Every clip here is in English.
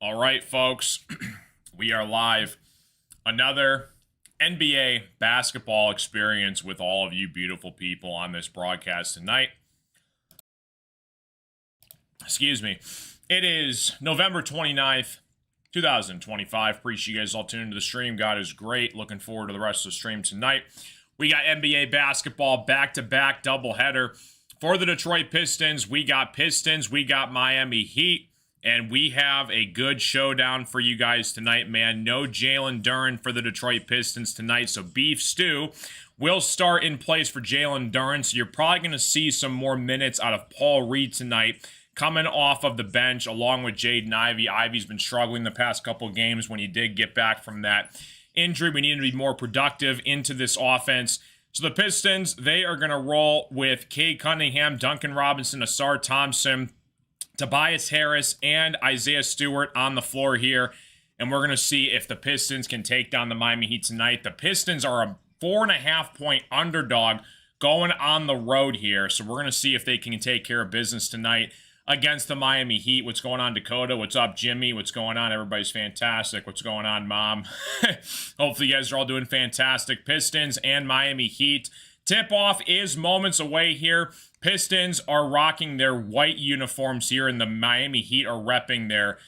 All right, folks, we are live. Another NBA basketball experience with all of you beautiful people on this broadcast tonight. Excuse me. It is November 29th, 2025. Appreciate you guys all tuning into the stream. God is great. Looking forward to the rest of the stream tonight. We got NBA basketball back-to-back doubleheader. For the Detroit Pistons, we got Miami Heat. And we have a good showdown for you guys tonight, man. No Jalen Duren for the Detroit Pistons tonight, so beef stew will start in place for Jalen Duren. So you're probably going to see some more minutes out of Paul Reed tonight, coming off of the bench along with Jaden Ivey. Ivey's been struggling the past couple games when he did get back from that injury. We need to be more productive into this offense. So the Pistons, they are going to roll with Cade Cunningham, Duncan Robinson, Asar Thompson, Tobias Harris, and Isaiah Stewart on the floor here. And we're going to see if the Pistons can take down the Miami Heat tonight. The Pistons are a 4.5-point underdog going on the road here. So we're going to see if they can take care of business tonight against the Miami Heat. What's going on, Dakota? What's up, Jimmy? What's going on? Everybody's fantastic. What's going on, Mom? Hopefully you guys are all doing fantastic. Pistons and Miami Heat. Tip-off is moments away here. Pistons are rocking their white uniforms here, and the Miami Heat are repping their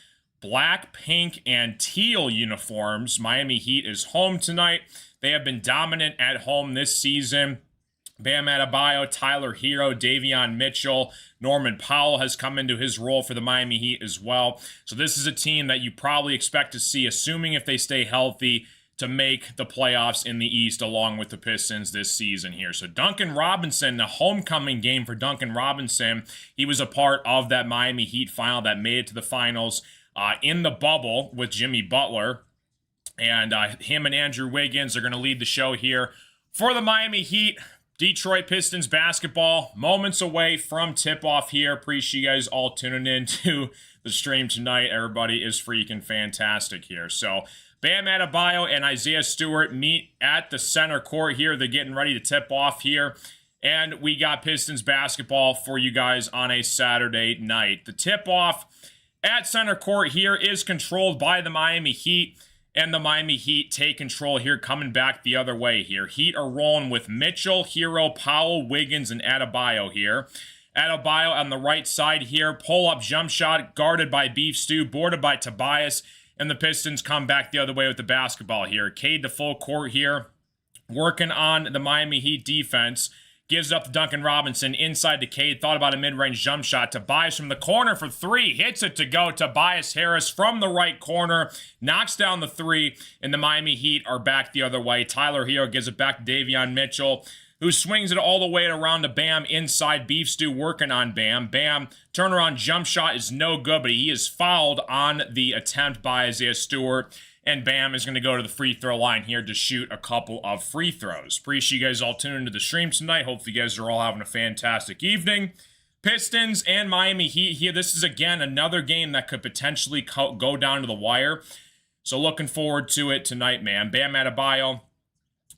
black, pink, and teal uniforms. Miami Heat is home tonight. They have been dominant at home this season. Bam Adebayo, Tyler Hero, Davion Mitchell, Norman Powell has come into his role for the Miami Heat as well. So this is a team that you probably expect to see, assuming if they stay healthy, to make the playoffs in the East along with the Pistons this season here. So Duncan Robinson, the homecoming game for Duncan Robinson, he was a part of that Miami Heat final that made it to the finals in the bubble with Jimmy Butler. And him and Andrew Wiggins are going to lead the show here for the Miami Heat. Detroit Pistons basketball, moments away from tip-off here. Appreciate you guys all tuning in to the stream tonight. Everybody is freaking fantastic here. So Bam Adebayo and Isaiah Stewart meet at the center court here. They're getting ready to tip off here. And we got Pistons basketball for you guys on a Saturday night. The tip-off at center court here is controlled by the Miami Heat. And the Miami Heat take control here, coming back the other way here. Heat are rolling with Mitchell, Hero, Powell, Wiggins, and Adebayo here. Adebayo on the right side here. Pull-up jump shot guarded by Beef Stew, boarded by Tobias. And the Pistons come back the other way with the basketball here. Cade to full court here, working on the Miami Heat defense. Gives up to Duncan Robinson, inside to Cade. Thought about a mid-range jump shot. Tobias from the corner for three. Hits it to go. Tobias Harris from the right corner. Knocks down the three. And the Miami Heat are back the other way. Tyler Hero gives it back to Davion Mitchell, who swings it all the way around to Bam inside. Beef Stew working on Bam. Bam, turnaround jump shot is no good, but he is fouled on the attempt by Isaiah Stewart. And Bam is going to go to the free throw line here to shoot a couple of free throws. Appreciate you guys all tuning into the stream tonight. Hopefully you guys are all having a fantastic evening. Pistons and Miami Heat here. This is, again, another game that could potentially go down to the wire. So looking forward to it tonight, man. Bam Adebayo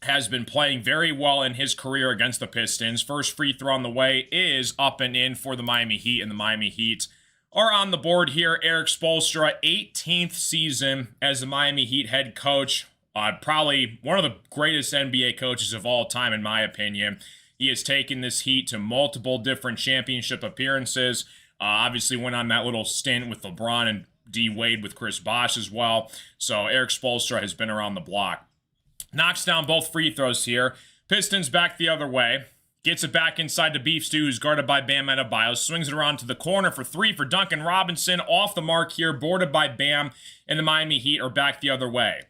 has been playing very well in his career against the Pistons. First free throw on the way is up and in for the Miami Heat, and the Miami Heat are on the board here. Erik Spoelstra, 18th season as the Miami Heat head coach. Probably one of the greatest NBA coaches of all time, in my opinion. He has taken this Heat to multiple different championship appearances. Obviously went on that little stint with LeBron and D. Wade with Chris Bosh as well. So Erik Spoelstra has been around the block. Knocks down both free throws here. Pistons back the other way. Gets it back inside to Beef Stew, who's guarded by Bam Adebayo. Swings it around to the corner for three for Duncan Robinson. Off the mark here, boarded by Bam. And the Miami Heat are back the other way.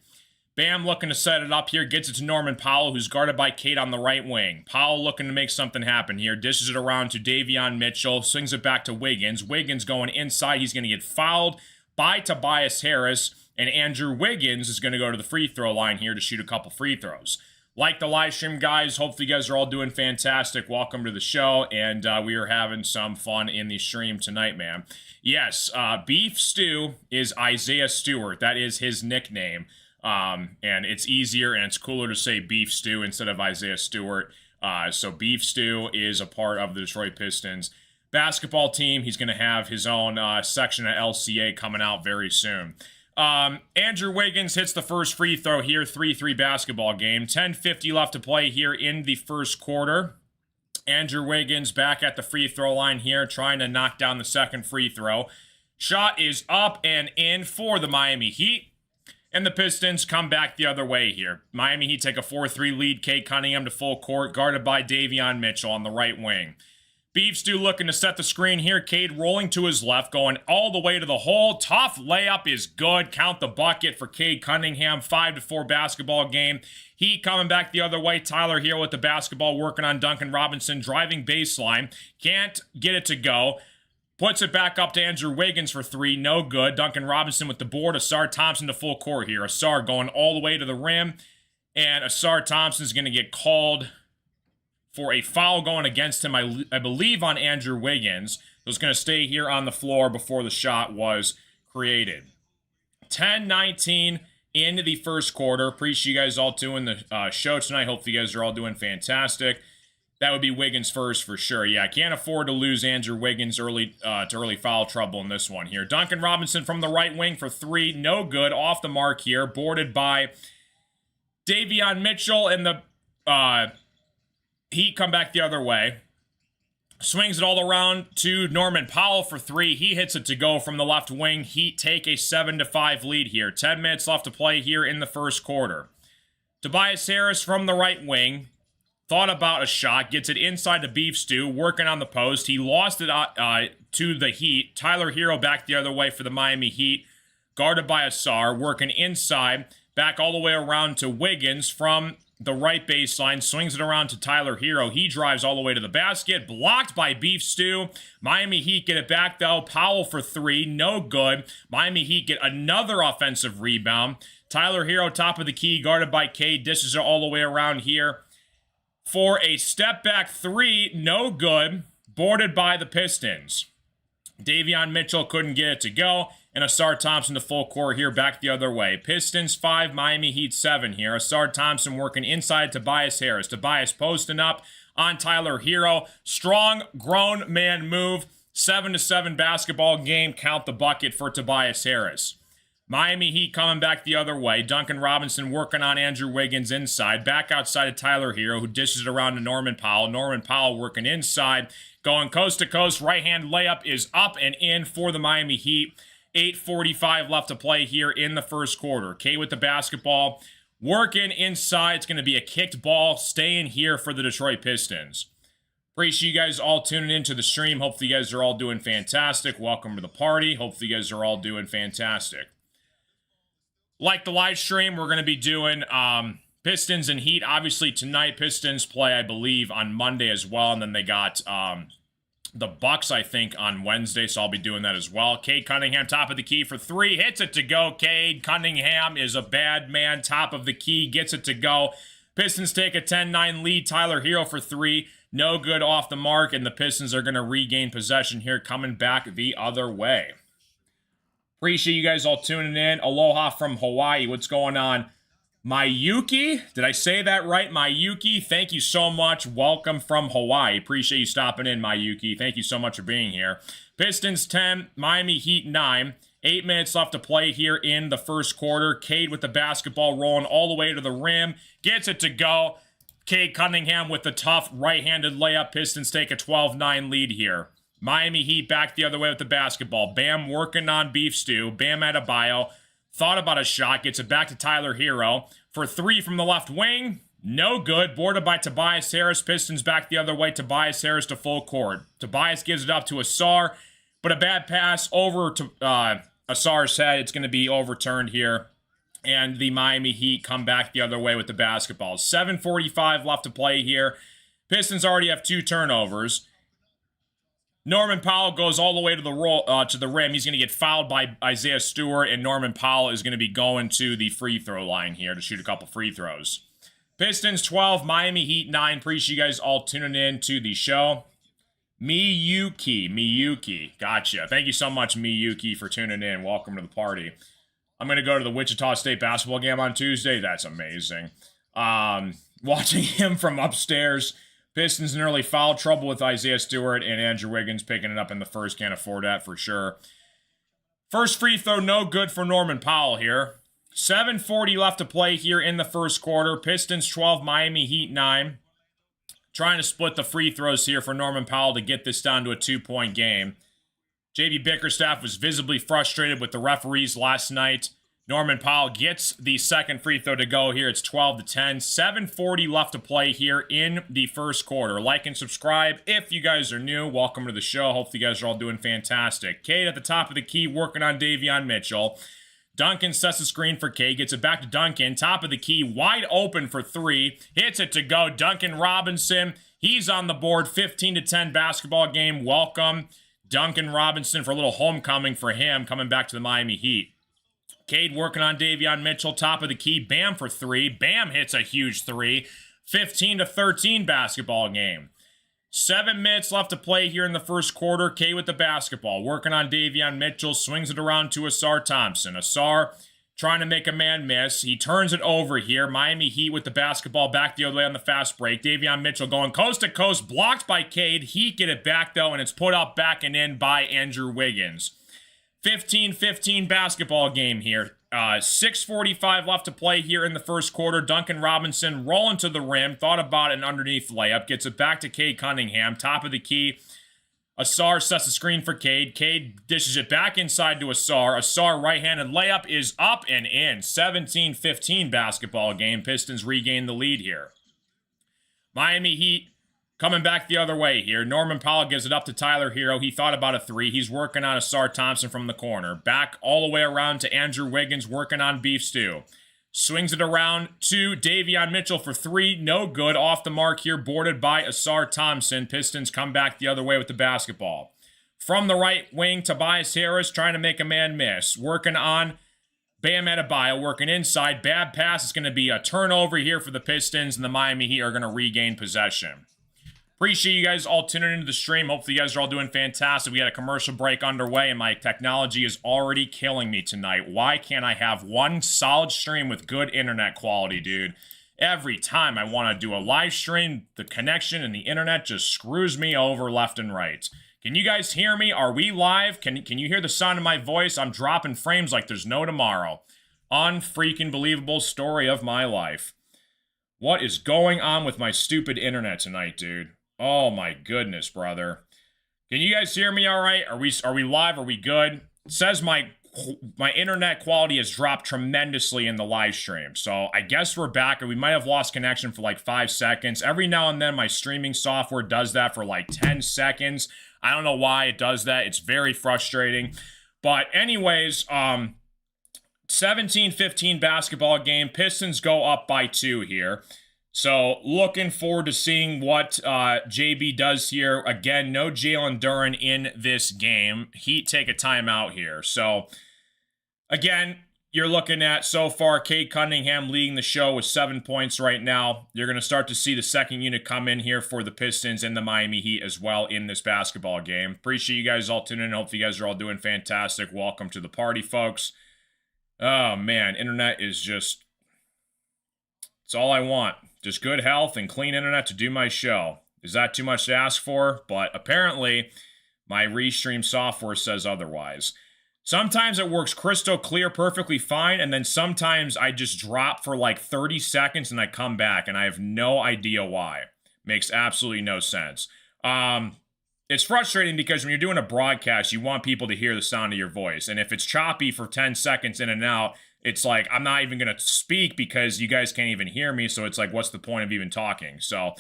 Bam looking to set it up here. Gets it to Norman Powell, who's guarded by Cade on the right wing. Powell looking to make something happen here. Dishes it around to Davion Mitchell. Swings it back to Wiggins. Wiggins going inside. He's going to get fouled by Tobias Harris. And Andrew Wiggins is going to go to the free throw line here to shoot a couple free throws. Like the live stream, guys. Hopefully you guys are all doing fantastic. Welcome to the show, and we are having some fun in the stream tonight, man. Yes, Beef Stew is Isaiah Stewart. That is his nickname, and it's easier and it's cooler to say Beef Stew instead of Isaiah Stewart. So Beef Stew is a part of the Detroit Pistons basketball team. He's going to have his own section at LCA coming out very soon. Andrew Wiggins hits the first free throw here, 3-3 basketball game. 10:50 left to play here in the first quarter. Andrew Wiggins back at the free throw line here, trying to knock down the second free throw. Shot is up and in for the Miami Heat. And the Pistons come back the other way here. Miami Heat take a 4-3 lead. Cade Cunningham to full court, guarded by Davion Mitchell on the right wing. Beef Stew looking to set the screen here. Cade rolling to his left, going all the way to the hole. Tough layup is good. Count the bucket for Cade Cunningham. 5-4 basketball game. Heat coming back the other way. Tyler Hero with the basketball, working on Duncan Robinson, driving baseline. Can't get it to go. Puts it back up to Andrew Wiggins for three. No good. Duncan Robinson with the board. Asar Thompson to full court here. Asar going all the way to the rim. And Asar Thompson's going to get called for a foul going against him, I believe, on Andrew Wiggins. It was going to stay here on the floor before the shot was created. 10-19 into the first quarter. Appreciate you guys all doing the show tonight. Hope you guys are all doing fantastic. That would be Wiggins first for sure. Yeah, I can't afford to lose Andrew Wiggins to early foul trouble in this one here. Duncan Robinson from the right wing for three. No good. Off the mark here. Boarded by Davion Mitchell, and the Heat come back the other way. Swings it all around to Norman Powell for three. He hits it to go from the left wing. Heat take a 7-5 lead here. 10 minutes left to play here in the first quarter. Tobias Harris from the right wing. Thought about a shot, gets it inside the Beef Stew, working on the post. He lost it to the Heat. Tyler Hero back the other way for the Miami Heat, guarded by Asar, working inside, back all the way around to Wiggins from the right baseline, swings it around to Tyler Hero. He drives all the way to the basket, blocked by Beef Stew. Miami Heat get it back, though. Powell for three, no good. Miami Heat get another offensive rebound. Tyler Hero, top of the key, guarded by Cade, dishes it all the way around here for a step-back three, no good, boarded by the Pistons. Davion Mitchell couldn't get it to go, and Asar Thompson to full court here, back the other way. Pistons 5, Miami Heat 7 here. Asar Thompson working inside Tobias Harris. Tobias posting up on Tyler Hero. Strong, grown man move. 7-7 basketball game. Count the bucket for Tobias Harris. Miami Heat coming back the other way. Duncan Robinson working on Andrew Wiggins inside. Back outside of Tyler Hero, who dishes it around to Norman Powell. Norman Powell working inside. Going coast to coast. Right-hand layup is up and in for the Miami Heat. 8:45 left to play here in the first quarter. K with the basketball. Working inside. It's going to be a kicked ball. Staying here for the Detroit Pistons. Appreciate you guys all tuning into the stream. Hopefully you guys are all doing fantastic. Welcome to the party. Hopefully you guys are all doing fantastic. Like the live stream, we're going to be doing Pistons and Heat. Obviously, tonight, Pistons play, I believe, on Monday as well. And then they got the Bucks, I think, on Wednesday. So I'll be doing that as well. Cade Cunningham, top of the key for three. Hits it to go. Cade Cunningham is a bad man. Top of the key. Gets it to go. Pistons take a 10-9 lead. Tyler Hero for three. No good, off the mark. And the Pistons are going to regain possession here, coming back the other way. Appreciate you guys all tuning in. Aloha from Hawaii. What's going on? Mayuki? Did I say that right? Mayuki, thank you so much. Welcome from Hawaii. Appreciate you stopping in, Mayuki. Thank you so much for being here. Pistons 10, Miami Heat 9. 8 minutes left to play here in the first quarter. Cade with the basketball rolling all the way to the rim. Gets it to go. Cade Cunningham with the tough right-handed layup. Pistons take a 12-9 lead here. Miami Heat back the other way with the basketball. Bam working on Beef Stew. Bam Adebayo. Thought about a shot. Gets it back to Tyler Hero. For three from the left wing. No good. Boarded by Tobias Harris. Pistons back the other way. Tobias Harris to full court. Tobias gives it up to Asar. But a bad pass over to Asar's head. It's going to be overturned here. And the Miami Heat come back the other way with the basketball. 7:45 left to play here. Pistons already have 2 turnovers. Norman Powell goes all the way to the rim. He's going to get fouled by Isaiah Stewart, and Norman Powell is going to be going to the free throw line here to shoot a couple free throws. Pistons 12, Miami Heat 9. Appreciate you guys all tuning in to the show. Miyuki. Gotcha. Thank you so much, Miyuki, for tuning in. Welcome to the party. I'm going to go to the Wichita State basketball game on Tuesday. That's amazing. Watching him from upstairs Pistons in early foul trouble with Isaiah Stewart and Andrew Wiggins picking it up in the first. Can't afford that for sure. First free throw, no good for Norman Powell here. 7:40 left to play here in the first quarter. Pistons 12, Miami Heat 9. Trying to split the free throws here for Norman Powell to get this down to a 2-point game. JB Bickerstaff was visibly frustrated with the referees last night. Norman Powell gets the second free throw to go here. It's 12-10. 7:40 left to play here in the first quarter. Like and subscribe if you guys are new. Welcome to the show. Hopefully you guys are all doing fantastic. Cade at the top of the key working on Davion Mitchell. Duncan sets the screen for Cade. Gets it back to Duncan. Top of the key. Wide open for three. Hits it to go. Duncan Robinson. He's on the board. 15-10 basketball game. Welcome Duncan Robinson for a little homecoming for him coming back to the Miami Heat. Cade working on Davion Mitchell, top of the key, Bam for three. Bam hits a huge three. 15-13 basketball game. 7 minutes left to play here in the first quarter. Cade with the basketball, working on Davion Mitchell, swings it around to Asar Thompson. Asar trying to make a man miss. He turns it over here. Miami Heat with the basketball back the other way on the fast break. Davion Mitchell going coast to coast, blocked by Cade. Heat get it back though, and it's put up back and in by Andrew Wiggins. 15-15 basketball game here. 6:45 left to play here in the first quarter. Duncan Robinson rolling to the rim. Thought about an underneath layup. Gets it back to Cade Cunningham. Top of the key. Asar sets the screen for Cade. Cade dishes it back inside to Asar. Asar right-handed layup is up and in. 17-15 basketball game. Pistons regain the lead here. Miami Heat coming back the other way here. Norman Powell gives it up to Tyler Hero. He thought about a three. He's working on Asar Thompson from the corner. Back all the way around to Andrew Wiggins working on beef stew. Swings it around to Davion Mitchell for three. No good. Off the mark here. Boarded by Asar Thompson. Pistons come back the other way with the basketball. From the right wing, Tobias Harris trying to make a man miss. Working on Bam Adebayo. Working inside. Bad pass. It's going to be a turnover here for the Pistons. And the Miami Heat are going to regain possession. Appreciate you guys all tuning into the stream. Hopefully you guys are all doing fantastic. We got a commercial break underway, and my technology is already killing me tonight. Why can't I have one solid stream with good internet quality, dude? Every time I want to do a live stream, the connection and the internet just screws me over left and right. Can you guys hear me? Are we live? Can you hear the sound of my voice? I'm dropping frames like there's no tomorrow. Unfreaking believable story of my life. What is going on with my stupid internet tonight, dude? Oh my goodness, brother. Can you guys hear me all right? Are we live? Are we good? It says my internet quality has dropped tremendously in the live stream. So I guess we're back, and we might have lost connection for like 5 seconds. Every now and then my streaming software does that for like 10 seconds. I don't know why it does that. It's very frustrating. But anyways, 17-15 basketball game. Pistons go up by 2 here. So, looking forward to seeing what JB does here. Again, no Jalen Duren in this game. Heat take a timeout here. So, again, you're looking at, so far, Cade Cunningham leading the show with 7 points right now. You're going to start to see the second unit come in here for the Pistons and the Miami Heat as well in this basketball game. Appreciate you guys all tuning in. Hope you guys are all doing fantastic. Welcome to the party, folks. Oh, man, internet is just... it's all I want. Just good health and clean internet to do my show. Is that too much to ask for? But apparently, my Restream software says otherwise. Sometimes it works crystal clear, perfectly fine, and then sometimes I just drop for like 30 seconds and I come back, and I have no idea why. Makes absolutely no sense. It's frustrating because when you're doing a broadcast, you want people to hear the sound of your voice. And if it's choppy for 10 seconds in and out, it's like, I'm not even going to speak because you guys can't even hear me. So it's like, what's the point of even talking? So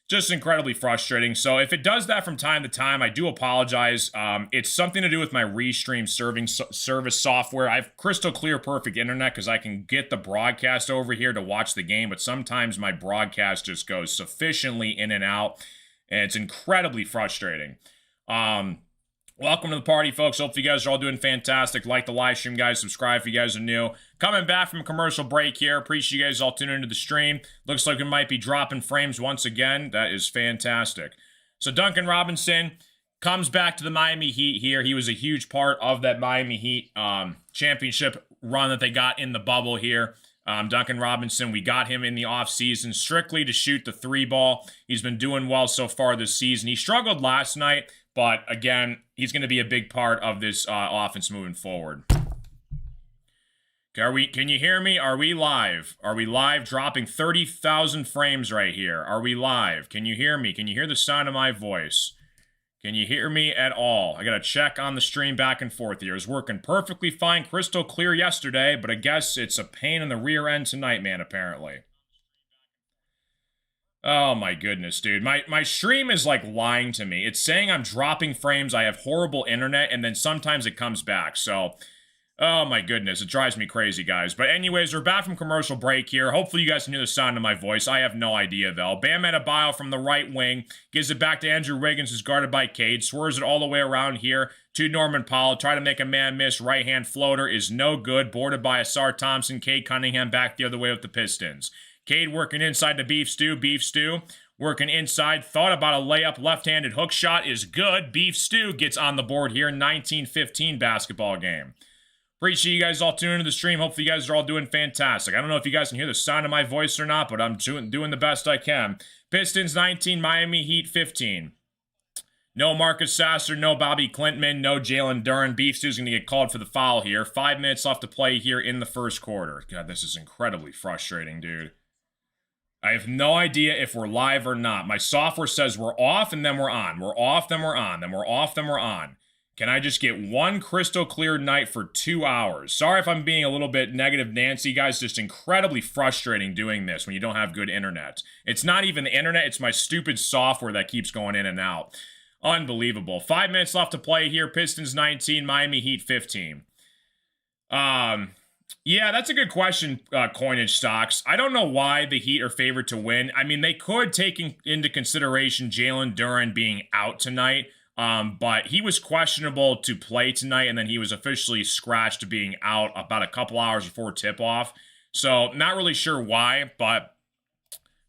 just incredibly frustrating. So if it does that from time to time, I do apologize. It's something to do with my Restream service software. I have crystal clear, perfect internet because I can get the broadcast over here to watch the game. But sometimes my broadcast just goes sufficiently in and out. And it's incredibly frustrating. Welcome to the party, folks. Hope you guys are all doing fantastic. Like the live stream, guys. Subscribe if you guys are new. Coming back from a commercial break here. Appreciate you guys all tuning into the stream. Looks like we might be dropping frames once again. That is fantastic. So Duncan Robinson comes back to the Miami Heat here. He was a huge part of that Miami Heat championship run that they got in the bubble here. Duncan Robinson, we got him in the offseason strictly to shoot the 3-ball. He's been doing well so far this season. He struggled last night, but again, he's going to be a big part of this offense moving forward. Can you hear me? Are we live? Are we live? Dropping 30,000 frames right here. Are we live? Can you hear me? Can you hear the sound of my voice? Can you hear me at all? I got to check on the stream back and forth here. It was working perfectly fine, crystal clear yesterday, but I guess it's a pain in the rear end tonight, man, apparently. Oh my goodness, dude. My stream is like lying to me. It's saying I'm dropping frames, I have horrible internet, and then sometimes it comes back, so... Oh my goodness, it drives me crazy, guys. But anyways, we're back from commercial break here. Hopefully you guys can hear the sound of my voice. I have no idea, though. Bam Adebayo from the right wing. Gives it back to Andrew Wiggins, who's guarded by Cade. Swerves it all the way around here to Norman Powell. Try to make a man miss. Right-hand floater is no good. Boarded by Asar Thompson. Cade Cunningham back the other way with the Pistons. Cade working inside to Beef Stew. Beef Stew working inside. Thought about a layup. Left-handed hook shot is good. Beef Stew gets on the board here. 19-15 basketball game. Appreciate you guys all tuning into the stream. Hopefully you guys are all doing fantastic. I don't know if you guys can hear the sound of my voice or not, but I'm doing the best I can. Pistons 19, Miami Heat 15. No Marcus Sasser, no Bobby Clintman, no Jalen Duren. Beef Stew's going to get called for the foul here. 5 minutes left to play here in the first quarter. God, this is incredibly frustrating, dude. I have no idea if we're live or not. My software says we're off and then we're on. We're off, then we're on. Then we're off, then we're on. Can I just get one crystal clear night for 2 hours? Sorry if I'm being a little bit negative Nancy, guys. Just incredibly frustrating doing this when you don't have good internet. It's not even the internet. It's my stupid software that keeps going in and out. Unbelievable. 5 minutes left to play here. Pistons 19, Miami Heat 15. Yeah, that's a good question, Coinage Stocks. I don't know why the Heat are favored to win. I mean, they could take into consideration Jalen Duren being out tonight. But he was questionable to play tonight, and then he was officially scratched to being out about a couple hours before tip-off. So, not really sure why, but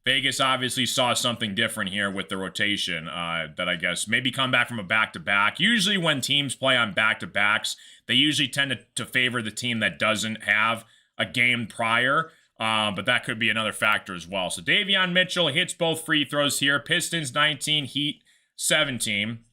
Vegas obviously saw something different here with the rotation that I guess maybe come back from a back-to-back. Usually when teams play on back-to-backs, they usually tend to favor the team that doesn't have a game prior. But that could be another factor as well. So, Davion Mitchell hits both free throws here. Pistons 19, Heat 17.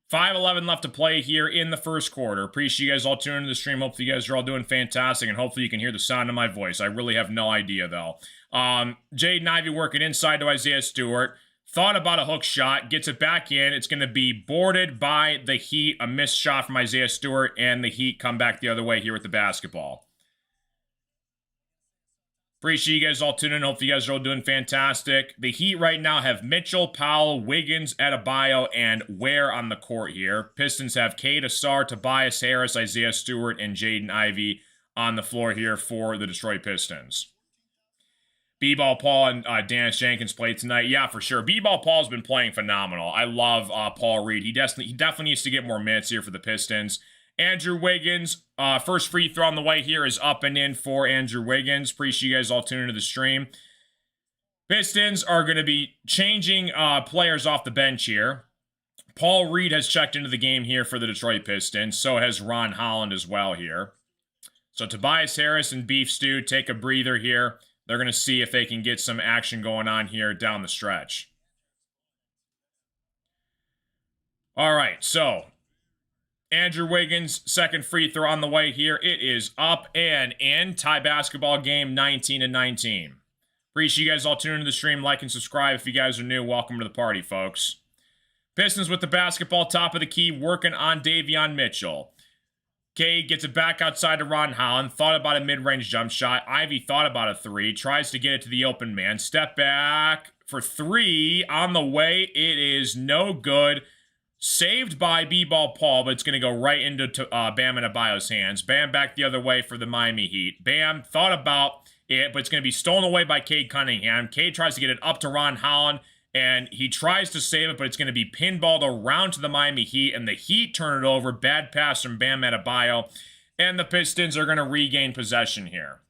5:11 left to play here in the first quarter. Appreciate you guys all tuning into the stream. Hopefully you guys are all doing fantastic, and hopefully you can hear the sound of my voice. I really have no idea, though. Jaden Ivey working inside to Isaiah Stewart. Thought about a hook shot. Gets it back in. It's going to be boarded by the Heat. A missed shot from Isaiah Stewart, and the Heat come back the other way here with the basketball. Appreciate you guys all tuning in. Hope you guys are all doing fantastic. The Heat right now have Mitchell, Powell, Wiggins, Adebayo, and Ware on the court here. Pistons have Cade, Asar, Tobias Harris, Isaiah Stewart, and Jaden Ivey on the floor here for the Detroit Pistons. B-Ball Paul and Dennis Jenkins played tonight. Yeah, for sure. B-Ball Paul's been playing phenomenal. I love Paul Reed. He definitely needs to get more minutes here for the Pistons. Andrew Wiggins, first free throw on the way here is up and in for Andrew Wiggins. Appreciate you guys all tuning into the stream. Pistons are going to be changing players off the bench here. Paul Reed has checked into the game here for the Detroit Pistons. So has Ron Holland as well here. So Tobias Harris and Beef Stew take a breather here. They're going to see if they can get some action going on here down the stretch. All right, so Andrew Wiggins, second free throw on the way here. It is up and in. Tie basketball game, 19-19. Appreciate you guys all tuning into the stream. Like and subscribe if you guys are new. Welcome to the party, folks. Pistons with the basketball, top of the key, working on Davion Mitchell. Cade gets it back outside to Ron Holland. Thought about a mid-range jump shot. Ivy thought about a three. Tries to get it to the open man. Step back for three. On the way. It is no good. Saved by B-Ball Paul, but it's going to go right into Bam Adebayo's hands. Bam back the other way for the Miami Heat. Bam thought about it, but it's going to be stolen away by Cade Cunningham. Cade tries to get it up to Ron Holland, and he tries to save it, but it's going to be pinballed around to the Miami Heat, and the Heat turn it over. Bad pass from Bam Adebayo, and the Pistons are going to regain possession here.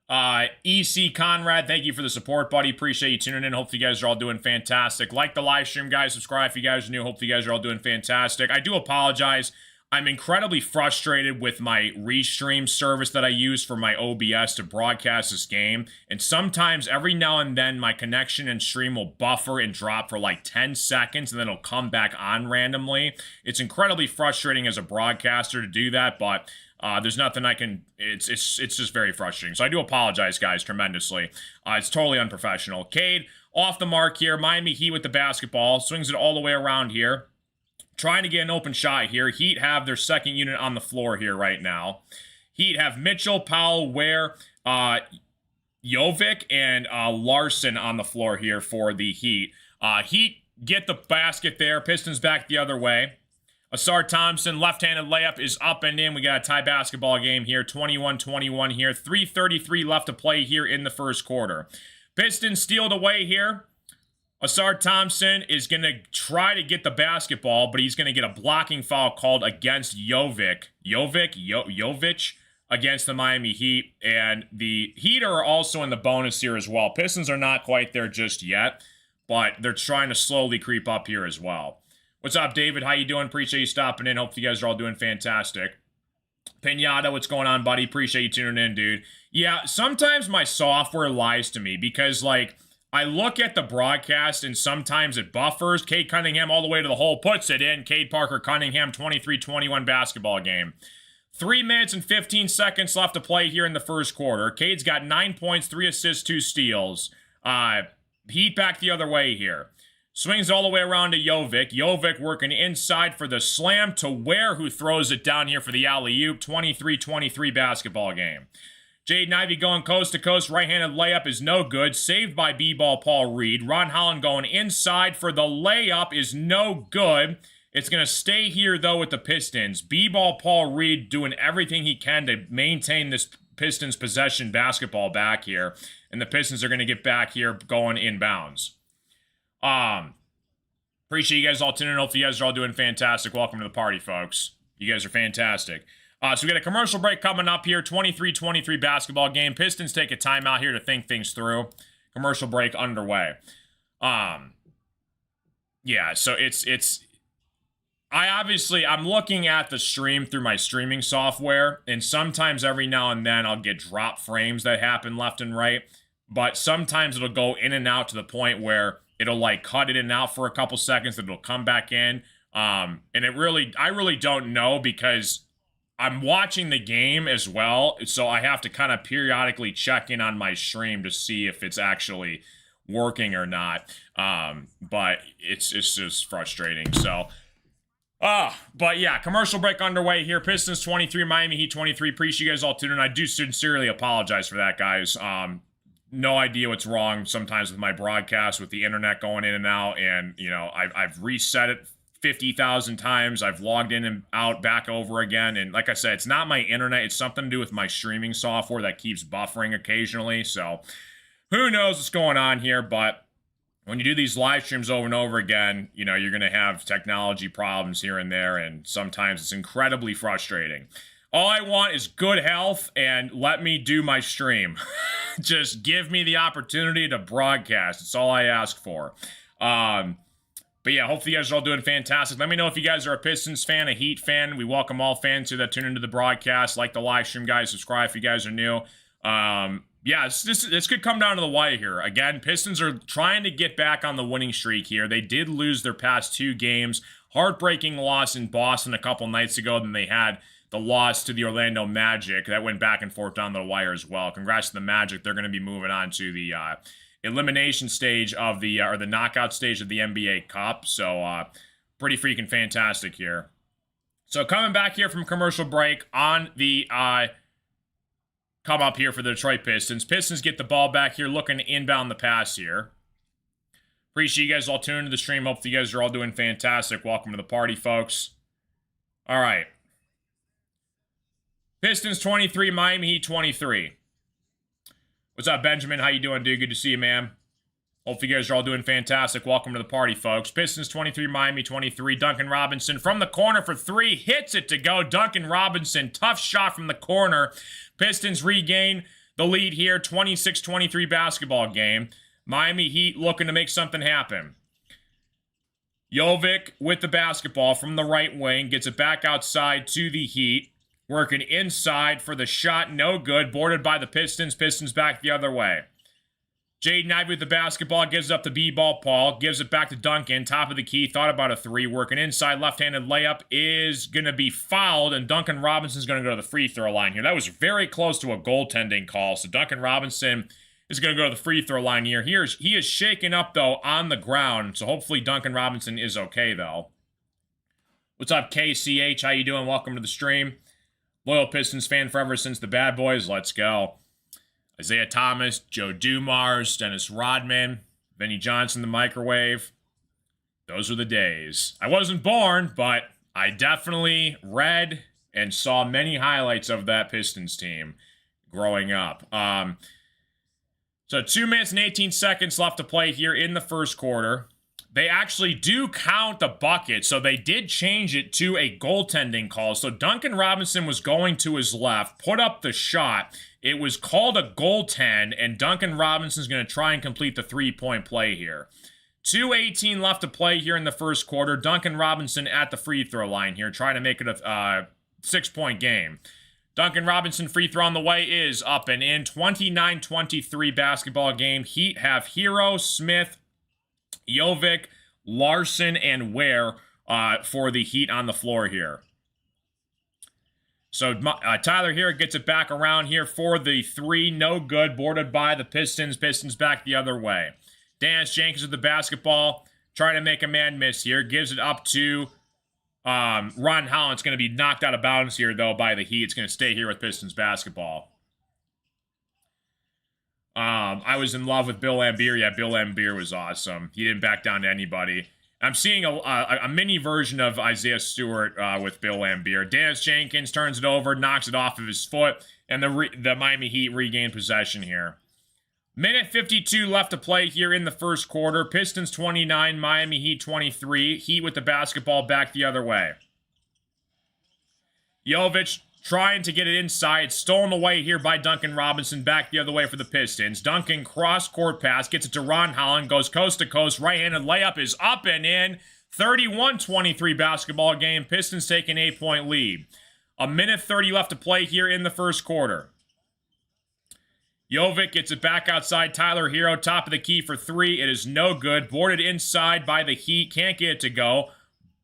EC Conrad, thank you for the support, buddy. Appreciate you tuning in. Hopefully you guys are all doing fantastic. Like the live stream, guys. Subscribe if you guys are new. Hopefully you guys are all doing fantastic. I do apologize. I'm incredibly frustrated with my restream service that I use for my OBS to broadcast this game. And sometimes, every now and then, my connection and stream will buffer and drop for like 10 seconds, and then it'll come back on randomly. It's incredibly frustrating as a broadcaster to do that, but there's nothing I can. It's just very frustrating. So I do apologize, guys, tremendously. It's totally unprofessional. Cade off the mark here. Miami Heat with the basketball, swings it all the way around here. Trying to get an open shot here. Heat have their second unit on the floor here right now. Heat have Mitchell, Powell, Ware, Jovic, and Larson on the floor here for the Heat. Heat get the basket there. Pistons back the other way. Asar Thompson, left-handed layup is up and in. We got a tie basketball game here. 21-21 here. 3:33 left to play here in the first quarter. Pistons steal it away here. Asar Thompson is going to try to get the basketball, but he's going to get a blocking foul called against Jovic against the Miami Heat. And the Heat are also in the bonus here as well. Pistons are not quite there just yet, but they're trying to slowly creep up here as well. What's up, David? How you doing? Appreciate you stopping in. Hope you guys are all doing fantastic. Pinata, what's going on, buddy? Appreciate you tuning in, dude. Yeah, sometimes my software lies to me because, like, I look at the broadcast and sometimes it buffers. Cade Cunningham all the way to the hole, puts it in. Cade Parker Cunningham, 23-21 basketball game. 3 minutes and 15 seconds left to play here in the first quarter. Cade's got 9 points, 3 assists, 2 steals. Heat back the other way here. Swings all the way around to Jovic. Jovic working inside for the slam to Ware, who throws it down here for the alley-oop. 23-23 basketball game. Jaden Ivey going coast to coast. Right-handed layup is no good. Saved by B-ball Paul Reed. Ron Holland going inside for the layup is no good. It's going to stay here, though, with the Pistons. B-ball Paul Reed doing everything he can to maintain this Pistons possession basketball back here. And the Pistons are going to get back here going inbounds. Appreciate you guys all tuning in. Hopefully you guys are all doing fantastic. Welcome to the party, folks. You guys are fantastic. So we got a commercial break coming up here. 23-23 basketball game. Pistons take a timeout here to think things through. Commercial break underway. Yeah, so I'm looking at the stream through my streaming software, and sometimes every now and then I'll get drop frames that happen left and right, but sometimes it'll go in and out to the point where it'll like cut it in and out for a couple seconds, then it'll come back in. And I really don't know because I'm watching the game as well, so I have to kind of periodically check in on my stream to see if it's actually working or not. But it's just frustrating. So, but yeah, commercial break underway here. Pistons 23, Miami Heat 23. Appreciate you guys all tuning in. I do sincerely apologize for that, guys. No idea what's wrong sometimes with my broadcast, with the internet going in and out, and you know I've reset it 50,000 times. I've logged in and out back over again, and like I said, it's not my internet. It's something to do with my streaming software that keeps buffering occasionally. So who knows what's going on here? But when you do these live streams over and over again, you know you're going to have technology problems here and there, and sometimes it's incredibly frustrating. All I want is good health and let me do my stream. Just give me the opportunity to broadcast. It's all I ask for. But yeah, hopefully you guys are all doing fantastic. Let me know if you guys are a Pistons fan, a Heat fan. We welcome all fans here that tune into the broadcast. Like the live stream, guys. Subscribe if you guys are new. Yeah, this could come down to the wire here. Again, Pistons are trying to get back on the winning streak here. They did lose their past 2 games. Heartbreaking loss in Boston a couple nights ago. Then they had the loss to the Orlando Magic. That went back and forth down the wire as well. Congrats to the Magic. They're going to be moving on to the elimination stage of the or the knockout stage of the NBA Cup. So pretty freaking fantastic here. So coming back here from commercial break on the come up here for the Detroit Pistons. Pistons get the ball back here, looking to inbound the pass here. Appreciate you guys all tuning to the stream. Hopefully you guys are all doing fantastic. Welcome to the party, folks. All right. Pistons 23, Miami Heat 23. What's up, Benjamin? How you doing, dude? Good to see you, man. Hopefully you guys are all doing fantastic. Welcome to the party, folks. Pistons 23, Miami 23. Duncan Robinson from the corner for 3. Hits it to go. Duncan Robinson, tough shot from the corner. Pistons regain the lead here. 26-23 basketball game. Miami Heat looking to make something happen. Jovic with the basketball from the right wing, gets it back outside to the Heat. Working inside for the shot, no good. Boarded by the Pistons. Pistons back the other way. Jaden Ivey with the basketball, gives up the B-ball. Paul gives it back to Duncan. Top of the key, thought about a three. Working inside, left-handed layup is going to be fouled, and Duncan Robinson's going to go to the free throw line here. That was very close to a goaltending call, so Duncan Robinson is going to go to the free throw line here. He is shaken up, though, on the ground, so hopefully Duncan Robinson is okay, though. What's up, KCH? How you doing? Welcome to the stream. Loyal Pistons fan forever since the Bad Boys. Let's go. Isaiah Thomas, Joe Dumars, Dennis Rodman, Vinnie Johnson, the microwave. Those were the days. I wasn't born, but I definitely read and saw many highlights of that Pistons team growing up. So 2 minutes and 18 seconds left to play here in the first quarter. They actually do count the bucket, so they did change it to a goaltending call. So Duncan Robinson was going to his left, put up the shot. It was called a goaltend, and Duncan Robinson's going to try and complete the three-point play here. 2:18 left to play here in the first quarter. Duncan Robinson at the free throw line here, trying to make it a 6-point game. Duncan Robinson free throw on the way is up and in. 29-23 basketball game. Heat have Hero, Smith, Jovic, Larson, and Ware for the Heat on the floor here. So Tyler here gets it back around here for the three. No good. Boarded by the Pistons. Pistons back the other way. Dennis Jenkins with the basketball. Trying to make a man miss here. Gives it up to Ron Holland. It's going to be knocked out of bounds here, though, by the Heat. It's going to stay here with Pistons basketball. I was in love with Bill Laimbeer. Yeah, Bill Laimbeer was awesome. He didn't back down to anybody. I'm seeing a mini version of Isaiah Stewart with Bill Laimbeer. Dennis Jenkins turns it over, knocks it off of his foot, and the Miami Heat regain possession here. Minute 52 left to play here in the first quarter. Pistons 29, Miami Heat 23. Heat with the basketball back the other way. Jovic trying to get it inside. Stolen away here by Duncan Robinson. Back the other way for the Pistons. Duncan cross-court pass. Gets it to Ron Holland. Goes coast to coast. Right-handed layup is up and in. 31-23 basketball game. Pistons take an 8-point lead. A minute 30 left to play here in the first quarter. Jovic gets it back outside. Tyler Hero, top of the key for three. It is no good. Boarded inside by the Heat. Can't get it to go.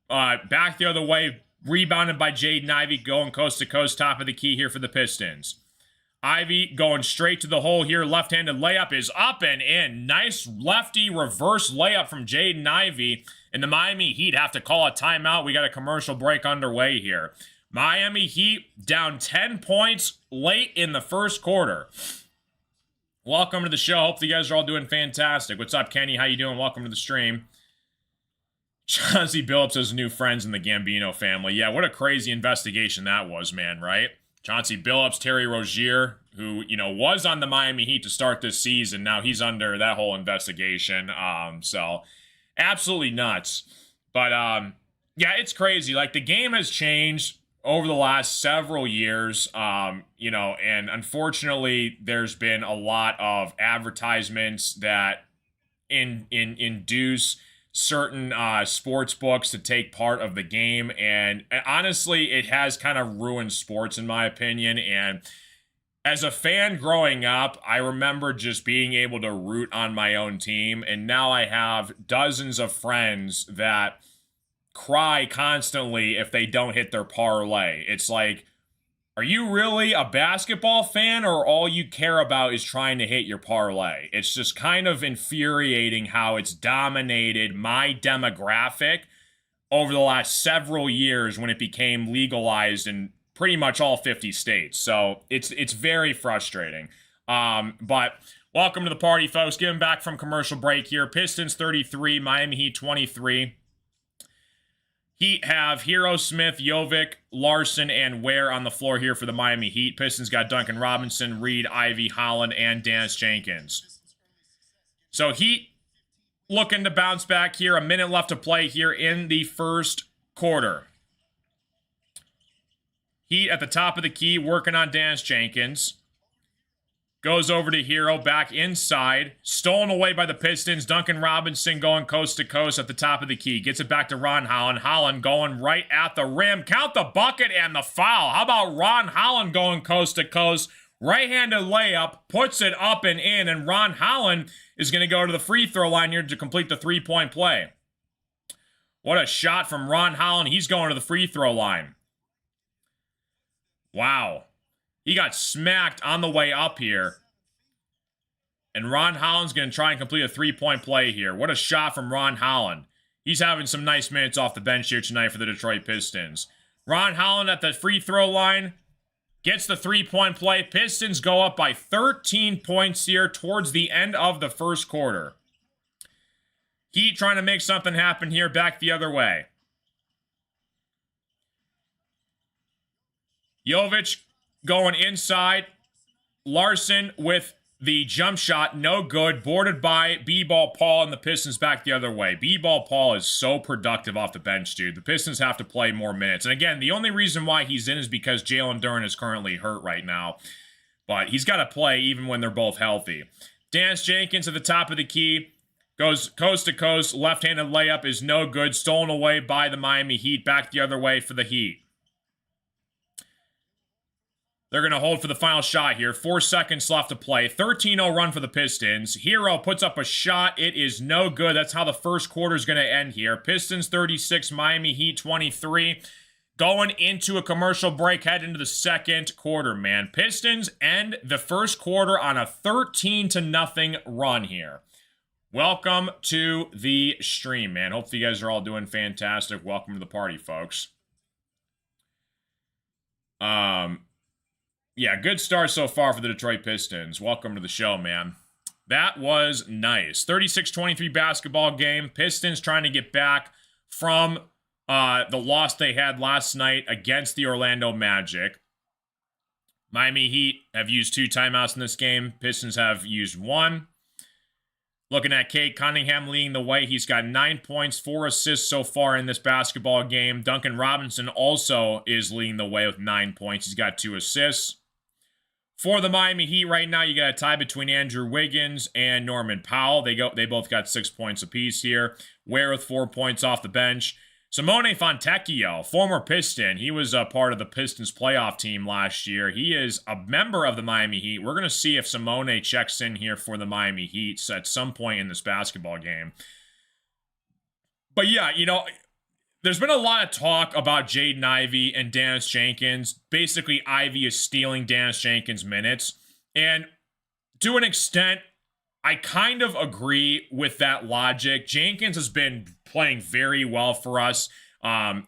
Back the other way. Rebounded by Jaden Ivey, going coast to coast, top of the key here for the Pistons. Ivey going straight to the hole here. Left-handed layup is up and in. Nice lefty reverse layup from Jaden Ivey. And the Miami Heat have to call a timeout. We got a commercial break underway here. Miami Heat down 10 points late in the first quarter. Welcome to the show. Hope you guys are all doing fantastic. What's up, Kenny? How you doing? Welcome to the stream. Chauncey Billups has new friends in the Gambino family. Yeah, what a crazy investigation that was, man, right? Chauncey Billups, Terry Rozier, who, was on the Miami Heat to start this season. Now he's under that whole investigation. So absolutely nuts. But, yeah, it's crazy. Like, the game has changed over the last several years, and unfortunately, there's been a lot of advertisements that induce certain sports books to take part of the game, and honestly, it has kind of ruined sports in my opinion. And as a fan growing up, I remember just being able to root on my own team, and now I have dozens of friends that cry constantly if they don't hit their parlay. It's like, are you really a basketball fan, or all you care about is trying to hit your parlay? It's just kind of infuriating how it's dominated my demographic over the last several years when it became legalized in pretty much all 50 states. So it's very frustrating. But welcome to the party, folks. Getting back from commercial break here. Pistons 33, Miami Heat 23. Heat have Hero, Smith, Jovic, Larson, and Ware on the floor here for the Miami Heat. Pistons got Duncan Robinson, Reed, Ivey, Holland, and Dennis Jenkins. So Heat looking to bounce back here. A minute left to play here in the first quarter. Heat at the top of the key working on Dennis Jenkins. Goes over to Hero, back inside. Stolen away by the Pistons. Duncan Robinson going coast to coast at the top of the key. Gets it back to Ron Holland. Holland going right at the rim. Count the bucket and the foul. How about Ron Holland going coast to coast? Right-handed layup, puts it up and in, and Ron Holland is going to go to the free throw line here to complete the three-point play. What a shot from Ron Holland. He's going to the free throw line. Wow. He got smacked on the way up here. And Ron Holland's going to try and complete a three-point play here. What a shot from Ron Holland. He's having some nice minutes off the bench here tonight for the Detroit Pistons. Ron Holland at the free throw line gets the three-point play. Pistons go up by 13 points here towards the end of the first quarter. Heat trying to make something happen here back the other way. Jovic going inside. Larson with the jump shot, no good. Boarded by B-Ball Paul, and the Pistons back the other way. B-Ball Paul is so productive off the bench, dude. The Pistons have to play more minutes. And again, the only reason why he's in is because Jalen Duren is currently hurt right now. But he's got to play even when they're both healthy. Dance Jenkins at the top of the key. Goes coast to coast. Left-handed layup is no good. Stolen away by the Miami Heat. Back the other way for the Heat. They're going to hold for the final shot here. 4 seconds left to play. 13-0 run for the Pistons. Hero puts up a shot. It is no good. That's how the first quarter is going to end here. Pistons 36, Miami Heat 23. Going into a commercial break, head into the second quarter, man. Pistons end the first quarter on a 13-0 run here. Welcome to the stream, man. Hopefully you guys are all doing fantastic. Welcome to the party, folks. Yeah, good start so far for the Detroit Pistons. Welcome to the show, man. That was nice. 36-23 basketball game. Pistons trying to get back from the loss they had last night against the Orlando Magic. Miami Heat have used 2 timeouts in this game. Pistons have used 1. Looking at Cade Cunningham leading the way. He's got 9 points, 4 assists so far in this basketball game. Duncan Robinson also is leading the way with 9 points. He's got 2 assists. For the Miami Heat right now, you got a tie between Andrew Wiggins and Norman Powell. They both got 6 points apiece here. Ware with 4 points off the bench. Simone Fontecchio, former Piston. He was a part of the Pistons playoff team last year. He is a member of the Miami Heat. We're going to see if Simone checks in here for the Miami Heat at some point in this basketball game. But yeah, you know, there's been a lot of talk about Jaden Ivey and Dennis Jenkins. Basically, Ivey is stealing Dennis Jenkins' minutes. And to an extent, I kind of agree with that logic. Jenkins has been playing very well for us.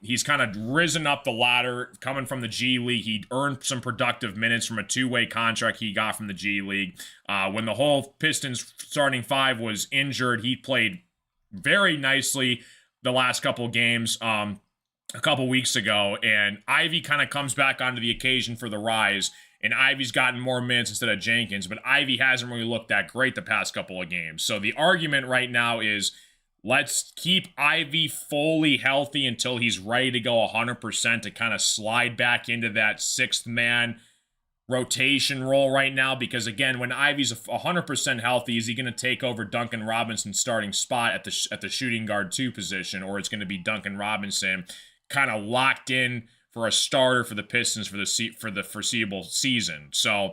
He's kind of risen up the ladder coming from the G League. He earned some productive minutes from a 2-way contract he got from the G League. When the whole Pistons starting 5 was injured, he played very nicely the last couple games a couple weeks ago, and Ivey kind of comes back onto the occasion for the Rise, and Ivey's gotten more minutes instead of Jenkins, but Ivey hasn't really looked that great the past couple of games. So the argument right now is let's keep Ivey fully healthy until he's ready to go 100% to kind of slide back into that 6th man rotation role right now, because again, when Ivey's 100% healthy, is he going to take over Duncan Robinson's starting spot at the shooting guard 2 position, or it's going to be Duncan Robinson kind of locked in for a starter for the Pistons for the foreseeable season? So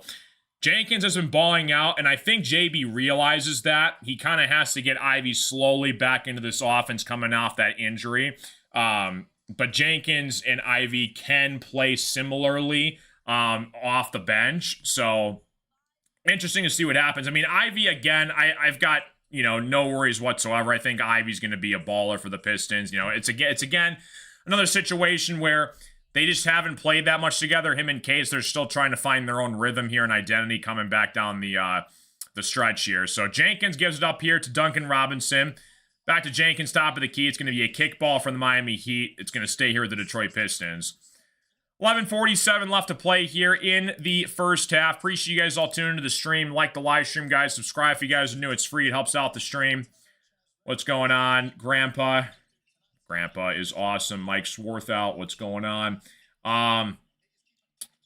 Jenkins has been balling out, and I think JB realizes that. He kind of has to get Ivey slowly back into this offense coming off that injury. But Jenkins and Ivey can play similarly off the bench. So interesting to see what happens. I mean, Ivey, again, I've got, you know, no worries whatsoever. I think Ivey's going to be a baller for the Pistons. You know, it's again another situation where they just haven't played that much together. Him and Case, they're still trying to find their own rhythm here and identity coming back down the stretch here. So Jenkins gives it up here to Duncan Robinson. Back to Jenkins, top of the key. It's going to be a kickball from the Miami Heat. It's going to stay here with the Detroit Pistons. 11:47 left to play here in the first half. Appreciate you guys all tuning into the stream. Like the live stream, guys. Subscribe if you guys are new. It's free. It helps out the stream. What's going on, Grandpa? Grandpa is awesome. Mike Swarthout, what's going on?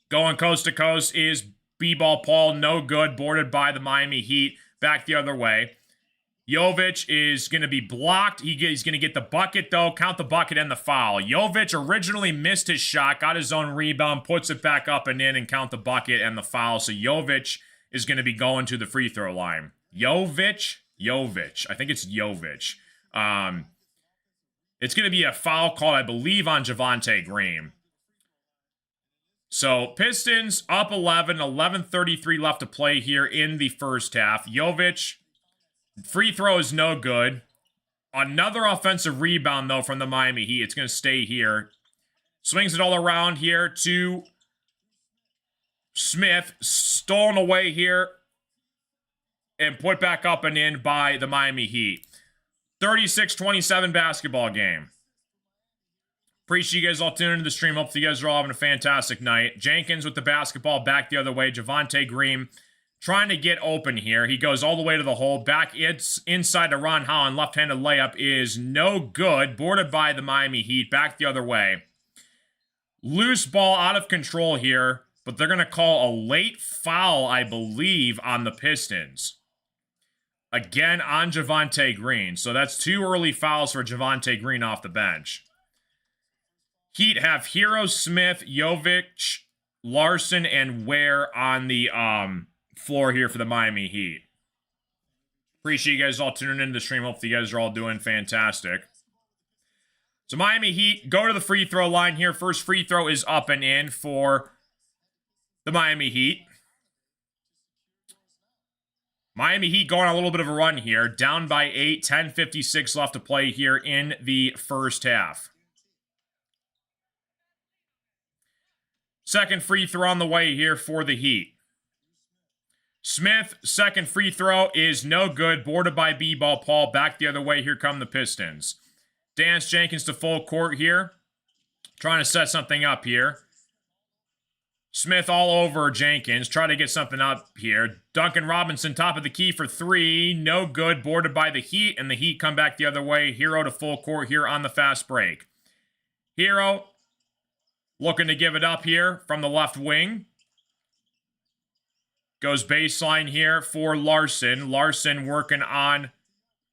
Going coast to coast is B-ball Paul, no good. Boarded by the Miami Heat. Back the other way. Jovic is going to be blocked. He's going to get the bucket, though. Count the bucket and the foul. Jovic originally missed his shot, got his own rebound, puts it back up and in, and count the bucket and the foul. So Jovic is going to be going to the free throw line. Jovic. I think it's Jovic. It's going to be a foul called, I believe, on Javonte Green. So Pistons up 11, 11:33 left to play here in the first half. Jovic, free throw is no good. Another offensive rebound, though, from the Miami Heat. It's going to stay here. Swings it all around here to Smith. Stolen away here and put back up and in by the Miami Heat. 36-27 basketball game. Appreciate you guys all tuning into the stream. Hopefully you guys are all having a fantastic night. Jenkins with the basketball back the other way. Javonte Green trying to get open here. He goes all the way to the hole. Back it's inside to Ron Holland. Left-handed layup is no good. Boarded by the Miami Heat. Back the other way. Loose ball out of control here. But they're going to call a late foul, I believe, on the Pistons. Again on Javonte Green. So that's 2 early fouls for Javonte Green off the bench. Heat have Hero, Smith, Jovic, Larson, and Ware on the floor here for the Miami Heat. Appreciate you guys all tuning into the stream. Hopefully you guys are all doing fantastic. So Miami Heat go to the free throw line here. First free throw is up and in for the Miami Heat. Miami Heat going on a little bit of a run here. Down by 8, 10:56 left to play here in the first half. Second free throw on the way here for the Heat. Smith, second free throw is no good. Boarded by B-ball Paul. Back the other way. Here come the Pistons. Dance Jenkins to full court here. Trying to set something up here. Smith all over Jenkins. Try to get something up here. Duncan Robinson, top of the key for 3. No good. Boarded by the Heat. And the Heat come back the other way. Hero to full court here on the fast break. Hero looking to give it up here from the left wing. Goes baseline here for Larson. Larson working on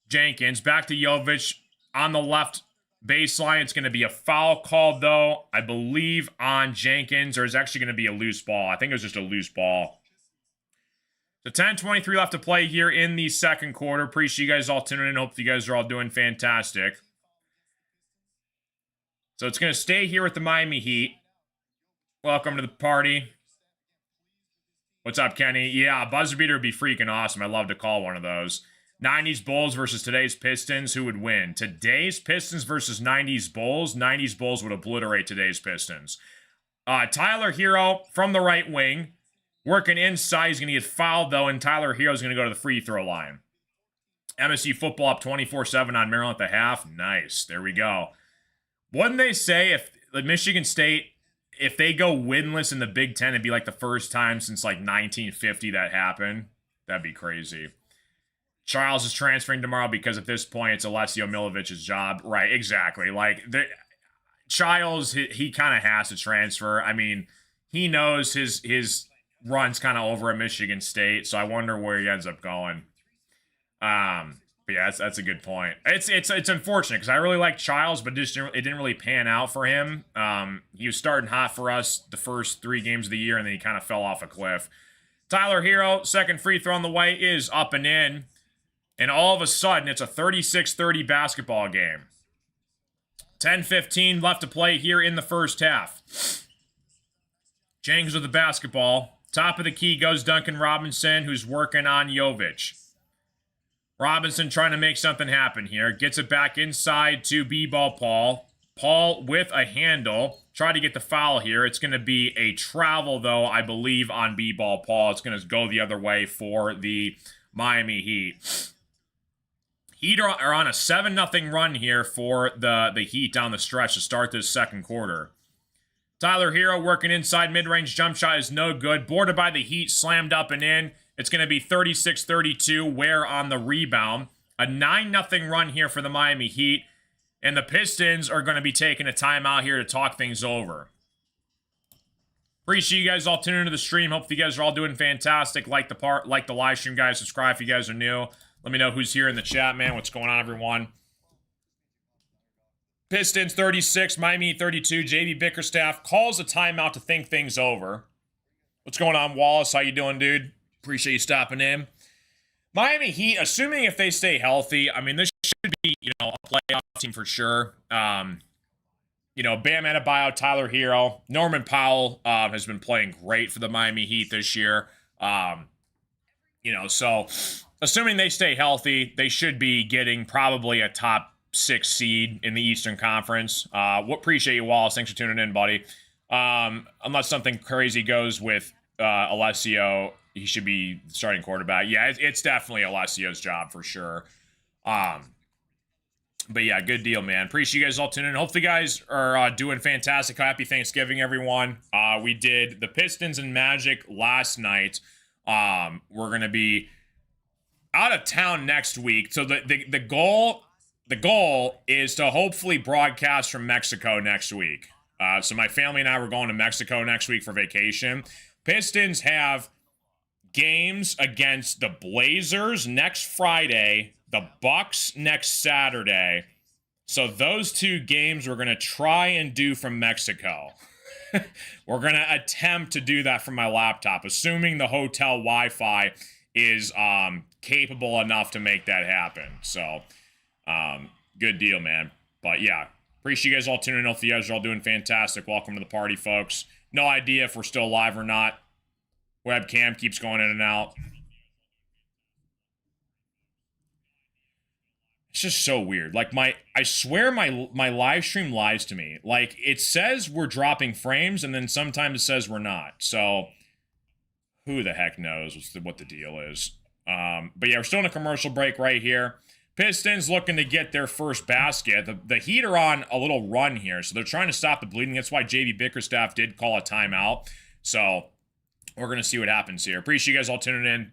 Jenkins. Back to Jovic on the left baseline. It's going to be a foul called, though, I believe, on Jenkins. Or it's actually going to be a loose ball. I think it was just a loose ball. So 10:23 left to play here in the second quarter. Appreciate you guys all tuning in. Hope you guys are all doing fantastic. So it's going to stay here with the Miami Heat. Welcome to the party. What's up, Kenny? Yeah, a buzzer beater would be freaking awesome. I'd love to call one of those. 90s Bulls versus today's Pistons. Who would win? Today's Pistons versus 90s Bulls. 90s Bulls would obliterate today's Pistons. Tyler Hero from the right wing. Working inside. He's going to get fouled, though, and Tyler Hero's going to go to the free throw line. MSU football up 24-7 on Maryland at the half. Nice. There we go. Wouldn't they say if Michigan State, if they go winless in the Big Ten, it'd be like the first time since like 1950 that happened? That'd be crazy. Charles is transferring tomorrow because at this point it's Alessio Milovic's job. Right, exactly. Like, Childs, he kind of has to transfer. I mean, he knows his run's kind of over at Michigan State, so I wonder where he ends up going. But yeah, that's a good point. It's unfortunate because I really like Childs, but it didn't really pan out for him. He was starting hot for us the first 3 games of the year, and then he kind of fell off a cliff. Tyler Hero, second free throw on the way, is up and in. And all of a sudden, it's a 36-30 basketball game. 10:15 left to play here in the first half. Jenkins with the basketball. Top of the key goes Duncan Robinson, who's working on Jovic. Robinson trying to make something happen here. Gets it back inside to B-ball Paul. Paul with a handle. Try to get the foul here. It's going to be a travel, though, I believe, on B-ball Paul. It's going to go the other way for the Miami Heat. Heat are on a 7-0 run here for the Heat down the stretch to start this second quarter. Tyler Hero working inside. Mid-range jump shot is no good. Boarded by the Heat. Slammed up and in. It's going to be 36-32. Ware on the rebound. A 9-0 run here for the Miami Heat. And the Pistons are going to be taking a timeout here to talk things over. Appreciate you guys all tuning into the stream. Hope you guys are all doing fantastic. Like the live stream, guys. Subscribe if you guys are new. Let me know who's here in the chat, man. What's going on, everyone? Pistons 36, Miami 32. JB Bickerstaff calls a timeout to think things over. What's going on, Wallace? How you doing, dude? Appreciate you stopping in. Miami Heat, assuming if they stay healthy, I mean, this should be, a playoff team for sure. Bam Adebayo, Tyler Hero, Norman Powell has been playing great for the Miami Heat this year. So assuming they stay healthy, they should be getting probably a top 6 seed in the Eastern Conference. Appreciate you, Wallace. Thanks for tuning in, buddy. Unless something crazy goes with Alessio, he should be starting quarterback. Yeah, it's definitely Alessio's job for sure. But yeah, good deal, man. Appreciate you guys all tuning in. Hopefully you guys are doing fantastic. Happy Thanksgiving, everyone. We did the Pistons and Magic last night. We're going to be out of town next week. So the goal is to hopefully broadcast from Mexico next week. So my family and I were going to Mexico next week for vacation. Pistons have games against the Blazers next Friday, the Bucks next Saturday. So those 2 games we're going to try and do from Mexico. We're going to attempt to do that from my laptop, assuming the hotel Wi-Fi is capable enough to make that happen. So good deal, man. But yeah, appreciate you guys all tuning in. Hope you guys are all doing fantastic. Welcome to the party, folks. No idea if we're still live or not. Webcam keeps going in and out. It's just so weird. Like I swear my live stream lies to me. Like it says we're dropping frames and then sometimes it says we're not. So who the heck knows what the deal is. But yeah, we're still in a commercial break right here. Pistons looking to get their first basket. The Heat are on a little run here, so they're trying to stop the bleeding. That's why JB Bickerstaff did call a timeout. So we're going to see what happens here. Appreciate you guys all tuning in.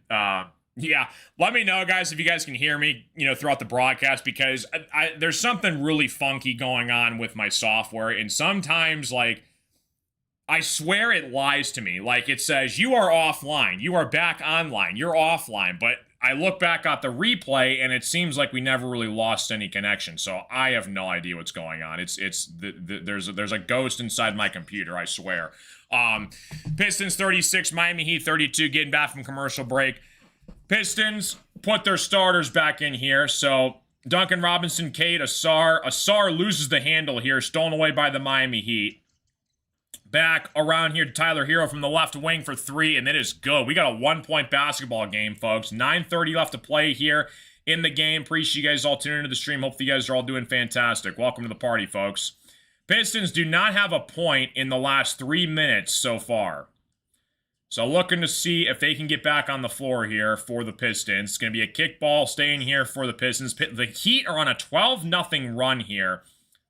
Yeah, let me know, guys, if you guys can hear me, throughout the broadcast, because there's something really funky going on with my software, and sometimes, I swear it lies to me. Like, it says, you are offline, you are back online, you're offline, but I look back at the replay, and it seems like we never really lost any connection, so I have no idea what's going on. There's a ghost inside my computer, I swear. Pistons 36, Miami Heat 32, getting back from commercial break. Pistons put their starters back in here. So Duncan Robinson, Cade, Asar. Asar loses the handle here, stolen away by the Miami Heat. Back around here to Tyler Hero from the left wing for 3, and it is good. We got a 1-point basketball game, folks. 9:30 left to play here in the game. Appreciate you guys all tuning into the stream. Hopefully you guys are all doing fantastic. Welcome to the party, folks. Pistons do not have a point in the last 3 minutes so far. So looking to see if they can get back on the floor here for the Pistons. It's going to be a kickball staying here for the Pistons. The Heat are on a 12-0 run here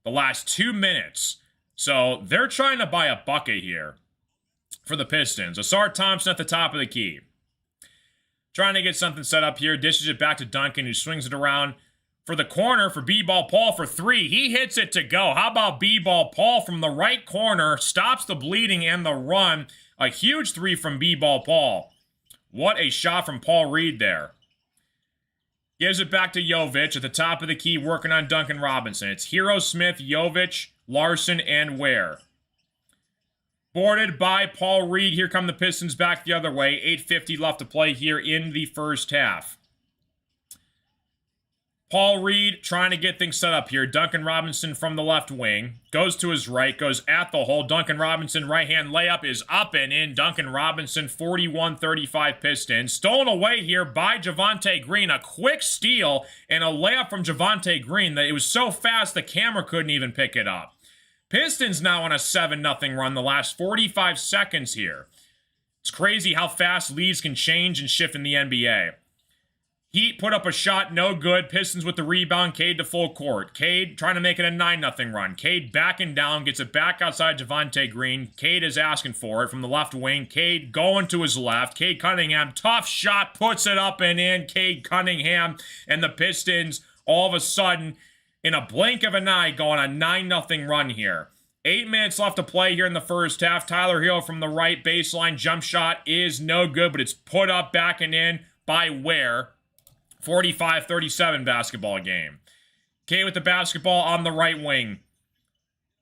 the last 2 minutes. So they're trying to buy a bucket here for the Pistons. Asar Thompson at the top of the key. Trying to get something set up here. Dishes it back to Duncan, who swings it around for the corner for B-Ball Paul for 3. He hits it to go. How about B-Ball Paul from the right corner? Stops the bleeding and the run. A huge 3 from B-Ball Paul. What a shot from Paul Reed there. Gives it back to Jovic at the top of the key, working on Duncan Robinson. It's Hero, Smith, Jovic, Larson, and Ware. Boarded by Paul Reed. Here come the Pistons back the other way. 8:50 left to play here in the first half. Paul Reed trying to get things set up here. Duncan Robinson from the left wing. Goes to his right. Goes at the hole. Duncan Robinson right-hand layup is up and in. Duncan Robinson, 41-35 Pistons. Stolen away here by Javonte Green. A quick steal and a layup from Javonte Green that it was so fast the camera couldn't even pick it up. Pistons now on a 7-0 run the last 45 seconds here. It's crazy how fast leads can change and shift in the NBA. Heat put up a shot, no good. Pistons with the rebound. Cade to full court. Cade trying to make it a 9-0 run. Cade backing down, gets it back outside Javonte Green. Cade is asking for it from the left wing. Cade going to his left. Cade Cunningham, tough shot, puts it up and in. Cade Cunningham and the Pistons all of a sudden, in a blink of an eye, go on a 9-0 run here. 8 minutes left to play here in the first half. Tyler Hero from the right baseline. Jump shot is no good, but it's put up back and in by Ware. 45-37 basketball game. Cade with the basketball on the right wing.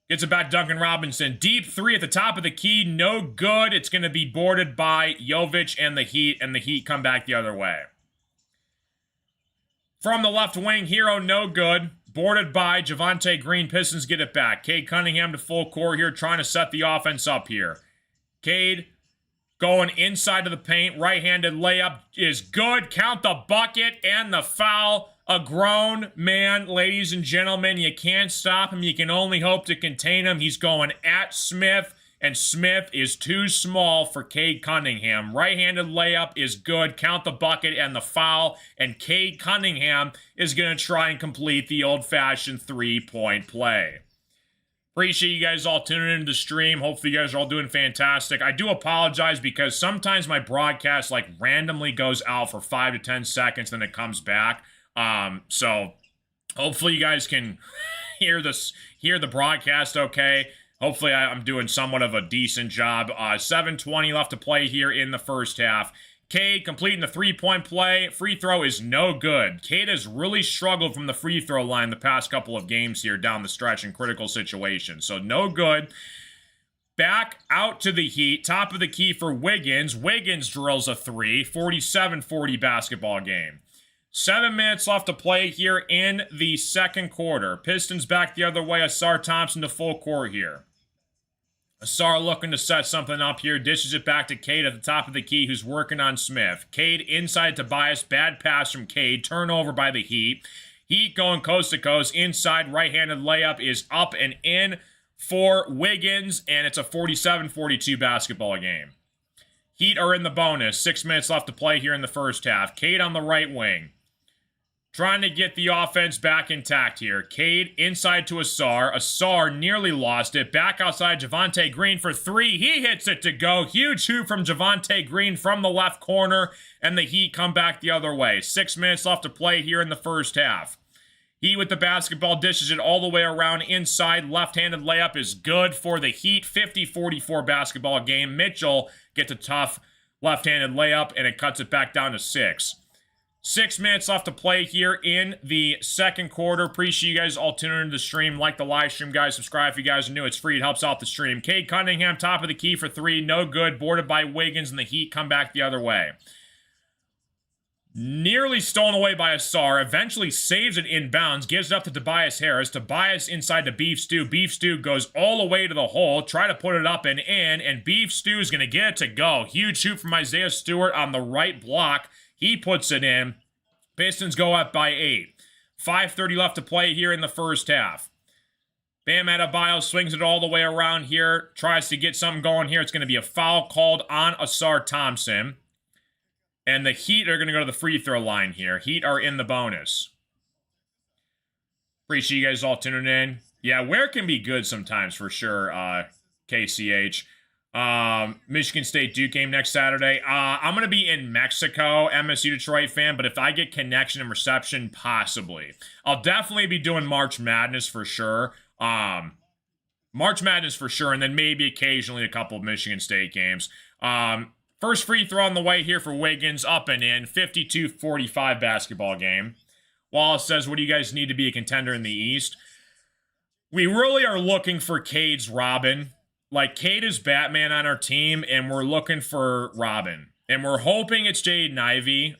Gets it back, Duncan Robinson. Deep three at the top of the key. No good. It's going to be boarded by Jovic and the Heat come back the other way. From the left wing, Hero no good. Boarded by Javonte Green. Pistons get it back. Cade Cunningham to full court here, trying to set the offense up here. Cade going inside of the paint. Right-handed layup is good. Count the bucket and the foul. A grown man, ladies and gentlemen. You can't stop him. You can only hope to contain him. He's going at Smith, and Smith is too small for Cade Cunningham. Right-handed layup is good. Count the bucket and the foul. And Cade Cunningham is going to try and complete the old-fashioned three-point play. Appreciate you guys all tuning into the stream. Hopefully you guys are all doing fantastic. I do apologize because sometimes my broadcast like randomly goes out for 5 to 10 seconds, then it comes back. So hopefully you guys can hear the broadcast okay. Hopefully I'm doing somewhat of a decent job. 7:20 left to play here in the first half. Cade completing the three-point play. Free throw is no good. Cade has really struggled from the free throw line the past couple of games here down the stretch in critical situations. So no good. Back out to the Heat. Top of the key for Wiggins. Wiggins drills a three. 47-40 basketball game. 7 minutes left to play here in the second quarter. Pistons back the other way. Ausar Thompson to full court here. Ausar looking to set something up here. Dishes it back to Cade at the top of the key, who's working on Smith. Cade inside Tobias. Bad pass from Cade. Turnover by the Heat. Heat going coast to coast. Inside right-handed layup is up and in for Wiggins, and it's a 47-42 basketball game. Heat are in the bonus. 6 minutes left to play here in the first half. Cade on the right wing. Trying to get the offense back intact here. Cade inside to Ausar. Ausar nearly lost it. Back outside Javonte Green for three. He hits it to go. Huge hoop from Javonte Green from the left corner. And the Heat come back the other way. 6 minutes left to play here in the first half. Heat with the basketball, dishes it all the way around inside. Left-handed layup is good for the Heat. 50-44 basketball game. Mitchell gets a tough left-handed layup, and it cuts it back down to 6. 6 minutes left to play here in the second quarter. Appreciate you guys all tuning into the stream. Like the live stream, guys. Subscribe if you guys are new. It's free. It helps out the stream. Cade Cunningham, top of the key for three. No good. Boarded by Wiggins, and the Heat come back the other way. Nearly stolen away by Ausar. Eventually saves it inbounds. Gives it up to Tobias Harris. Tobias inside to Beef Stew. Beef Stew goes all the way to the hole. Try to put it up and in. And Beef Stew is going to get it to go. Huge shoot from Isaiah Stewart on the right block. He puts it in. Pistons go up by 8. 5:30 left to play here in the first half. Bam Adebayo swings it all the way around here. Tries to get something going here. It's going to be a foul called on Ausar Thompson. And the Heat are going to go to the free throw line here. Heat are in the bonus. Appreciate you guys all tuning in. Yeah, Ware can be good sometimes for sure, KCH. Michigan State Duke game next Saturday. I'm going to be in Mexico, MSU Detroit fan, but if I get connection and reception, possibly. I'll definitely be doing March Madness for sure. March Madness for sure, and then maybe occasionally a couple of Michigan State games. First free throw on the way here for Wiggins, up and in. 52-45 basketball game. Wallace says, what do you guys need to be a contender in the East? We really are looking for Cade's Robin. Like, Cade is Batman on our team, and we're looking for Robin. And we're hoping it's Jaden Ivey.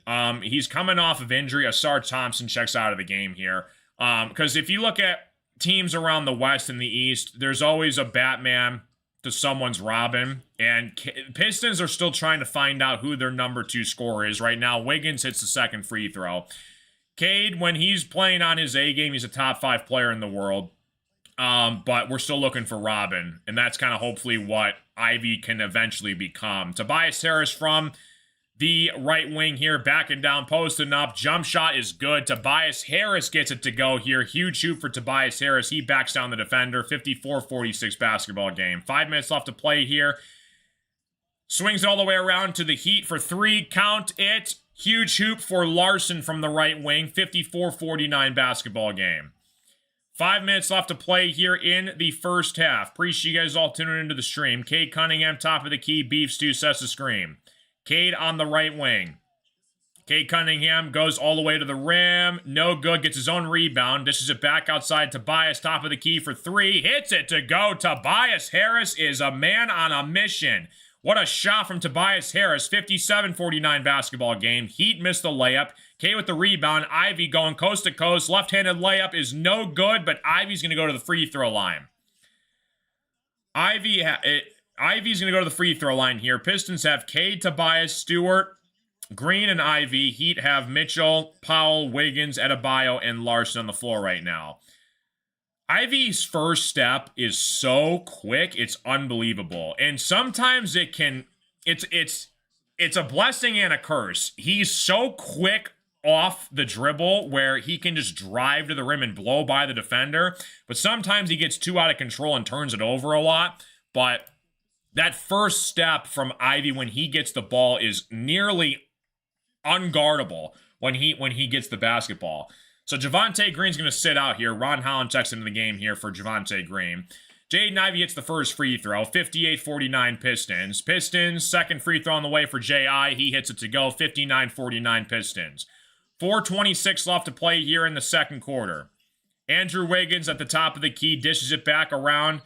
He's coming off of injury. Ausar Thompson checks out of the game here. Because if you look at teams around the West and the East, there's always a Batman to someone's Robin. And Pistons are still trying to find out who their number 2 scorer is. Right now, Wiggins hits the second free throw. Cade, when he's playing on his A game, he's a top 5 player in the world. But we're still looking for Robin, and that's kind of hopefully what Ivy can eventually become. Tobias Harris from the right wing here, backing down, posting up. Jump shot is good. Tobias Harris gets it to go here. Huge shoot for Tobias Harris. He backs down the defender. 54-46 basketball game. 5 minutes left to play here. Swings it all the way around to the Heat for 3. Count it. Huge hoop for Larson from the right wing. 54-49 basketball game. 5 minutes left to play here in the first half. Appreciate you guys all tuning into the stream. Cade Cunningham, top of the key. Beef Stew sets the screen. Cade on the right wing. Cade Cunningham goes all the way to the rim. No good. Gets his own rebound. Dishes it back outside. Tobias, top of the key for 3. Hits it to go. Tobias Harris is a man on a mission. What a shot from Tobias Harris. 57-49 basketball game. Heat missed the layup. Cade with the rebound. Ivy going coast to coast. Left-handed layup is no good, but Ivy's going to go to the free throw line. Ivy's going to go to the free throw line here. Pistons have Cade, Tobias, Stewart, Green, and Ivy. Heat have Mitchell, Powell, Wiggins, Adebayo, and Larson on the floor right now. Ivy's first step is so quick, it's unbelievable. And sometimes it's a blessing and a curse. He's so quick off the dribble where he can just drive to the rim and blow by the defender. But sometimes he gets too out of control and turns it over a lot. But that first step from Ivy when he gets the ball is nearly unguardable when he gets the basketball. So Javonte Green's going to sit out here. Ron Holland checks into the game here for Javonte Green. Jaden Ivey hits the first free throw. 58-49 Pistons. Pistons, second free throw on the way for J.I. He hits it to go. 59-49 Pistons. 4:26 left to play here in the second quarter. Andrew Wiggins at the top of the key dishes it back around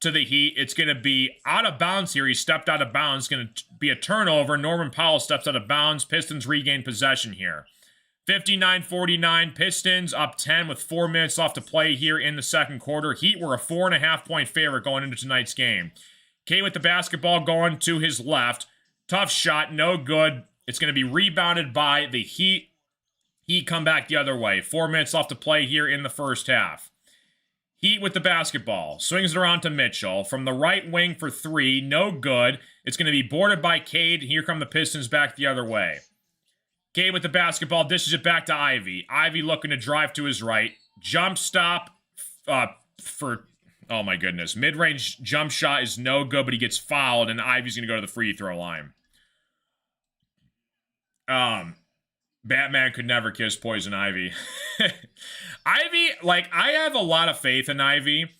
to the Heat. It's going to be out of bounds here. He stepped out of bounds. It's going to be a turnover. Norman Powell steps out of bounds. Pistons regain possession here. 59-49, Pistons up 10 with 4 minutes left to play here in the second quarter. Heat were a 4.5-point favorite going into tonight's game. Cade with the basketball going to his left. Tough shot, no good. It's going to be rebounded by the Heat. Heat come back the other way. 4 minutes left to play here in the first half. Heat with the basketball. Swings it around to Mitchell. From the right wing for 3, no good. It's going to be boarded by Cade. Here come the Pistons back the other way. Cade with the basketball, dishes it back to Ivy. Ivy looking to drive to his right. Jump stop for, oh my goodness. Mid-range jump shot is no good, but he gets fouled, and Ivy's going to go to the free throw line. Batman could never kiss Poison Ivy. Ivy, like, I have a lot of faith in Ivy.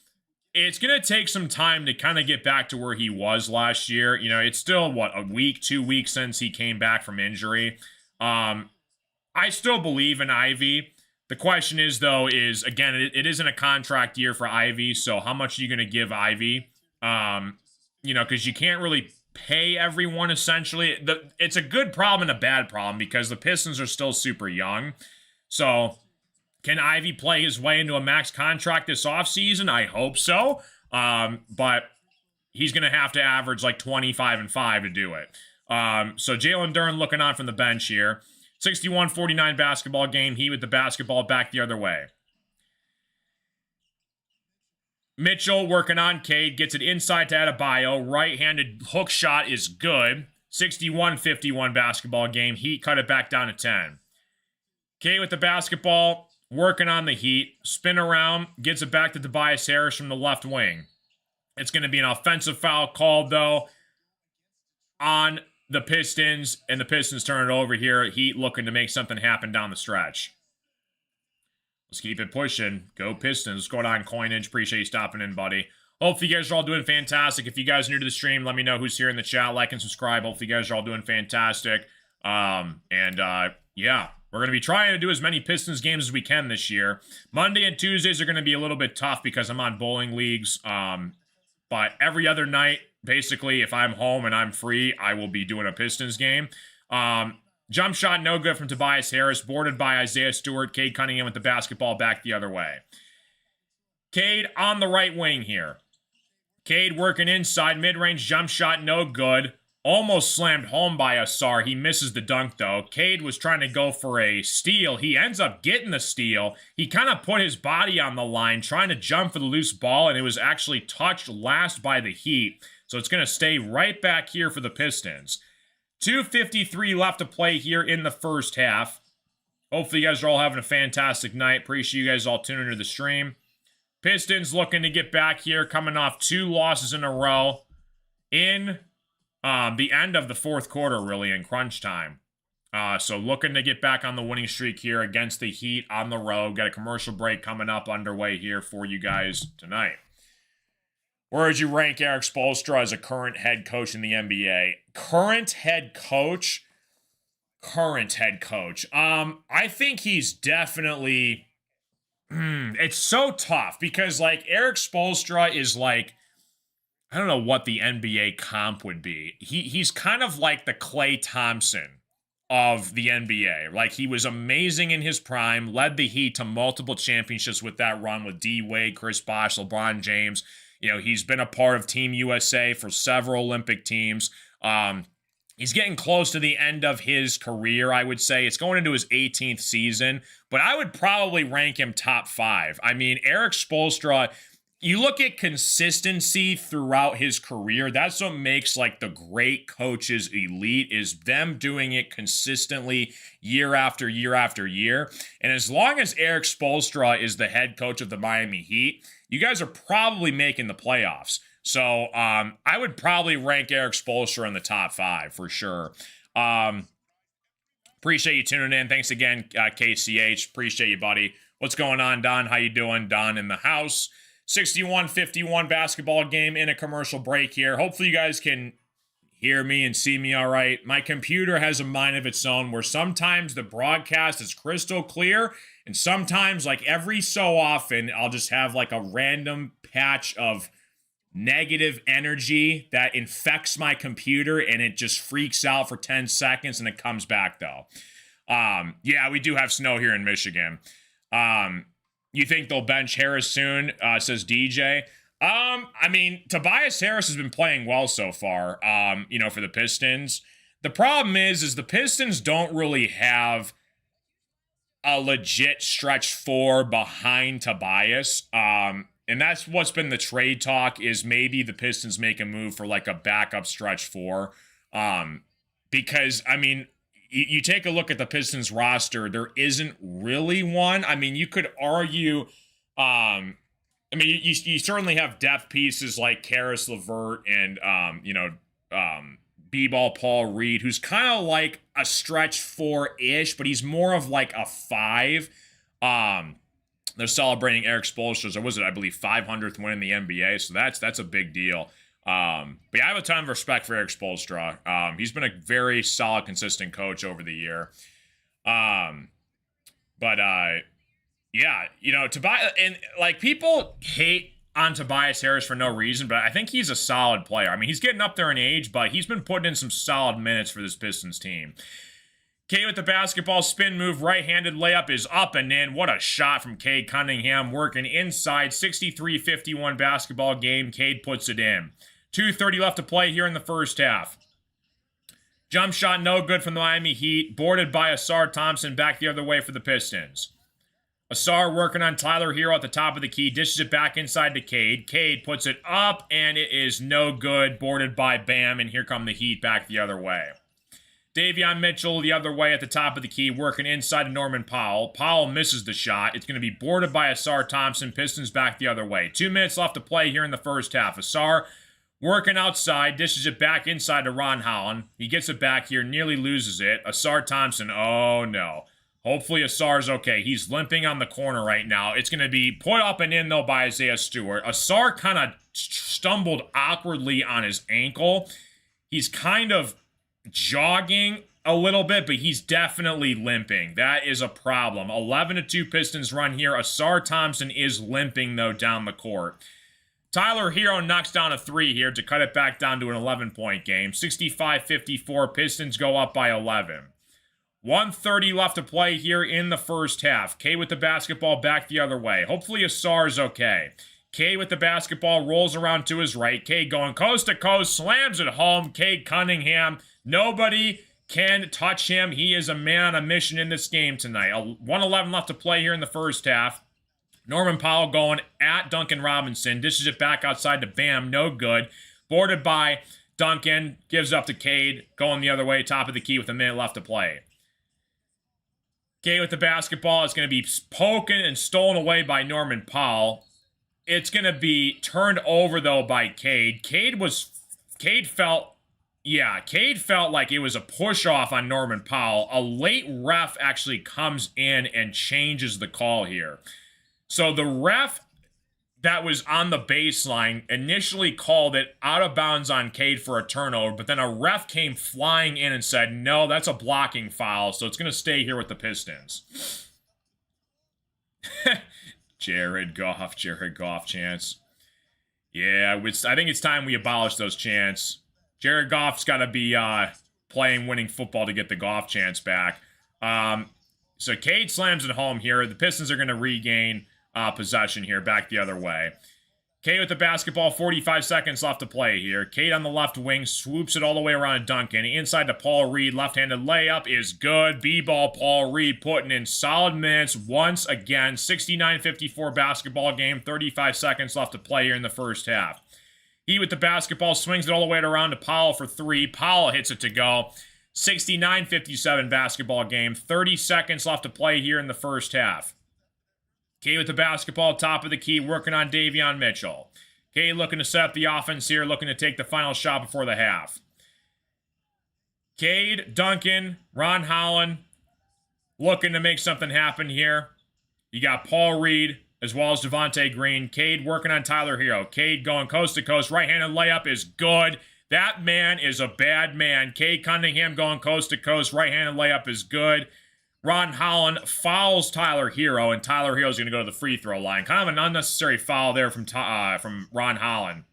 It's going to take some time to kind of get back to where he was last year. You know, it's still, a week, 2 weeks since he came back from injury. I still believe in Ivy. The question is, though, again, it isn't a contract year for Ivy, so how much are you going to give Ivy? You know, because you can't really pay everyone, essentially. It's a good problem and a bad problem because the Pistons are still super young. So, can Ivy play his way into a max contract this offseason? I hope so. But he's going to have to average like 25 and 5 to do it. So Jalen Duren looking on from the bench here. 61-49 basketball game. He with the basketball back the other way. Mitchell working on Cade. Gets it inside to Adebayo. Right-handed hook shot is good. 61-51 basketball game. Heat cut it back down to 10. Cade with the basketball. Working on the Heat. Spin around. Gets it back to Tobias Harris from the left wing. It's going to be an offensive foul called, though, on the Pistons, and the Pistons turn it over here. Heat looking to make something happen down the stretch. Let's keep it pushing. Go Pistons. What's going on, Coinage? Appreciate you stopping in, buddy. Hopefully you guys are all doing fantastic. If you guys are new to the stream, let me know who's here in the chat. Like and subscribe. Hopefully you guys are all doing fantastic. Yeah, we're going to be trying to do as many Pistons games as we can this year. Monday and Tuesdays are going to be a little bit tough because I'm on bowling leagues. But every other night, basically, if I'm home and I'm free, I will be doing a Pistons game. Jump shot, no good from Tobias Harris. Boarded by Isaiah Stewart. Cade Cunningham with the basketball back the other way. Cade on the right wing here. Cade working inside. Mid-range jump shot, no good. Almost slammed home by Asar. He misses the dunk, though. Cade was trying to go for a steal. He ends up getting the steal. He kind of put his body on the line, trying to jump for the loose ball, and it was actually touched last by the Heat. So it's going to stay right back here for the Pistons. 2:53 left to play here in the first half. Hopefully you guys are all having a fantastic night. Appreciate you guys all tuning into the stream. Pistons looking to get back here, coming off 2 losses in a row in the end of the fourth quarter, really, in crunch time. So looking to get back on the winning streak here against the Heat on the road. Got a commercial break coming up underway here for you guys tonight. Where would you rank Eric Spoelstra as a current head coach in the NBA? Current head coach. I think he's definitely. It's so tough because like Eric Spoelstra is like, I don't know what the NBA comp would be. He's kind of like the Klay Thompson of the NBA. Like, he was amazing in his prime, led the Heat to multiple championships with that run with D. Wade, Chris Bosh, LeBron James. You know, he's been a part of Team USA for several Olympic teams. He's getting close to the end of his career, I would say. It's going into his 18th season, but I would probably rank him top 5. I mean, Eric Spoelstra, you look at consistency throughout his career. That's what makes like the great coaches elite, is them doing it consistently year after year after year. And as long as Eric Spoelstra is the head coach of the Miami Heat, you guys are probably making the playoffs. So I would probably rank Eric Spoelstra in the top 5 for sure. Appreciate you tuning in. Thanks again, KCH. Appreciate you, buddy. What's going on, Don? How you doing? Don in the house. 61-51 basketball game in a commercial break here. Hopefully you guys can hear me and see me all right. My computer has a mind of its own where sometimes the broadcast is crystal clear and sometimes, like every so often, I'll just have like a random patch of negative energy that infects my computer and it just freaks out for 10 seconds and it comes back though. Yeah, we do have snow here in Michigan. You think they'll bench Harris soon, says DJ. I mean, Tobias Harris has been playing well so far, for the Pistons. The problem is the Pistons don't really have a legit stretch 4 behind Tobias. And that's what's been the trade talk, is maybe the Pistons make a move for like a backup stretch 4. Because, I mean, you take a look at the Pistons roster, there isn't really one. I mean, you could argue, you certainly have depth pieces like Karis LeVert and, B-ball Paul Reed, who's kind of like a stretch 4-ish, but he's more of like a 5. They're celebrating Eric Spoelstra's, or was it, I believe, 500th win in the NBA, so that's a big deal. But yeah, I have a ton of respect for Eric Spoelstra. He's been a very solid, consistent coach over the year. Yeah, Tobias, and like people hate on Tobias Harris for no reason, but I think he's a solid player. I mean, he's getting up there in age, but he's been putting in some solid minutes for this Pistons team. Cade with the basketball, spin move, right-handed layup is up and in. What a shot from Cade Cunningham, working inside. 63-51 basketball game. Cade puts it in. 2:30 left to play here in the first half. Jump shot no good from the Miami Heat. Boarded by Ausar Thompson, back the other way for the Pistons. Ausar working on Tyler Hero at the top of the key. Dishes it back inside to Cade. Cade puts it up, and it is no good. Boarded by Bam, and here come the Heat back the other way. Davion Mitchell the other way at the top of the key, working inside to Norman Powell. Powell misses the shot. It's going to be boarded by Ausar Thompson. Pistons back the other way. 2 minutes left to play here in the first half. Ausar working outside, dishes it back inside to Ron Holland. He gets it back here, nearly loses it. Ausar Thompson, oh no. Hopefully Asar's okay. He's limping on the corner right now. It's going to be put up and in, though, by Isaiah Stewart. Ausar kind of stumbled awkwardly on his ankle. He's kind of jogging a little bit, but he's definitely limping. That is a problem. 11-2 Pistons run here. Ausar Thompson is limping, though, down the court. Tyler Hero knocks down a 3 here to cut it back down to an 11-point game. 65-54. Pistons go up by 11. 1:30 left to play here in the first half. Cade with the basketball back the other way. Hopefully Asar's okay. Cade with the basketball, rolls around to his right. Cade going coast to coast, slams it home. Cade Cunningham, nobody can touch him. He is a man on a mission in this game tonight. 1:11 left to play here in the first half. Norman Powell going at Duncan Robinson. Dishes it back outside to Bam, no good. Boarded by Duncan, gives up to Cade, going the other way, top of the key with a minute left to play. Cade with the basketball is going to be poking and stolen away by Norman Powell. It's going to be turned over, though, by Cade. Cade felt, Yeah, Cade felt like it was a push-off on Norman Powell. A late ref actually comes in and changes the call here. So the ref that was on the baseline initially called it out of bounds on Cade for a turnover, but then a ref came flying in and said, no, that's a blocking foul, so it's going to stay here with the Pistons. Jared Goff chants. Yeah, I think it's time we abolish those chants. Jared Goff's got to be playing winning football to get the Goff chants back. So Cade slams it home here. The Pistons are going to regain possession here, back the other way. Cade with the basketball, 45 seconds left to play here. Cade on the left wing, swoops it all the way around to Duncan. Inside to Paul Reed, left-handed layup is good. B-ball, Paul Reed putting in solid minutes once again. 69-54 basketball game, 35 seconds left to play here in the first half. He with the basketball, swings it all the way around to Powell for three. Powell hits it to go. 69-57 basketball game, 30 seconds left to play here in the first half. Cade with the basketball, top of the key, working on Davion Mitchell. Cade looking to set up the offense here, looking to take the final shot before the half. Cade, Duncan, Ron Holland, looking to make something happen here. You got Paul Reed, as well as Devontae Green. Cade working on Tyler Hero. Cade going coast to coast. Right-handed layup is good. That man is a bad man. Cade Cunningham going coast to coast. Right-handed layup is good. Ron Holland fouls Tyler Hero, and Tyler Hero's going to go to the free throw line. Kind of an unnecessary foul there from Ron Holland.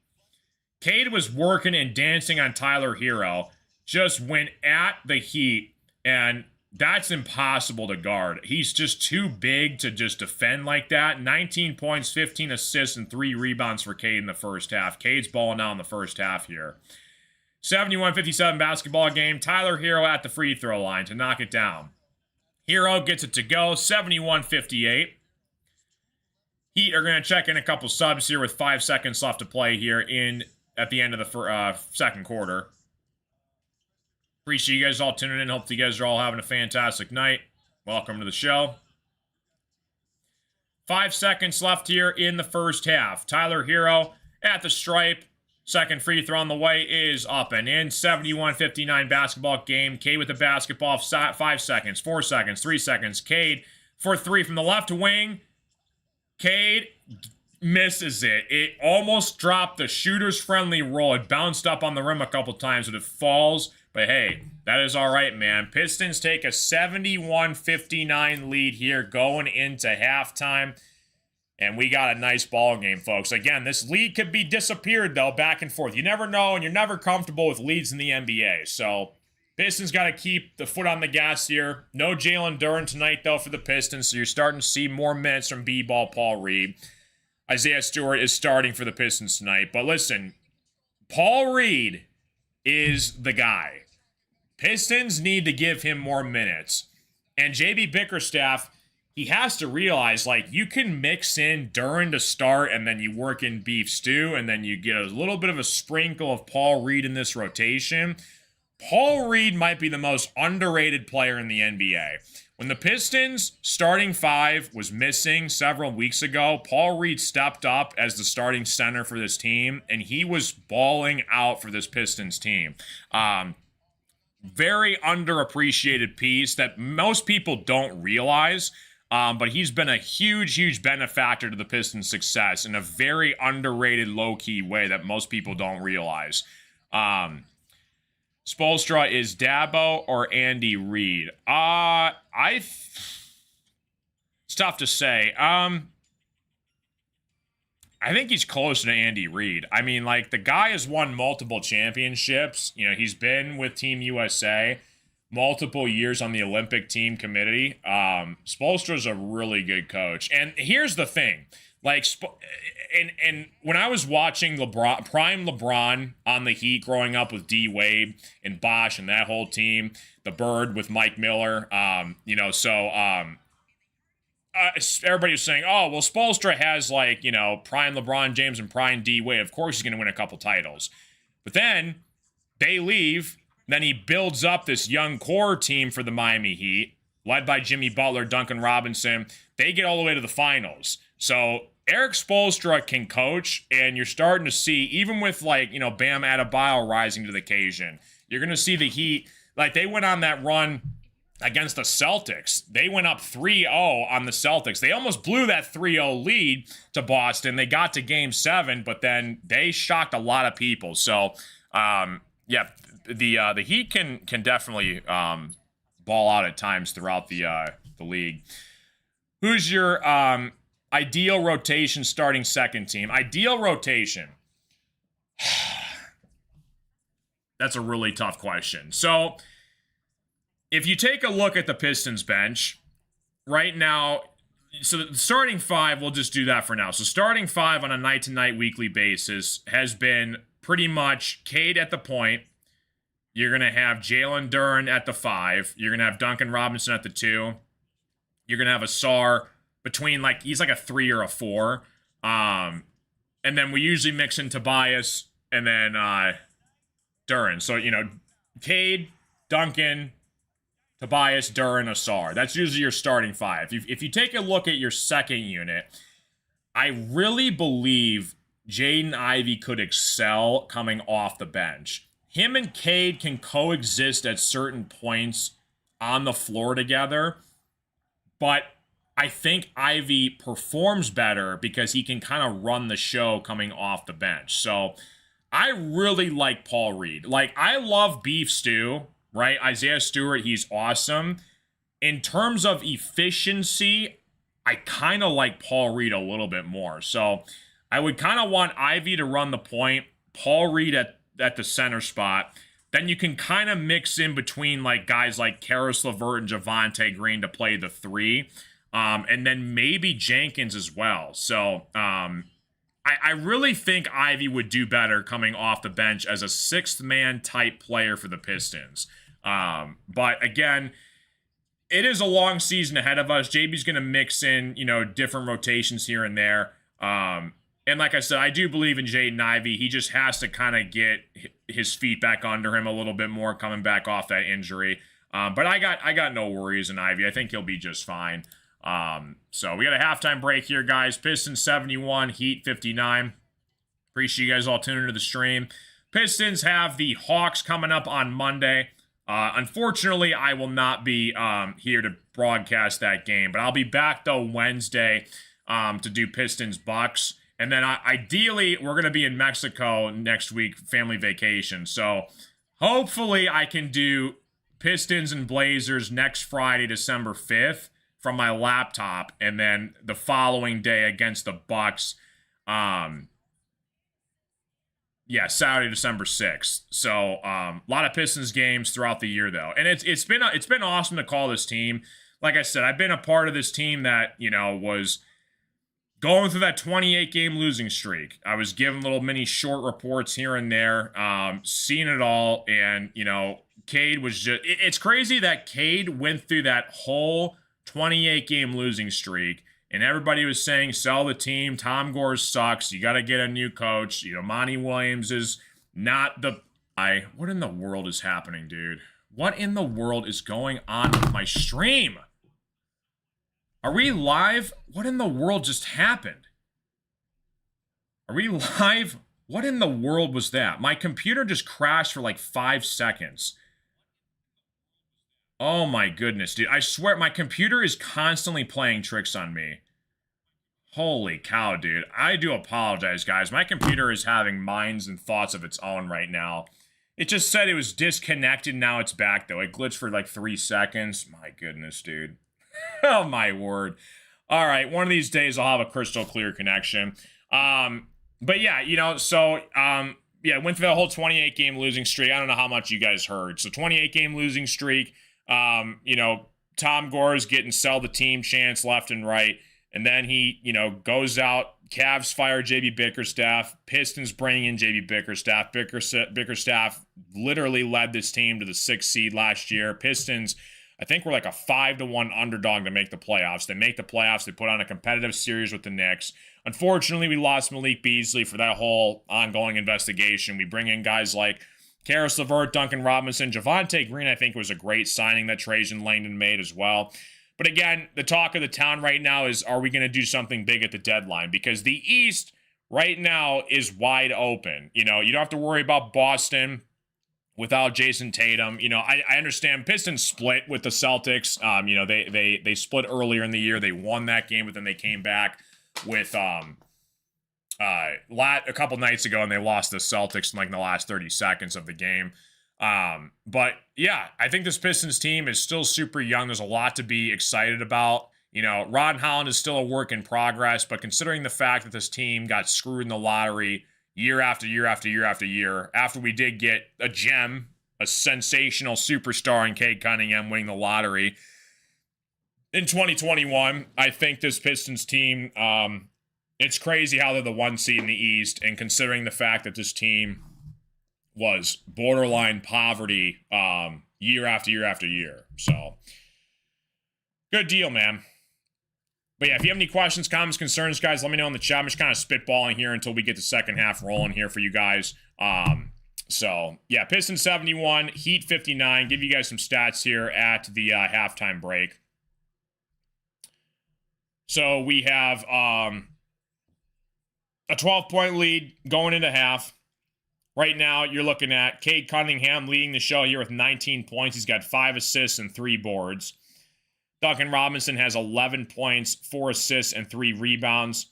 Cade was working and dancing on Tyler Hero. Just went at the Heat, and that's impossible to guard. He's just too big to just defend like that. 19 points, 15 assists, and 3 rebounds for Cade in the first half. Cade's balling out in the first half here. 71-57 basketball game. Tyler Hero at the free throw line to knock it down. Hero gets it to go, 71-58. Heat are going to check in a couple subs here with 5 seconds left to play here at the end of the second quarter. Appreciate you guys all tuning in. Hope you guys are all having a fantastic night. Welcome to the show. 5 seconds left here in the first half. Tyler Hero at the stripe. Second free throw on the way is up and in. 71-59 basketball game. Cade with the basketball. 5 seconds, 4 seconds, 3 seconds. Cade for three from the left wing. Cade misses it. It almost dropped the shooter's friendly roll. It bounced up on the rim a couple times, but it falls. But hey, that is all right, man. Pistons take a 71-59 lead here going into halftime. And we got a nice ball game, folks. Again, this lead could be disappeared, though, back and forth. You never know, and you're never comfortable with leads in the NBA. So, Pistons got to keep the foot on the gas here. No Jalen Duren tonight, though, for the Pistons. So, you're starting to see more minutes from B-ball Paul Reed. Isaiah Stewart is starting for the Pistons tonight. But listen, Paul Reed is the guy. Pistons need to give him more minutes. And JB Bickerstaff, he has to realize, like, you can mix in Duren to start, and then you work in beef stew, and then you get a little bit of a sprinkle of Paul Reed in this rotation. Paul Reed might be the most underrated player in the NBA. When the Pistons' starting five was missing several weeks ago, Paul Reed stepped up as the starting center for this team, and he was balling out for this Pistons team. Very underappreciated piece that most people don't realize. But he's been a huge benefactor to the Pistons' success in a very underrated, low-key way that most people don't realize. Spoelstra is Dabo or Andy Reid? It's tough to say. I think he's closer to Andy Reid. I mean, like, the guy has won multiple championships. You know, he's been with Team USA multiple years on the Olympic team committee. Spoelstra's a really good coach. And here's the thing. Like, and when I was watching prime LeBron on the Heat growing up with D. Wade and Bosh and that whole team, the Bird with Mike Miller, everybody was saying, oh, well, Spoelstra has, like, you know, prime LeBron James and prime D. Wade. Of course he's going to win a couple titles. But then they leave. Then he builds up this young core team for the Miami Heat, led by Jimmy Butler, Duncan Robinson. They get all the way to the finals. So Eric Spoelstra can coach, and you're starting to see, even with, like, you know, Bam Adebayo rising to the occasion, You're going to see the Heat, like they went on that run against the Celtics. They went up 3-0 on the Celtics. They almost blew that 3-0 lead to Boston. They got to game 7, but then they shocked a lot of people. So, yeah, the Heat can definitely ball out at times throughout the league. Who's your ideal rotation starting second team? Ideal rotation. That's a really tough question. So, if you take a look at the Pistons bench right now, so the starting 5, we'll just do that for now. So starting 5 on a night-to-night weekly basis has been pretty much Cade at the point. You're going to have Jalen Duren at the 5. You're going to have Duncan Robinson at the 2. You're going to have Asar between, he's like a 3 or a 4. And then we usually mix in Tobias and then Duren. So, Cade, Duncan, Tobias, Duren, Asar. That's usually your starting 5. If you take a look at your second unit, I really believe Jaden Ivey could excel coming off the bench. Him and Cade can coexist at certain points on the floor together, but I think Ivey performs better because he can kind of run the show coming off the bench. So I really like Paul Reed. I love Beef Stew. Right? Isaiah Stewart, he's awesome. In terms of efficiency, I kind of like Paul Reed a little bit more. So I would kind of want Ivy to run the point, Paul Reed at the center spot. Then you can kind of mix in between guys like Karis LeVert and Javonte Green to play the 3. And then maybe Jenkins as well. So I really think Ivy would do better coming off the bench as a 6th-man type player for the Pistons. But again, it is a long season ahead of us. JB's going to mix in, different rotations here and there. And like I said, I do believe in Jaden Ivey. He just has to kind of get his feet back under him a little bit more coming back off that injury. But I got no worries in Ivey. I think he'll be just fine. So we got a halftime break here, guys. Pistons 71, Heat 59. Appreciate you guys all tuning into the stream. Pistons have the Hawks coming up on Monday. Unfortunately, I will not be here to broadcast that game, but I'll be back though Wednesday to do Pistons Bucks, and then ideally we're gonna be in Mexico next week, family vacation. So hopefully I can do Pistons and Blazers next Friday, December 5th, from my laptop, and then the following day against the Bucks. Yeah, Saturday, December 6th. So, a lot of Pistons games throughout the year, though. And it's been awesome to call this team. Like I said, I've been a part of this team that, was going through that 28-game losing streak. I was given little mini short reports here and there, seeing it all. And, Cade was just... It's crazy that Cade went through that whole 28-game losing streak. And everybody was saying, sell the team. Tom Gore sucks. You got to get a new coach. Monty Williams is not the... What in the world is happening, dude? What in the world is going on with my stream? Are we live? What in the world just happened? Are we live? What in the world was that? My computer just crashed for 5 seconds. Oh my goodness, dude. I swear, my computer is constantly playing tricks on me. Holy cow, dude. I do apologize, guys. My computer is having minds and thoughts of its own right now. It just said it was disconnected. Now it's back, though. It glitched for 3 seconds. My goodness, dude. Oh, my word. All right, one of these days I'll have a crystal clear connection. But yeah, yeah, went through the whole 28-game losing streak. I don't know how much you guys heard. So 28-game losing streak. Tom Gore's getting sell the team chance left and right. And then he, goes out. Cavs fire J.B. Bickerstaff. Pistons bring in J.B. Bickerstaff. Bickerstaff literally led this team to the 6th seed last year. Pistons, I think, were like a 5-1 underdog to make the playoffs. They make the playoffs. They put on a competitive series with the Knicks. Unfortunately, we lost Malik Beasley for that whole ongoing investigation. We bring in guys like Karis LeVert, Duncan Robinson. Javonte Green, I think, was a great signing that Trajan Langdon made as well. But again, the talk of the town right now is, are we going to do something big at the deadline? Because the East right now is wide open. You don't have to worry about Boston without Jason Tatum. I understand Pistons split with the Celtics. They split earlier in the year. They won that game, but then they came back with a couple nights ago, and they lost the Celtics in like the last 30 seconds of the game. But yeah, I think this Pistons team is still super young. There's a lot to be excited about. Ron Holland is still a work in progress, but considering the fact that this team got screwed in the lottery year after year after year after year, after we did get a gem, a sensational superstar in Cade Cunningham winning the lottery in 2021, I think this Pistons team, it's crazy how they're the 1 seed in the East, and considering the fact that this team was borderline poverty year after year after year. So, good deal, man. But yeah, if you have any questions, comments, concerns, guys, let me know in the chat. I'm just kind of spitballing here until we get the second half rolling here for you guys. So, yeah, Pistons 71, Heat 59. Give you guys some stats here at the halftime break. So, we have a 12-point lead going into half. Right now, you're looking at Cade Cunningham leading the show here with 19 points. He's got 5 assists and 3 boards. Duncan Robinson has 11 points, 4 assists, and 3 rebounds.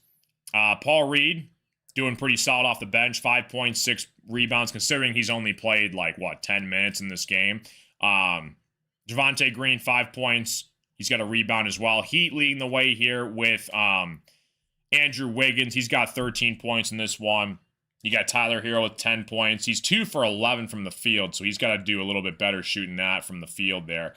Paul Reed doing pretty solid off the bench, 5 points, 6 rebounds, considering he's only played 10 minutes in this game. Javonte Green, 5 points. He's got a rebound as well. Heat leading the way here with Andrew Wiggins. He's got 13 points in this one. You got Tyler Hero with 10 points. He's 2 for 11 from the field, so he's got to do a little bit better shooting that from the field there.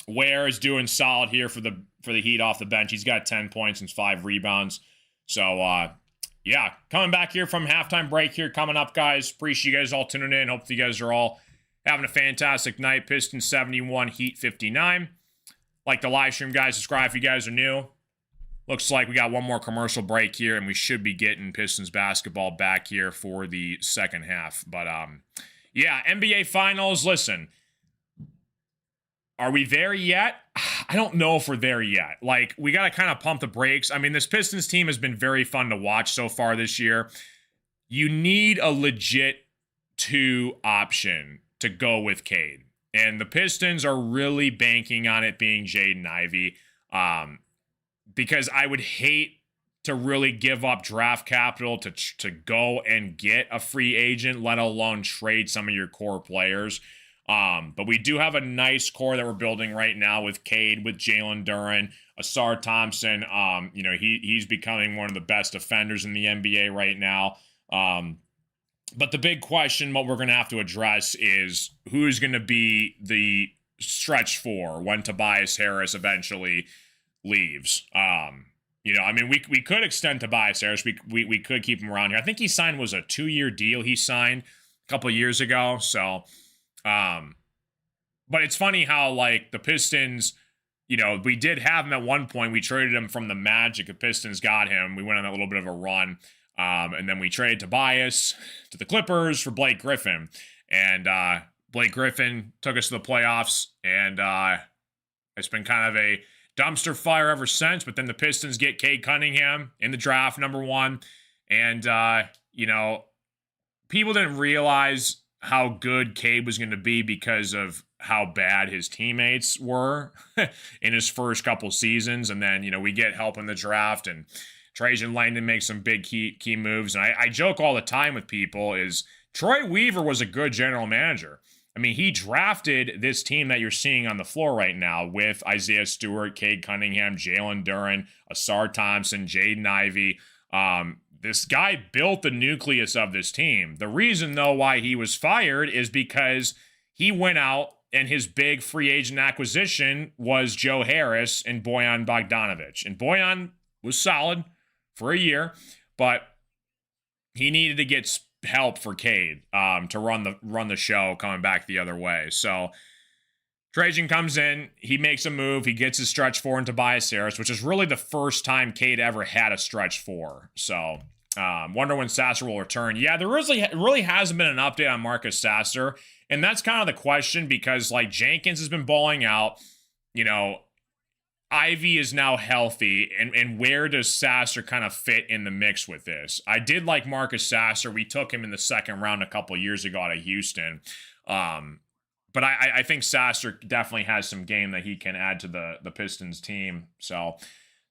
Ware is doing solid here for the Heat off the bench. He's got 10 points and 5 rebounds. So, yeah, coming back here from halftime break here coming up, guys. Appreciate you guys all tuning in. Hope you guys are all having a fantastic night. Pistons 71, Heat 59. Like the live stream, guys. Subscribe if you guys are new. Looks like we got one more commercial break here, and we should be getting Pistons basketball back here for the second half. But, yeah, NBA Finals, listen. Are we there yet? I don't know if we're there yet. We got to kind of pump the brakes. I mean, this Pistons team has been very fun to watch so far this year. You need a legit 2 option to go with Cade. And the Pistons are really banking on it being Jaden Ivey. Because I would hate to really give up draft capital to go and get a free agent, let alone trade some of your core players. But we do have a nice core that we're building right now with Cade, with Jalen Duren, Asar Thompson. He's becoming one of the best defenders in the NBA right now. But the big question, what we're going to have to address is who's going to be the stretch 4 when Tobias Harris eventually leaves. We could extend Tobias Harris. We could keep him around here. I think he signed was a 2-year deal he signed a couple of years ago. So, but it's funny how the Pistons, we did have him at one point. We traded him from the Magic. The Pistons got him. We went on a little bit of a run. And then we traded Tobias to the Clippers for Blake Griffin. And Blake Griffin took us to the playoffs. And it's been kind of a dumpster fire ever since. But then the Pistons get Cade Cunningham in the draft, number 1. And, people didn't realize how good Cade was going to be because of how bad his teammates were in his first couple seasons. And then, we get help in the draft, and Trajan Langdon makes some big key moves. And I joke all the time with people is Troy Weaver was a good general manager. I mean, he drafted this team that you're seeing on the floor right now with Isaiah Stewart, Cade Cunningham, Jalen Duren, Asar Thompson, Jaden Ivey. This guy built the nucleus of this team. The reason, though, why he was fired is because he went out and his big free agent acquisition was Joe Harris and Bojan Bogdanovic. And Bojan was solid for a year, but he needed to get help for Cade to run the show coming back the other way. So Trajan comes in, he makes a move, he gets his stretch 4 into Tobias Harris, which is really the first time Cade ever had a stretch 4. So wonder when Sasser will return. Yeah, there really hasn't been an update on Marcus Sasser, and that's kind of the question because Jenkins has been balling out. Ivy is now healthy, and where does Sasser kind of fit in the mix with this? I did like Marcus Sasser. We took him in the second round a couple years ago out of Houston. But I think Sasser definitely has some game that he can add to the Pistons team. So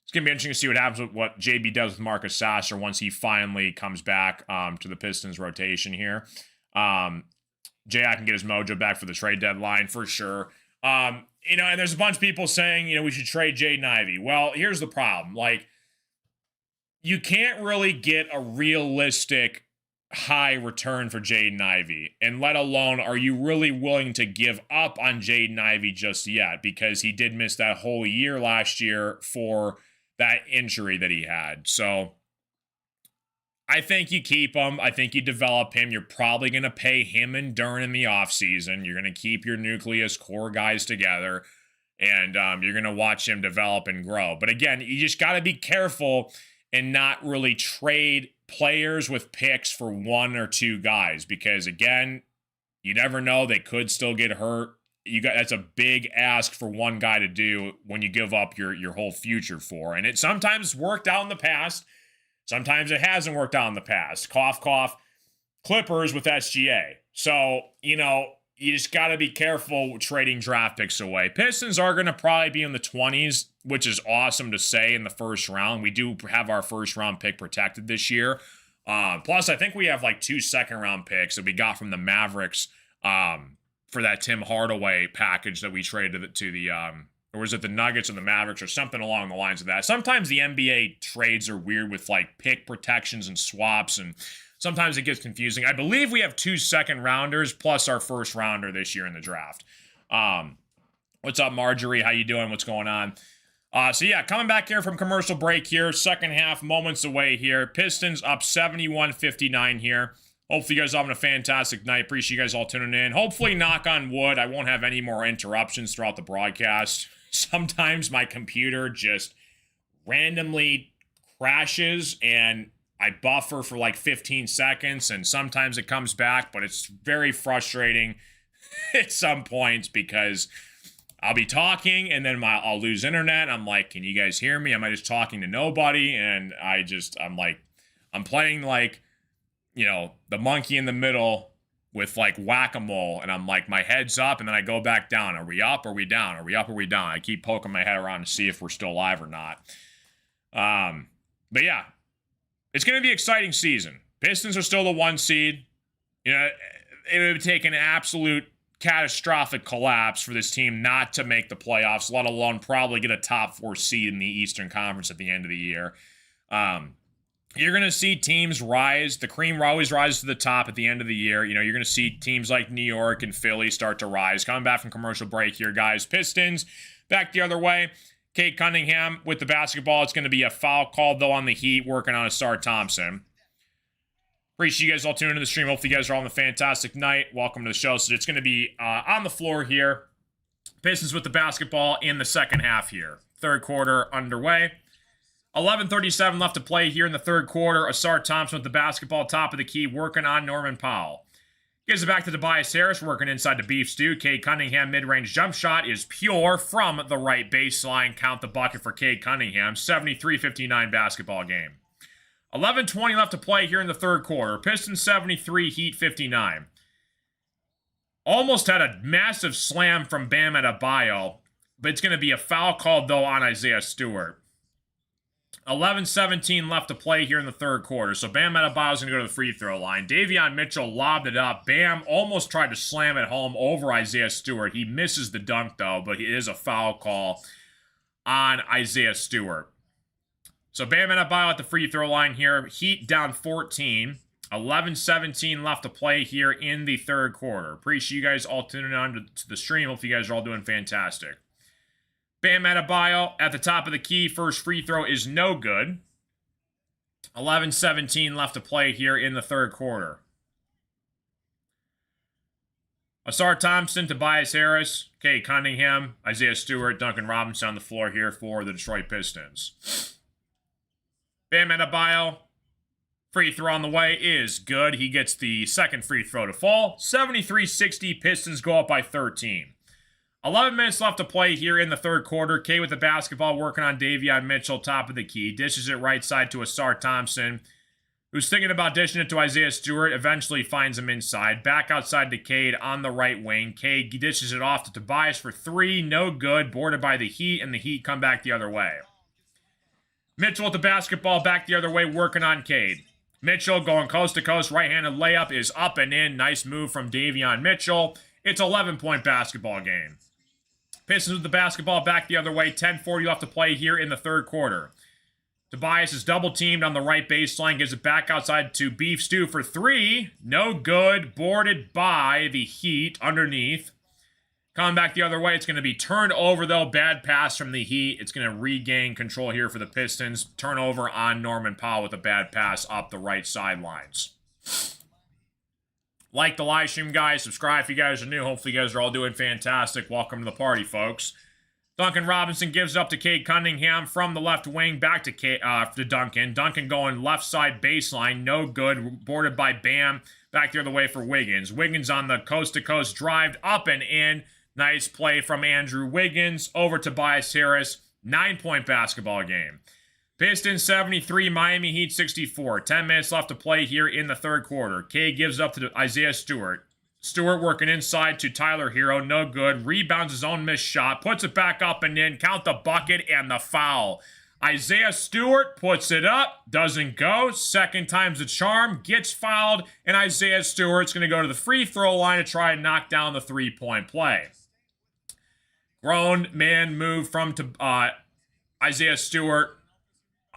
it's going to be interesting to see what happens with what JB does with Marcus Sasser once he finally comes back to the Pistons rotation here. J.I. can get his mojo back for the trade deadline for sure. And there's a bunch of people saying, we should trade Jaden Ivey. Well, here's the problem. Like, you can't really get a realistic high return for Jaden Ivey, and let alone are you really willing to give up on Jaden Ivey just yet, because he did miss that whole year last year for that injury that he had. So I think you keep him. I think you develop him. You're probably going to pay him and Dern in the offseason. You're going to keep your nucleus core guys together, and you're going to watch him develop and grow. But again, you just got to be careful and not really trade players with picks for one or two guys, because again, you never know, they could still get hurt. That's a big ask for one guy to do when you give up your whole future for. And it sometimes worked out in the past. Sometimes it hasn't worked out in the past. Cough, cough. Clippers with SGA. So, you just got to be careful trading draft picks away. Pistons are going to probably be in the 20s, which is awesome to say in the first round. We do have our first round pick protected this year. Plus, I think we have like 2 second round picks that we got from the Mavericks for that Tim Hardaway package that we traded to the or was it the Nuggets and the Mavericks or something along the lines of that. Sometimes the NBA trades are weird with like pick protections and swaps, and sometimes it gets confusing. I believe we have 2 second rounders plus our first rounder this year in the draft. What's up, Marjorie? How you doing? What's going on? So yeah, coming back here from commercial break here, second half, moments away here. Pistons up 71-59 here. Hopefully you guys are having a fantastic night. Appreciate you guys all tuning in. Hopefully, knock on wood, I won't have any more interruptions throughout the broadcast. Sometimes my computer just randomly crashes and I buffer for like 15 seconds, and sometimes it comes back, but it's very frustrating at some points because I'll be talking and then I'll lose internet. I'm like, can you guys hear me? Am I just talking to nobody? And I'm playing like, the monkey in the middle with like whack-a-mole, and I'm like, my head's up, and then I go back down. Are we up? Are we down? Are we up? Are we down? I keep poking my head around to see if we're still alive or not. But yeah, it's going to be an exciting season. Pistons are still the 1 seed. It would take an absolute catastrophic collapse for this team not to make the playoffs, let alone probably get a top 4 seed in the Eastern Conference at the end of the year. You're going to see teams rise. The cream always rises to the top at the end of the year. You're going to see teams like New York and Philly start to rise. Coming back from commercial break here, guys. Pistons back the other way. Cade Cunningham with the basketball. It's going to be a foul called, though, on the Heat, working on Asar Thompson. Appreciate you guys all tuning into the stream. Hopefully you guys are all on a fantastic night. Welcome to the show. So it's going to be on the floor here. Pistons with the basketball in the second half here. Third quarter underway. 11:37 left to play here in the third quarter. Asar Thompson with the basketball, top of the key, working on Norman Powell. Gives it back to Tobias Harris, working inside the beef stew. Cade Cunningham, mid-range jump shot is pure from the right baseline. Count the bucket for Cade Cunningham. 73-59 basketball game. 11:20 left to play here in the third quarter. Pistons 73, Heat 59. Almost had a massive slam from Bam Adebayo, but it's going to be a foul called, though, on Isaiah Stewart. 11:17 left to play here in the third quarter. So Bam Adebayo's going to go to the free throw line. Davion Mitchell lobbed it up. Bam almost tried to slam it home over Isaiah Stewart. He misses the dunk, though, but it is a foul call on Isaiah Stewart. So Bam Adebayo at the free throw line here. Heat down 14. 11:17 left to play here in the third quarter. Appreciate you guys all tuning on to the stream. Hope you guys are all doing fantastic. Bam Adebayo at the top of the key. First free throw is no good. 11:17 left to play here in the third quarter. Asar Thompson, Tobias Harris, Cade Cunningham, Isaiah Stewart, Duncan Robinson on the floor here for the Detroit Pistons. Bam Adebayo, free throw on the way is good. He gets the second free throw to fall. 73-60, Pistons go up by 13. 11 minutes left to play here in the third quarter. K with the basketball, working on Davion Mitchell, top of the key. Dishes it right side to Asar Thompson, who's thinking about dishing it to Isaiah Stewart. Eventually finds him inside. Back outside to Cade on the right wing. Cade dishes it off to Tobias for three. No good. Boarded by the Heat, and the Heat come back the other way. Mitchell with the basketball back the other way, working on Cade. Mitchell going coast to coast. Right-handed layup is up and in. Nice move from Davion Mitchell. It's an 11-point basketball game. Pistons with the basketball back the other way. 10:40 left to play here in the third quarter. Tobias is double-teamed on the right baseline. Gives it back outside to Beef Stew for three. No good. Boarded by the Heat underneath. Coming back the other way. It's going to be turned over, though. Bad pass from the Heat. It's going to regain control here for the Pistons. Turnover on Norman Powell with a bad pass up the right sidelines. Like the live stream, guys. Subscribe if you guys are new. Hopefully you guys are all doing fantastic. Welcome to the party, folks. Duncan Robinson gives it up to Cade Cunningham from the left wing. Back to Duncan. Duncan going left side baseline. No good. Boarded by Bam. Back the other way for Wiggins. Wiggins on the coast-to-coast drive. Up and in. Nice play from Andrew Wiggins. Over to Tobias Harris. 9-point basketball game. Pistons 73, Miami Heat 64. 10 minutes left to play here in the third quarter. K gives up to Isaiah Stewart. Stewart working inside to Tyler Hero. No good. Rebounds his own missed shot. Puts it back up and in. Count the bucket and the foul. Isaiah Stewart puts it up. Doesn't go. Second time's the charm. Gets fouled. And Isaiah Stewart's going to go to the free throw line to try and knock down the three-point play. Grown man move from Isaiah Stewart.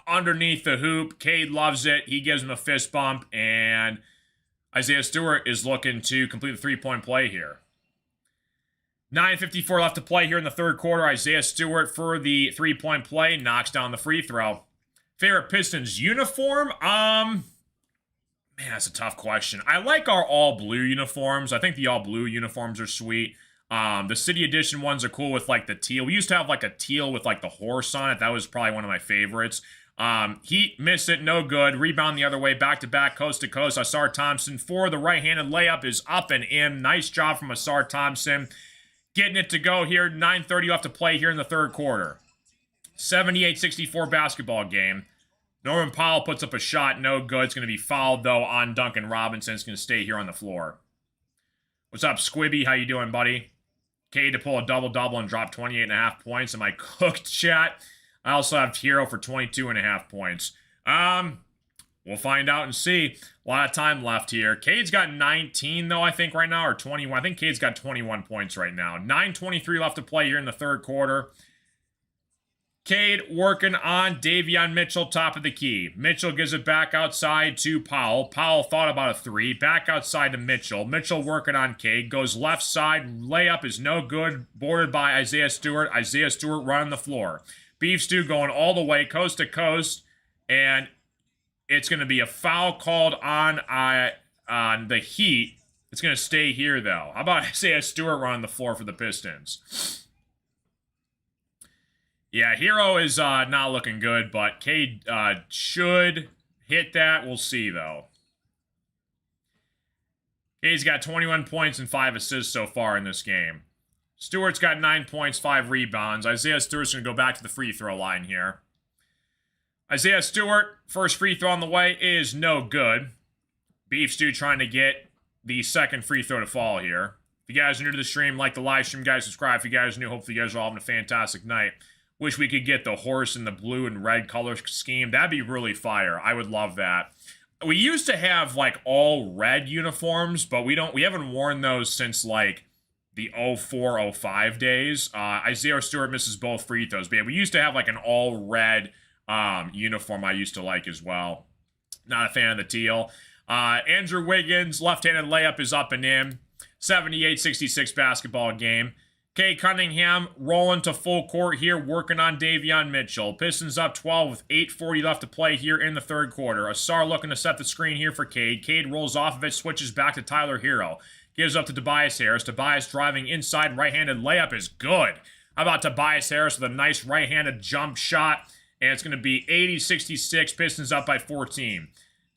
Underneath the hoop. Cade loves it. He gives him a fist bump, and Isaiah Stewart is looking to complete the three-point play here. 9:54 left to play here in the third quarter. Isaiah Stewart for the three-point play knocks down the free throw. Favorite Pistons uniform? Man, that's a tough question. I like our all-blue uniforms. I think the all-blue uniforms are sweet. The City Edition ones are cool with, like, the teal. We used to have, like, a teal with, like, the horse on it. That was probably one of my favorites. Heat missed it, no good. Rebound the other way, back-to-back, coast-to-coast. Asar Thompson for the right-handed layup is up and in. Nice job from Asar Thompson. Getting it to go here. 9:30 left to play here in the third quarter. 78-64 basketball game. Norman Powell puts up a shot, no good. It's going to be fouled, though, on Duncan Robinson. It's going to stay here on the floor. What's up, Squibby? How you doing, buddy? Cade to pull a double-double and drop 28.5 points. Am I cooked, chat? I also have Hero for 22.5 points. We'll find out and see. A lot of time left here. Cade's got 19, though, I think, right now, or 21. I think Cade's got 21 points right now. 9:23 left to play here in the third quarter. Cade working on Davion Mitchell, top of the key. Mitchell gives it back outside to Powell. Powell thought about a three. Back outside to Mitchell. Mitchell working on Cade. Goes left side. Layup is no good. Boarded by Isaiah Stewart. Isaiah Stewart running the floor. Beef Stew going all the way, coast to coast. And it's going to be a foul called on the Heat. It's going to stay here, though. How about Isaiah Stewart running the floor for the Pistons? Yeah, Hero is not looking good, but Cade should hit that. We'll see, though. Cade's got 21 points and 5 assists so far in this game. Stewart's got 9 points, 5 rebounds. Isaiah Stewart's going to go back to the free throw line here. Isaiah Stewart, first free throw on the way, is no good. Beef Stew trying to get the second free throw to fall here. If you guys are new to the stream, like the live stream, guys, subscribe. If you guys are new, hopefully you guys are all having a fantastic night. Wish we could get the horse in the blue and red color scheme. That'd be really fire. I would love that. We used to have, like, all red uniforms, but we haven't worn those since, like, the 04-05 days. Isaiah Stewart misses both free throws. But yeah, we used to have, like, an all-red uniform I used to like as well. Not a fan of the teal. Andrew Wiggins, left-handed layup is up and in. 78-66 basketball game. Cade Cunningham rolling to full court here, working on Davion Mitchell. Pistons up 12 with 8:40 left to play here in the third quarter. Asar looking to set the screen here for Cade. Cade rolls off of it, switches back to Tyler Hero. Gives up to Tobias Harris. Tobias driving inside, right-handed layup is good. How about Tobias Harris with a nice right-handed jump shot? And it's going to be 80-66, Pistons up by 14.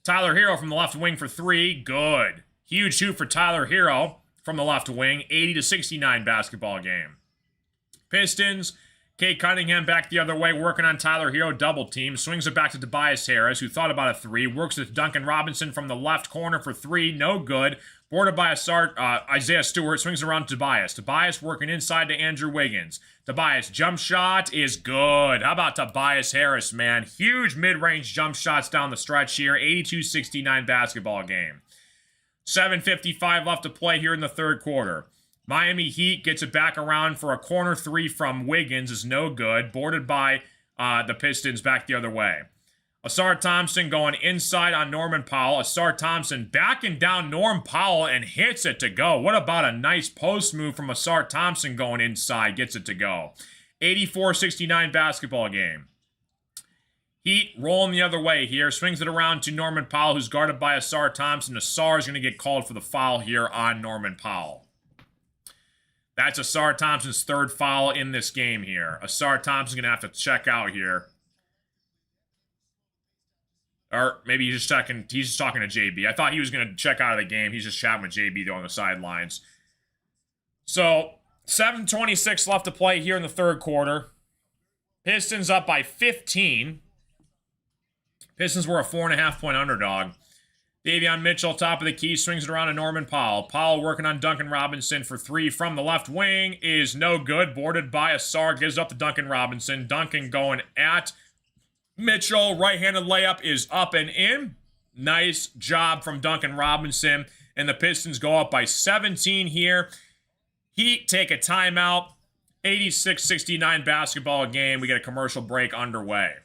Tyler Hero from the left wing for three, good. Huge hoop for Tyler Hero from the left wing, 80-69 basketball game. Pistons, Kate Cunningham back the other way, working on Tyler Hero double team. Swings it back to Tobias Harris, who thought about a three. Works with Duncan Robinson from the left corner for three. No good. Boarded by Isaiah Stewart. Swings around to Tobias. Tobias working inside to Andrew Wiggins. Tobias jump shot is good. How about Tobias Harris, man? Huge mid-range jump shots down the stretch here. 82-69 basketball game. 7:55 left to play here in the third quarter. Miami Heat gets it back around for a corner three from Wiggins. Is no good. Boarded by the Pistons back the other way. Asar Thompson going inside on Norman Powell. Asar Thompson backing down Norm Powell and hits it to go. What about a nice post move from Asar Thompson going inside? Gets it to go. 84-69 basketball game. Heat rolling the other way here. Swings it around to Norman Powell, who's guarded by Asar Thompson. Asar is going to get called for the foul here on Norman Powell. That's Asar Thompson's third foul in this game here. Asar Thompson's going to have to check out here. Or maybe he's just talking to JB. I thought he was going to check out of the game. He's just chatting with JB on the sidelines. So, 7:26 left to play here in the third quarter. Pistons up by 15. Pistons were a 4.5-point underdog. Davion Mitchell, top of the key, swings it around to Norman Powell. Powell working on Duncan Robinson for three from the left wing is no good. Boarded by Asar, gives up to Duncan Robinson. Duncan going at Mitchell. Right-handed layup is up and in. Nice job from Duncan Robinson. And the Pistons go up by 17 here. Heat take a timeout. 86-69 basketball game. We get a commercial break underway.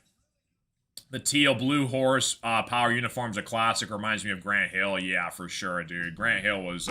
The teal blue horse power uniform's a classic. Reminds me of Grant Hill. Yeah, for sure, dude. Grant Hill was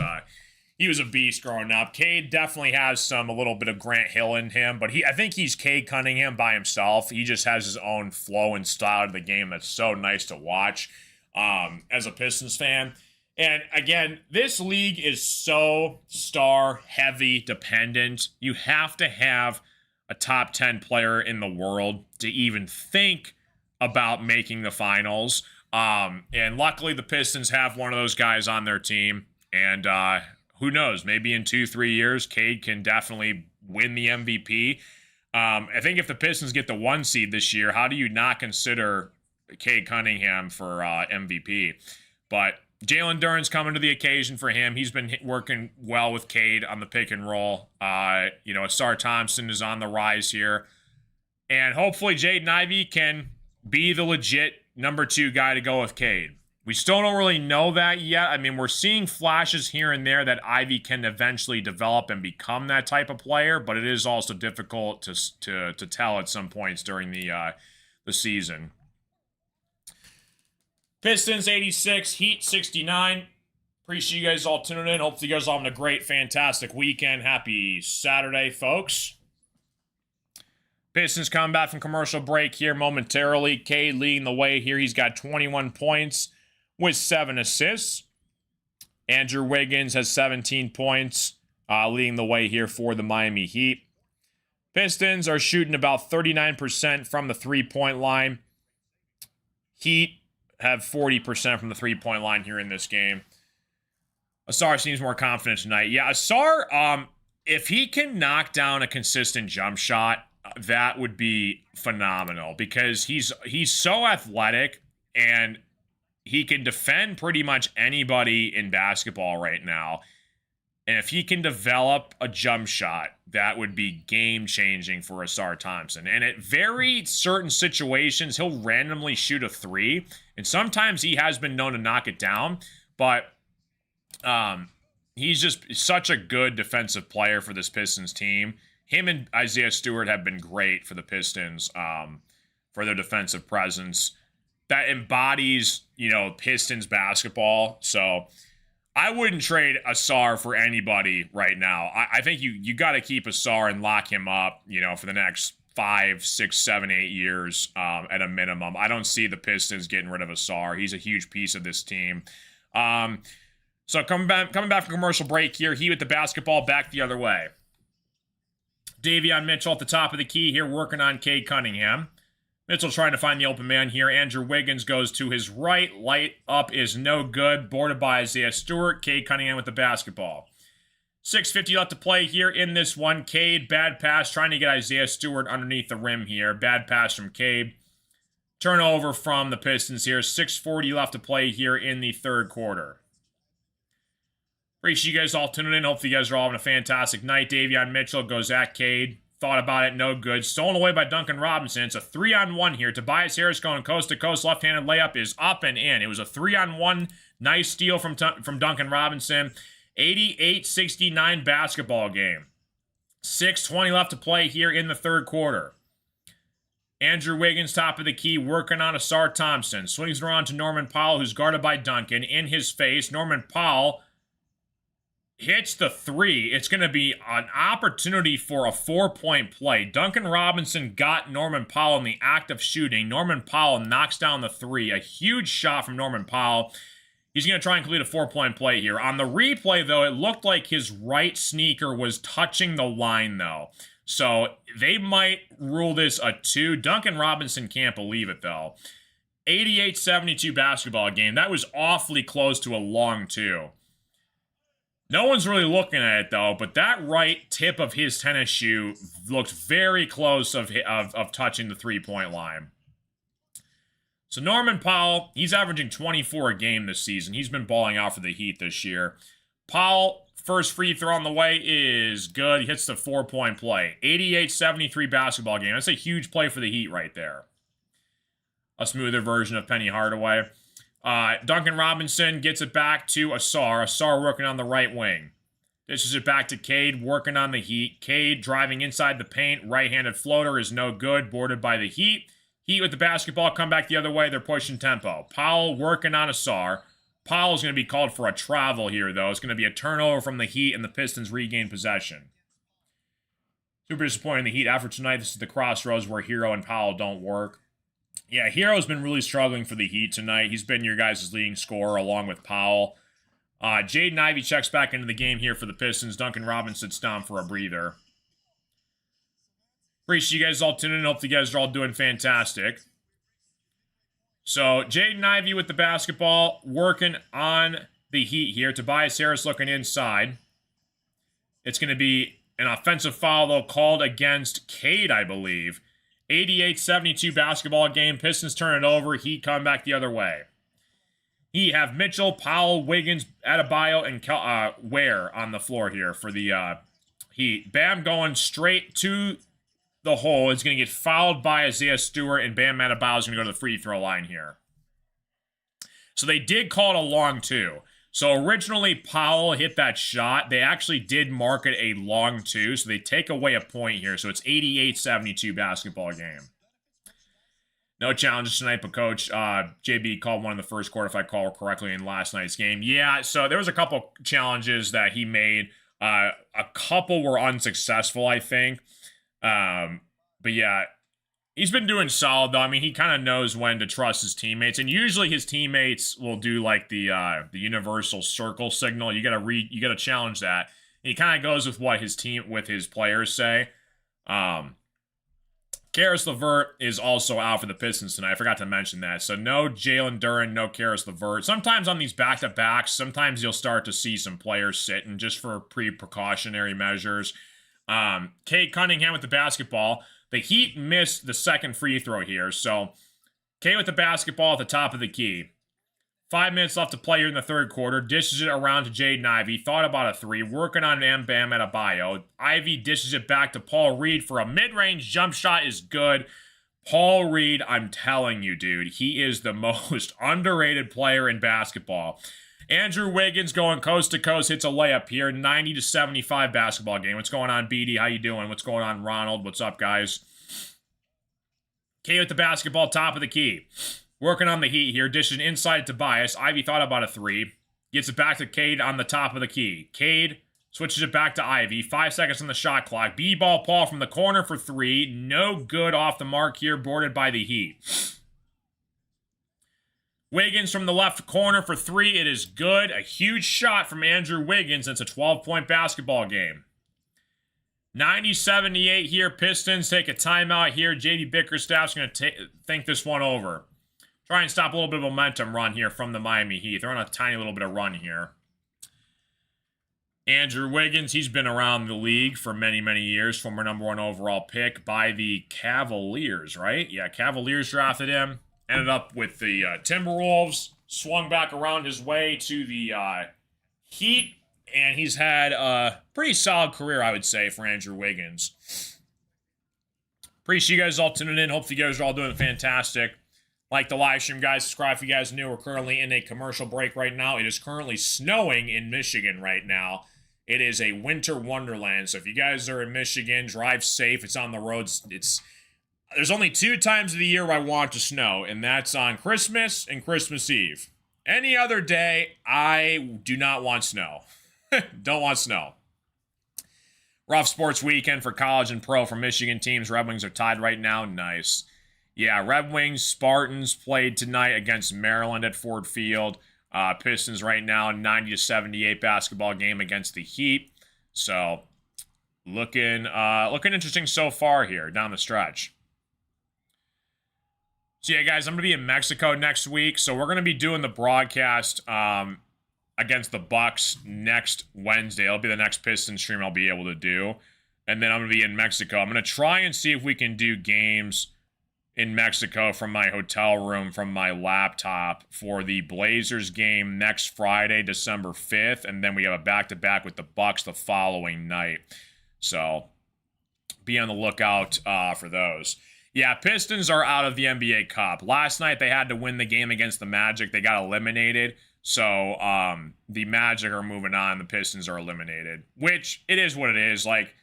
he was a beast growing up. Cade definitely has a little bit of Grant Hill in him, but I think he's Cade Cunningham by himself. He just has his own flow and style to the game that's so nice to watch as a Pistons fan. And again, this league is so star heavy dependent. You have to have a top 10 player in the world to even think about making the finals. And luckily the Pistons have one of those guys on their team. And who knows, maybe in 2-3 years, Cade can definitely win the MVP. I think if the Pistons get the 1 seed this year, how do you not consider Cade Cunningham for MVP? But Jalen Duren's coming to the occasion for him. He's been working well with Cade on the pick and roll. Asar Thompson is on the rise here. And hopefully Jaden Ivey can be the legit number 2 guy to go with Cade. We still don't really know that yet. I mean, we're seeing flashes here and there that Ivy can eventually develop and become that type of player, but it is also difficult to tell at some points during the season. Pistons 86, Heat 69. Appreciate you guys all tuning in. Hopefully you guys all having a great, fantastic weekend. Happy Saturday, folks. Pistons coming back from commercial break here momentarily. Cade leading the way here. He's got 21 points with 7 assists. Andrew Wiggins has 17 points, leading the way here for the Miami Heat. Pistons are shooting about 39% from the three-point line. Heat have 40% from the three-point line here in this game. Asar seems more confident tonight. Yeah, Asar, if he can knock down a consistent jump shot, that would be phenomenal because he's so athletic and he can defend pretty much anybody in basketball right now. And if he can develop a jump shot, that would be game-changing for Asar Thompson. And at very certain situations, he'll randomly shoot a 3. And sometimes he has been known to knock it down. But he's just such a good defensive player for this Pistons team. Him and Isaiah Stewart have been great for the Pistons for their defensive presence. That embodies, Pistons basketball. So I wouldn't trade Asar for anybody right now. I think you got to keep Asar and lock him up, for the next 5, 6, 7, 8 years at a minimum. I don't see the Pistons getting rid of Asar. He's a huge piece of this team. So coming back from commercial break here, he with the basketball back the other way. Davion Mitchell at the top of the key here working on Cade Cunningham. Mitchell trying to find the open man here. Andrew Wiggins goes to his right. Light up is no good. Boarded by Isaiah Stewart. Cade Cunningham with the basketball. 6:50 left to play here in this one. Cade, bad pass, trying to get Isaiah Stewart underneath the rim here. Bad pass from Cade. Turnover from the Pistons here. 6:40 left to play here in the third quarter. Appreciate you guys all tuning in. Hopefully you guys are all having a fantastic night. Davion Mitchell goes at Cade. Thought about it, no good. Stolen away by Duncan Robinson. It's a 3-on-1 here. Tobias Harris going coast to coast. Left-handed layup is up and in. It was a 3-on-1. Nice steal from Duncan Robinson. 88-69 basketball game. 6:20 left to play here in the third quarter. Andrew Wiggins, top of the key, working on Asar Thompson. Swings around to Norman Powell, who's guarded by Duncan. In his face, Norman Powell hits the three. It's going to be an opportunity for a 4-point play. Duncan Robinson got Norman Powell in the act of shooting. Norman Powell knocks down the three. A huge shot from Norman Powell. He's going to try and complete a 4-point play here. On the replay, though, it looked like his right sneaker was touching the line, though. So they might rule this a 2. Duncan Robinson can't believe it, though. 88-72 basketball game. That was awfully close to a long 2. No one's really looking at it, though, but that right tip of his tennis shoe looked very close of touching the 3-point line. So Norman Powell, he's averaging 24 a game this season. He's been balling out for the Heat this year. Powell, first free throw on the way is good. He hits the 4-point play. 88-73 basketball game. That's a huge play for the Heat right there. A smoother version of Penny Hardaway. Duncan Robinson gets it back to Asar. Asar working on the right wing. Dishes it back to Cade, working on the Heat. Cade driving inside the paint. Right-handed floater is no good. Boarded by the Heat. Heat with the basketball. Come back the other way. They're pushing tempo. Powell working on Asar. Powell's going to be called for a travel here, though. It's going to be a turnover from the Heat, and the Pistons regain possession. Super disappointing in the Heat effort tonight. This is the crossroads where Hero and Powell don't work. Yeah, Hero's been really struggling for the Heat tonight. He's been your guys' leading scorer along with Powell. Jaden Ivey checks back into the game here for the Pistons. Duncan Robinson sits down for a breather. Appreciate you guys all tuning in. Hope you guys are all doing fantastic. So, Jaden Ivey with the basketball, working on the Heat here. Tobias Harris looking inside. It's going to be an offensive foul, though, called against Cade, I believe. 88-72 basketball game. Pistons turn it over. Heat come back the other way. He have Mitchell, Powell, Wiggins, Adebayo, and Ware on the floor here for the Heat. Bam going straight to the hole. Is going to get fouled by Isaiah Stewart, and Bam Adebayo is going to go to the free throw line here. So they did call it a long 2. So originally Powell hit that shot. They actually did mark it a long 2, so they take away a point here. So it's 88-72 basketball game. No challenges tonight, but Coach JB called one in the first quarter, if I recall correctly, in last night's game. Yeah, so there was a couple challenges that he made. A couple were unsuccessful, I think. But yeah, he's been doing solid, though. I mean, he kind of knows when to trust his teammates, and usually his teammates will do like the universal circle signal. You gotta challenge that. And he kind of goes with what his players say. Karis LeVert is also out for the Pistons tonight. I forgot to mention that. So no Jalen Duren, no Karis LeVert. Sometimes on these back-to-backs, sometimes you'll start to see some players sitting just for precautionary measures. Cade Cunningham with the basketball. The Heat missed the second free throw here. So Cade with the basketball at the top of the key. 5 minutes left to play here in the third quarter. Dishes it around to Jaden Ivey. Thought about a 3. Working on an Bam Adebayo. Ivey dishes it back to Paul Reed for a mid-range jump shot is good. Paul Reed, I'm telling you, dude, he is the most underrated player in basketball. Andrew Wiggins going coast to coast, hits a layup here. 90-75 basketball game. What's going on, BD? How you doing? What's going on, Ronald? What's up, guys? K with the basketball, top of the key. Working on the Heat here. Dishing inside to Tobias. Ivey thought about a 3. Gets it back to Cade on the top of the key. Cade switches it back to Ivey. 5 seconds on the shot clock. B-ball Paul from the corner for 3. No good off the mark here. Boarded by the Heat. Wiggins from the left corner for 3. It is good. A huge shot from Andrew Wiggins. It's a 12-point basketball game. 90-78 here. Pistons take a timeout here. JD Bickerstaff's going to think this one over. Try and stop a little bit of momentum run here from the Miami Heat. They're on a tiny little bit of run here. Andrew Wiggins, he's been around the league for many, many years. Former #1 overall pick by the Cavaliers, right? Yeah, Cavaliers drafted him. Ended up with the Timberwolves. Swung back around his way to the Heat. And he's had a pretty solid career, I would say, for Andrew Wiggins. Appreciate you guys all tuning in. Hope you guys are all doing fantastic. Like the live stream, guys. Subscribe if you guys are new. We're currently in a commercial break right now. It is currently snowing in Michigan right now. It is a winter wonderland. So if you guys are in Michigan, drive safe. It's on the roads. There's only 2 times of the year I want to snow, and that's on Christmas and Christmas Eve. Any other day, I do not want snow. Don't want snow. Rough sports weekend for college and pro for Michigan teams. Red Wings are tied right now. Nice. Yeah, Red Wings, Spartans played tonight against Maryland at Ford Field. Pistons right now, 90-78 basketball game against the Heat. So, looking interesting so far here down the stretch. So yeah, guys, I'm going to be in Mexico next week. So we're going to be doing the broadcast against the Bucks next Wednesday. It'll be the next Pistons stream I'll be able to do. And then I'm going to be in Mexico. I'm going to try and see if we can do games in Mexico from my hotel room, from my laptop for the Blazers game next Friday, December 5th. And then we have a back-to-back with the Bucks the following night. So be on the lookout for those. Yeah, Pistons are out of the NBA Cup. Last night they had to win the game against the Magic. They got eliminated. So the Magic are moving on. The Pistons are eliminated, which it is what it is. Like,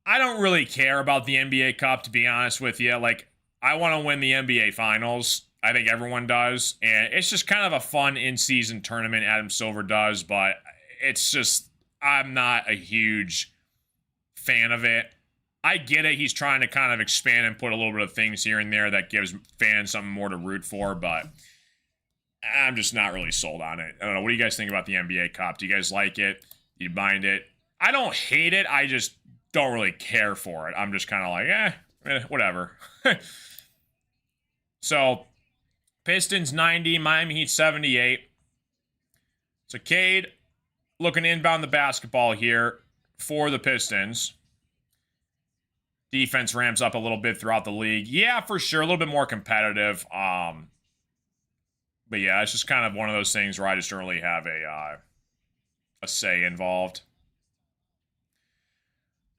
I don't really care about the NBA Cup, to be honest with you. Like, I want to win the NBA Finals. I think everyone does. And it's just kind of a fun in-season tournament. Adam Silver does. But it's just, I'm not a huge fan of it. I get it. He's trying to kind of expand and put a little bit of things here and there that gives fans something more to root for. But I'm just not really sold on it. I don't know. What do you guys think about the NBA Cup? Do you guys like it? Do you mind it? I don't hate it. I just don't really care for it. I'm just kind of like, whatever. So, Pistons 90, Miami Heat 78. So, Cade looking to inbound the basketball here for the Pistons. Defense ramps up a little bit throughout the league. Yeah, for sure. A little bit more competitive. But yeah, it's just kind of one of those things where I just don't really have a say involved.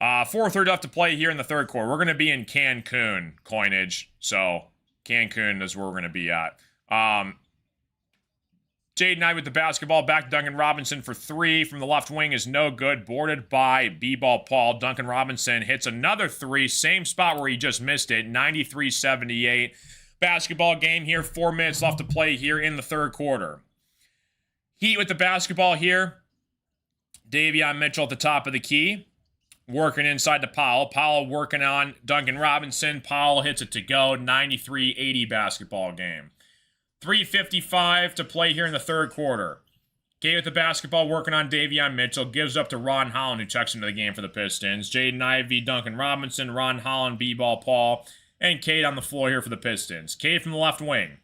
4:30 left to play here in the third quarter. We're going to be in Cancun, coinage. So, Cancun is where we're going to be at. Jaden Ivey with the basketball. Back to Duncan Robinson for 3 from the left wing is no good. Boarded by B-Ball Paul. Duncan Robinson hits another 3. Same spot where he just missed it. 93-78. Basketball game here. 4 minutes left to play here in the third quarter. Heat with the basketball here. Davion Mitchell at the top of the key. Working inside to Powell. Powell working on Duncan Robinson. Powell hits it to go. 93-80 basketball game. 3:55 to play here in the third quarter. Cade with the basketball working on Davion Mitchell. Gives up to Ron Holland, who checks into the game for the Pistons. Jaden Ivey, Duncan Robinson, Ron Holland, B-Ball Paul, and Cade on the floor here for the Pistons. Cade from the left wing.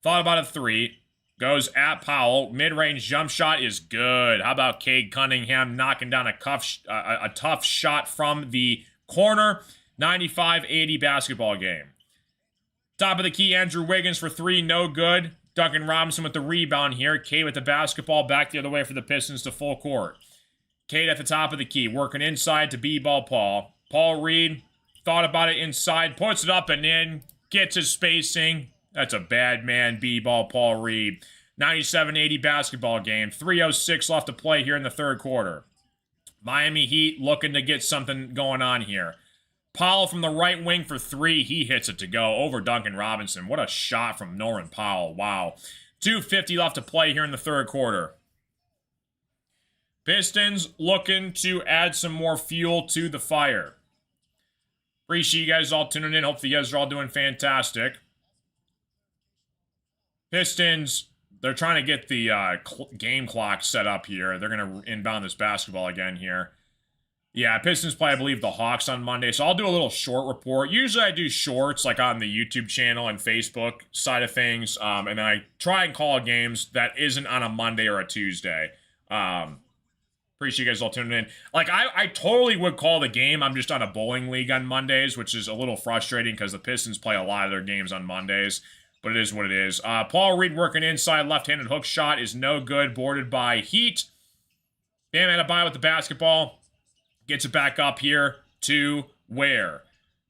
Thought about a 3. Goes at Powell. Mid-range jump shot is good. How about Cade Cunningham knocking down a tough shot from the corner? 95-80 basketball game. Top of the key, Andrew Wiggins for 3, no good. Duncan Robinson with the rebound here. Cade with the basketball back the other way for the Pistons to full court. Cade at the top of the key, working inside to B-Ball Paul. Paul Reed thought about it inside, puts it up and in, gets his spacing. That's a bad man, B-Ball Paul Reed. 97-80 basketball game. 3:06 left to play here in the third quarter. Miami Heat looking to get something going on here. Powell from the right wing for 3. He hits it to go over Duncan Robinson. What a shot from Norman Powell. Wow. 2:50 left to play here in the third quarter. Pistons looking to add some more fuel to the fire. Appreciate you guys all tuning in. Hopefully you guys are all doing fantastic. Pistons, they're trying to get the game clock set up here. They're going to inbound this basketball again here. Yeah, Pistons play, I believe, the Hawks on Monday. So I'll do a little short report. Usually I do shorts like on the YouTube channel and Facebook side of things. And then I try and call games that isn't on a Monday or a Tuesday. Appreciate you guys all tuning in. Like, I totally would call the game. I'm just on a bowling league on Mondays, which is a little frustrating because the Pistons play a lot of their games on Mondays. But it is what it is. Paul Reed working inside. Left-handed hook shot is no good. Boarded by Heat. Bam had a bye with the basketball. Gets it back up here to Ware.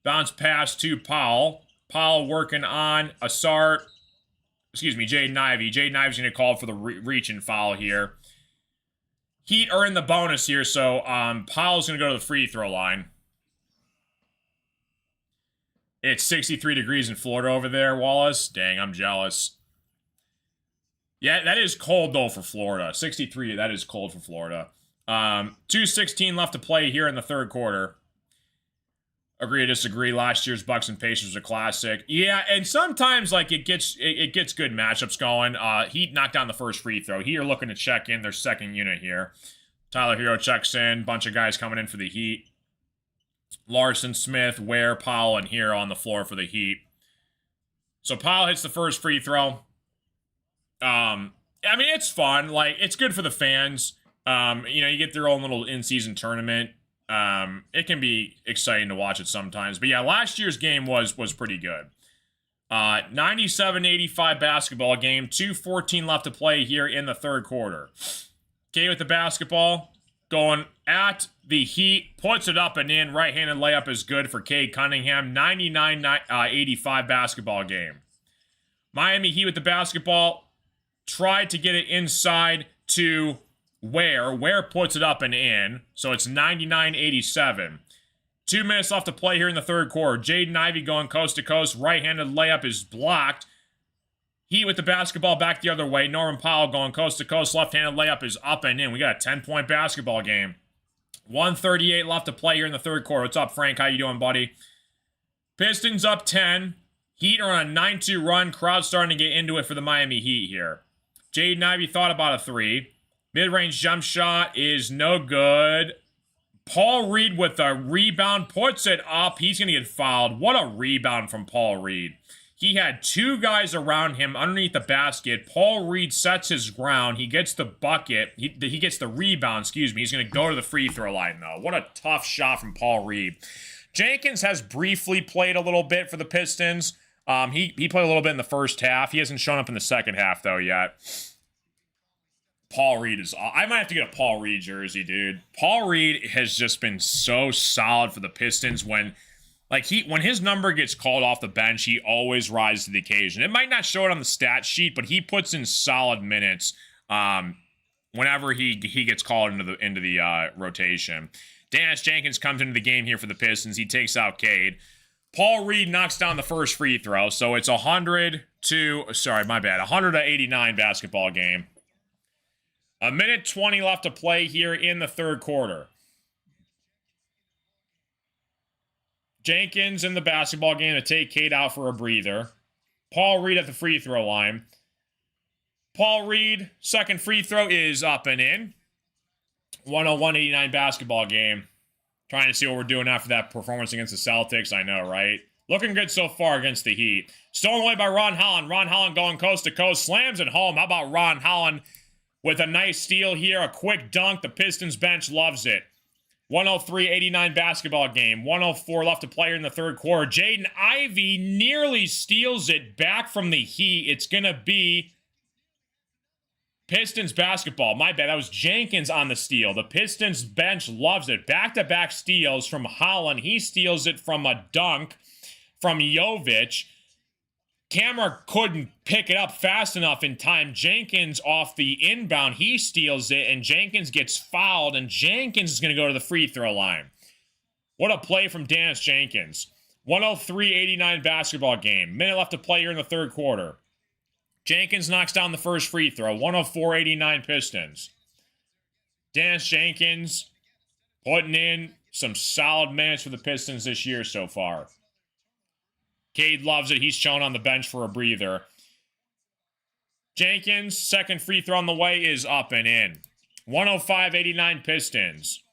Bounce pass to Powell. Powell working on Jaden Ivey. Jaden Ivey's going to call for the reach and foul here. Heat are in the bonus here, so Powell's going to go to the free throw line. It's 63 degrees in Florida over there, Wallace. Dang, I'm jealous. Yeah, that is cold, though, for Florida. 63, that is cold for Florida. 2:16 left to play here in the third quarter. Agree to disagree. Last year's Bucks and Pacers was a classic. Yeah, and sometimes like it gets good matchups going. Heat knocked down the first free throw. Heat are looking to check in their second unit here. Tyler Hero checks in. Bunch of guys coming in for the Heat. Larson, Smith, Ware, Powell, and Hero on the floor for the Heat. So Powell hits the first free throw. I mean, it's fun. Like, it's good for the fans. You get their own little in-season tournament. It can be exciting to watch it sometimes. But yeah, last year's game was pretty good. 97-85 basketball game. 2:14 left to play here in the third quarter. Okay, with the basketball. Going at the Heat. Puts it up and in. Right-handed layup is good for Cade Cunningham. 99-85 basketball game. Miami Heat with the basketball. Tried to get it inside to Ware puts it up and in, so it's 99-87. 2 minutes left to play here in the third quarter. Jaden Ivey going coast to coast. Right-handed layup is blocked. Heat with the basketball back the other way. Norman Powell going coast to coast. Left-handed layup is up and in. We got a 10-point basketball game. 1:38 left to play here in the third quarter. What's up, Frank? How you doing, buddy? Pistons up 10. Heat are on a 9-2 run. Crowd starting to get into it for the Miami Heat here. Jaden Ivey thought about a three. Mid-range jump shot is no good. Paul Reed with a rebound, puts it up. He's going to get fouled. What a rebound from Paul Reed. He had 2 guys around him underneath the basket. Paul Reed sets his ground. He gets the bucket. He gets the rebound, He's going to go to the free throw line, though. What a tough shot from Paul Reed. Jenkins has briefly played a little bit for the Pistons. He played a little bit in the first half. He hasn't shown up in the second half, though, yet. Paul Reed is... I might have to get a Paul Reed jersey, dude. Paul Reed has just been so solid for the Pistons when his number gets called off the bench, he always rises to the occasion. It might not show it on the stat sheet, but he puts in solid minutes whenever he gets called into the rotation. Dennis Jenkins comes into the game here for the Pistons. He takes out Cade. Paul Reed knocks down the first free throw, so it's 100-89 basketball game. 1:20 left to play here in the third quarter. Jenkins in the basketball game to take Cade out for a breather. Paul Reed at the free throw line. Paul Reed, second free throw is up and in. 101-89 basketball game. Trying to see what we're doing after that performance against the Celtics. I know, right? Looking good so far against the Heat. Stolen away by Ron Holland. Ron Holland going coast to coast. Slams it home. How about Ron Holland with a nice steal here? A quick dunk. The Pistons bench loves it. 103-89 basketball game. 104 left to play in the third quarter. Jaden Ivey nearly steals it back from the Heat. It's going to be Pistons basketball. My bad. That was Jenkins on the steal. The Pistons bench loves it. Back-to-back steals from Holland. He steals it from a dunk from Jovic. Camera couldn't pick it up fast enough in time. Jenkins off the inbound. He steals it, and Jenkins gets fouled, and Jenkins is going to go to the free throw line. What a play from Dennis Jenkins. 103-89 basketball game. Minute left to play here in the third quarter. Jenkins knocks down the first free throw. 104-89 Pistons. Dennis Jenkins putting in some solid minutes for the Pistons this year so far. Cade loves it. He's shown on the bench for a breather. Jenkins, second free throw on the way is up and in. 105-89 Pistons.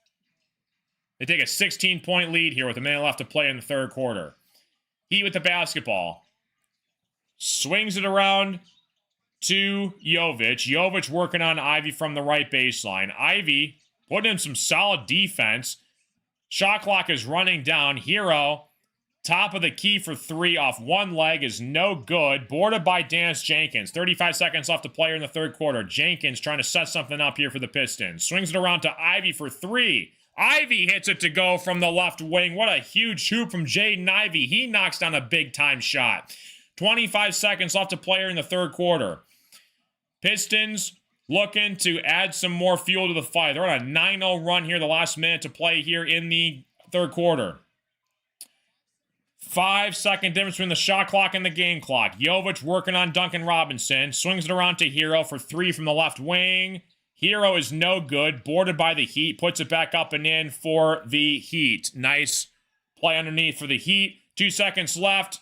They take a 16-point lead here with a minute left to play in the third quarter. Heat with the basketball. Swings it around to Jovic. Jovic working on Ivey from the right baseline. Ivey putting in some solid defense. Shot clock is running down. Hero, top of the key for three off one leg is no good. Boarded by Dance Jenkins. 35 seconds left to play in the third quarter. Jenkins trying to set something up here for the Pistons. Swings it around to Ivy for three. Ivy hits it to go from the left wing. What a huge hoop from Jaden Ivey. He knocks down a big-time shot. 25 seconds left to play in the third quarter. Pistons looking to add some more fuel to the fight. They're on a 9-0 run here, the last minute to play here in the third quarter. 5-second difference between the shot clock and the game clock. Jovic working on Duncan Robinson. Swings it around to Hero for three from the left wing. Hero is no good. Boarded by the Heat. Puts it back up and in for the Heat. Nice play underneath for the Heat. 2 seconds left.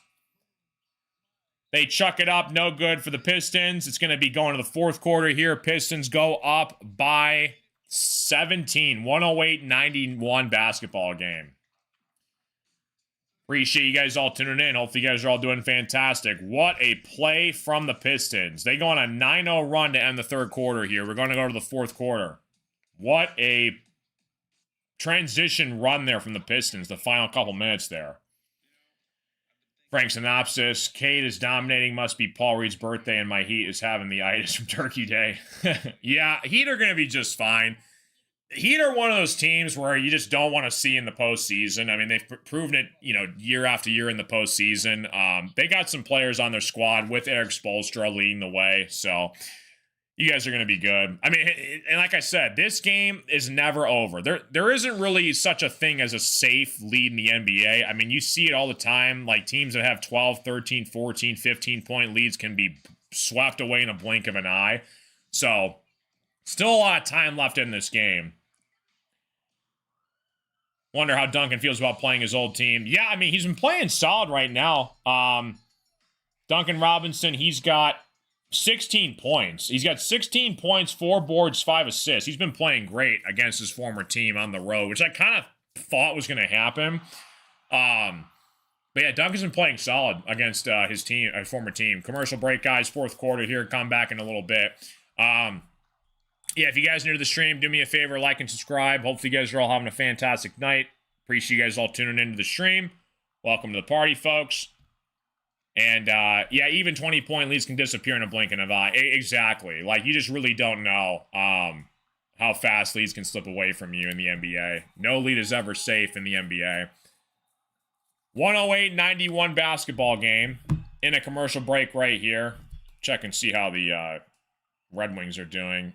They chuck it up. No good for the Pistons. It's going to be going to the fourth quarter here. Pistons go up by 17. 108-91 basketball game. Appreciate you guys all tuning in. Hopefully you guys are all doing fantastic. What a play from the Pistons. They go on a 9-0 run to end the third quarter here. We're going to go to the fourth quarter. What a transition run there from the Pistons, the final couple minutes there. Frank Synopsis, Cade is dominating, must be Paul Reed's birthday, and my Heat is having the itis from Turkey Day. Yeah, Heat are going to be just fine. Heat are one of those teams where you just don't want to see in the postseason. I mean, they've proven it, year after year in the postseason. They got some players on their squad with Eric Spoelstra leading the way, so you guys are going to be good. I mean, and like I said, this game is never over. There isn't really such a thing as a safe lead in the NBA. I mean, you see it all the time. Like, teams that have 12, 13, 14, 15-point leads can be swept away in a blink of an eye. So, still a lot of time left in this game. Wonder how Duncan feels about playing his old team. Yeah, I mean, he's been playing solid right now. Duncan Robinson, he's got 16 points. He's got 16 points, 4 boards, 5 assists. He's been playing great against his former team on the road, which I kind of thought was going to happen. But yeah, Duncan's been playing solid against his team, former team. Commercial break, guys. Fourth quarter here. Come back in a little bit. Yeah, if you guys are new to the stream, do me a favor, like and subscribe. Hopefully you guys are all having a fantastic night. Appreciate you guys all tuning into the stream. Welcome to the party, folks. And, yeah, even 20-point leads can disappear in a blink of an eye. Exactly. Like, you just really don't know how fast leads can slip away from you in the NBA. No lead is ever safe in the NBA. 108-91 basketball game in a commercial break right here. Check and see how the Red Wings are doing.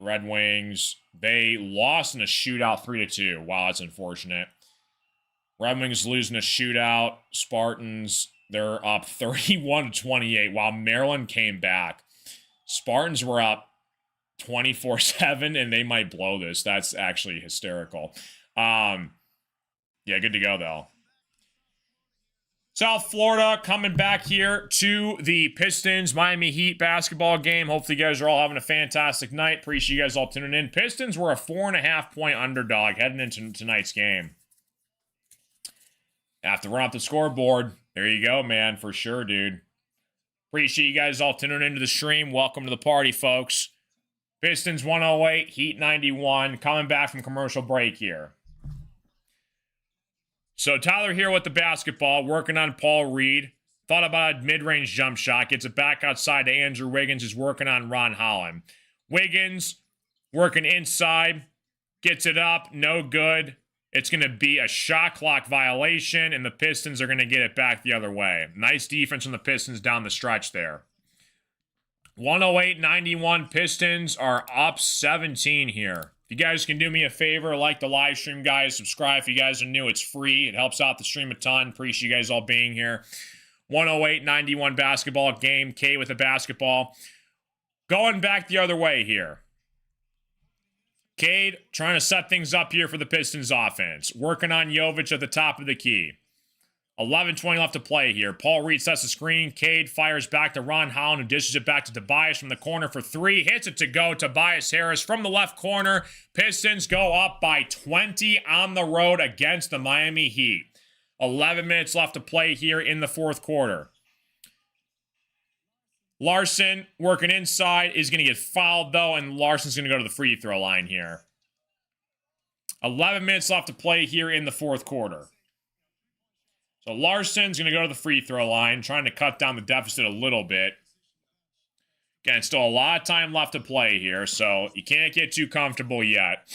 Red Wings, they lost in a shootout 3-2. Wow, that's unfortunate. Red Wings losing a shootout. Spartans, they're up 31-28 while Maryland came back. Spartans were up 24-7 and they might blow this. That's actually hysterical. Yeah, good to go though. South Florida coming back here to the Pistons Miami Heat basketball game. Hopefully you guys are all having a fantastic night. Appreciate you guys all tuning in. Pistons were a 4.5-point underdog heading into tonight's game. Have to run up the scoreboard. There you go, man, for sure, dude. Appreciate you guys all tuning into the stream. Welcome to the party, folks. Pistons 108, Heat 91. Coming back from commercial break here. So Tyler here with the basketball, working on Paul Reed. Thought about a mid-range jump shot. Gets it back outside to Andrew Wiggins, who's working on Ron Holland. Wiggins working inside. Gets it up. No good. It's going to be a shot clock violation, and the Pistons are going to get it back the other way. Nice defense from the Pistons down the stretch there. 108-91 Pistons are up 17 here. If you guys can do me a favor, like the live stream, guys, subscribe. If you guys are new, it's free. It helps out the stream a ton. Appreciate you guys all being here. 108-91 basketball game. K with the basketball. Going back the other way here. Cade trying to set things up here for the Pistons offense. Working on Jovic at the top of the key. 11:20 left to play here. Paul Reed sets the screen. Cade fires back to Ron Holland, who dishes it back to Tobias from the corner for three. Hits it to go. Tobias Harris from the left corner. Pistons go up by 20 on the road against the Miami Heat. 11 minutes left to play here in the fourth quarter. Larson working inside is going to get fouled, though, and Larson's going to go to the free throw line here. 11 minutes left to play here in the fourth quarter. So Larson's going to go to the free throw line, trying to cut down the deficit a little bit. Again, still a lot of time left to play here, so you can't get too comfortable yet.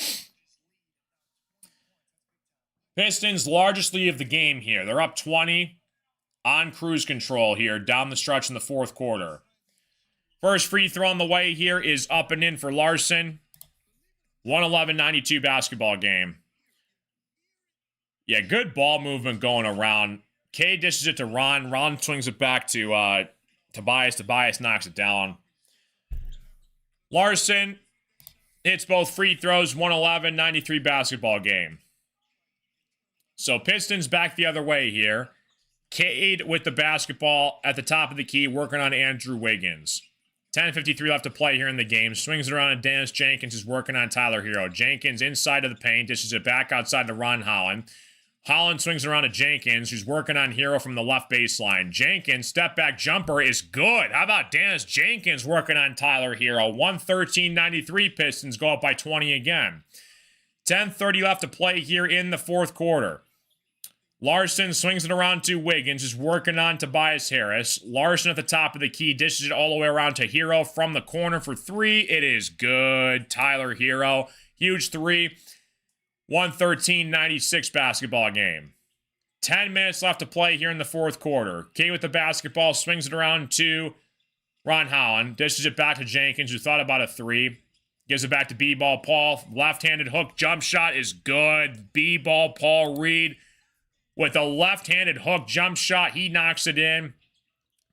Pistons, largest lead of the game here. They're up 20 on cruise control here down the stretch in the fourth quarter. First free throw on the way here is up and in for Larson. 111-92 basketball game. Yeah, good ball movement going around. K dishes it to Ron. Ron swings it back to Tobias. Tobias knocks it down. Larson hits both free throws. 111-93 basketball game. So Pistons back the other way here. Cade with the basketball at the top of the key, working on Andrew Wiggins. 10:53 left to play here in the game. Swings it around, and Dennis Jenkins is working on Tyler Hero. Jenkins inside of the paint, dishes it back outside to Ron Holland. Holland swings it around to Jenkins, who's working on Hero from the left baseline. Jenkins, step back jumper is good. How about Dennis Jenkins working on Tyler Hero? 113-93 Pistons go up by 20 again. 10:30 left to play here in the fourth quarter. Larson swings it around to Wiggins, is working on Tobias Harris. Larson at the top of the key, dishes it all the way around to Hero from the corner for three. It is good. Tyler Hero, huge three. 113-96 basketball game. 10 minutes left to play here in the fourth quarter. K with the basketball, swings it around to Ron Holland. Dishes it back to Jenkins, who thought about a three. Gives it back to B-ball Paul. Left-handed hook jump shot is good. B-ball Paul Reed with a left-handed hook jump shot. He knocks it in.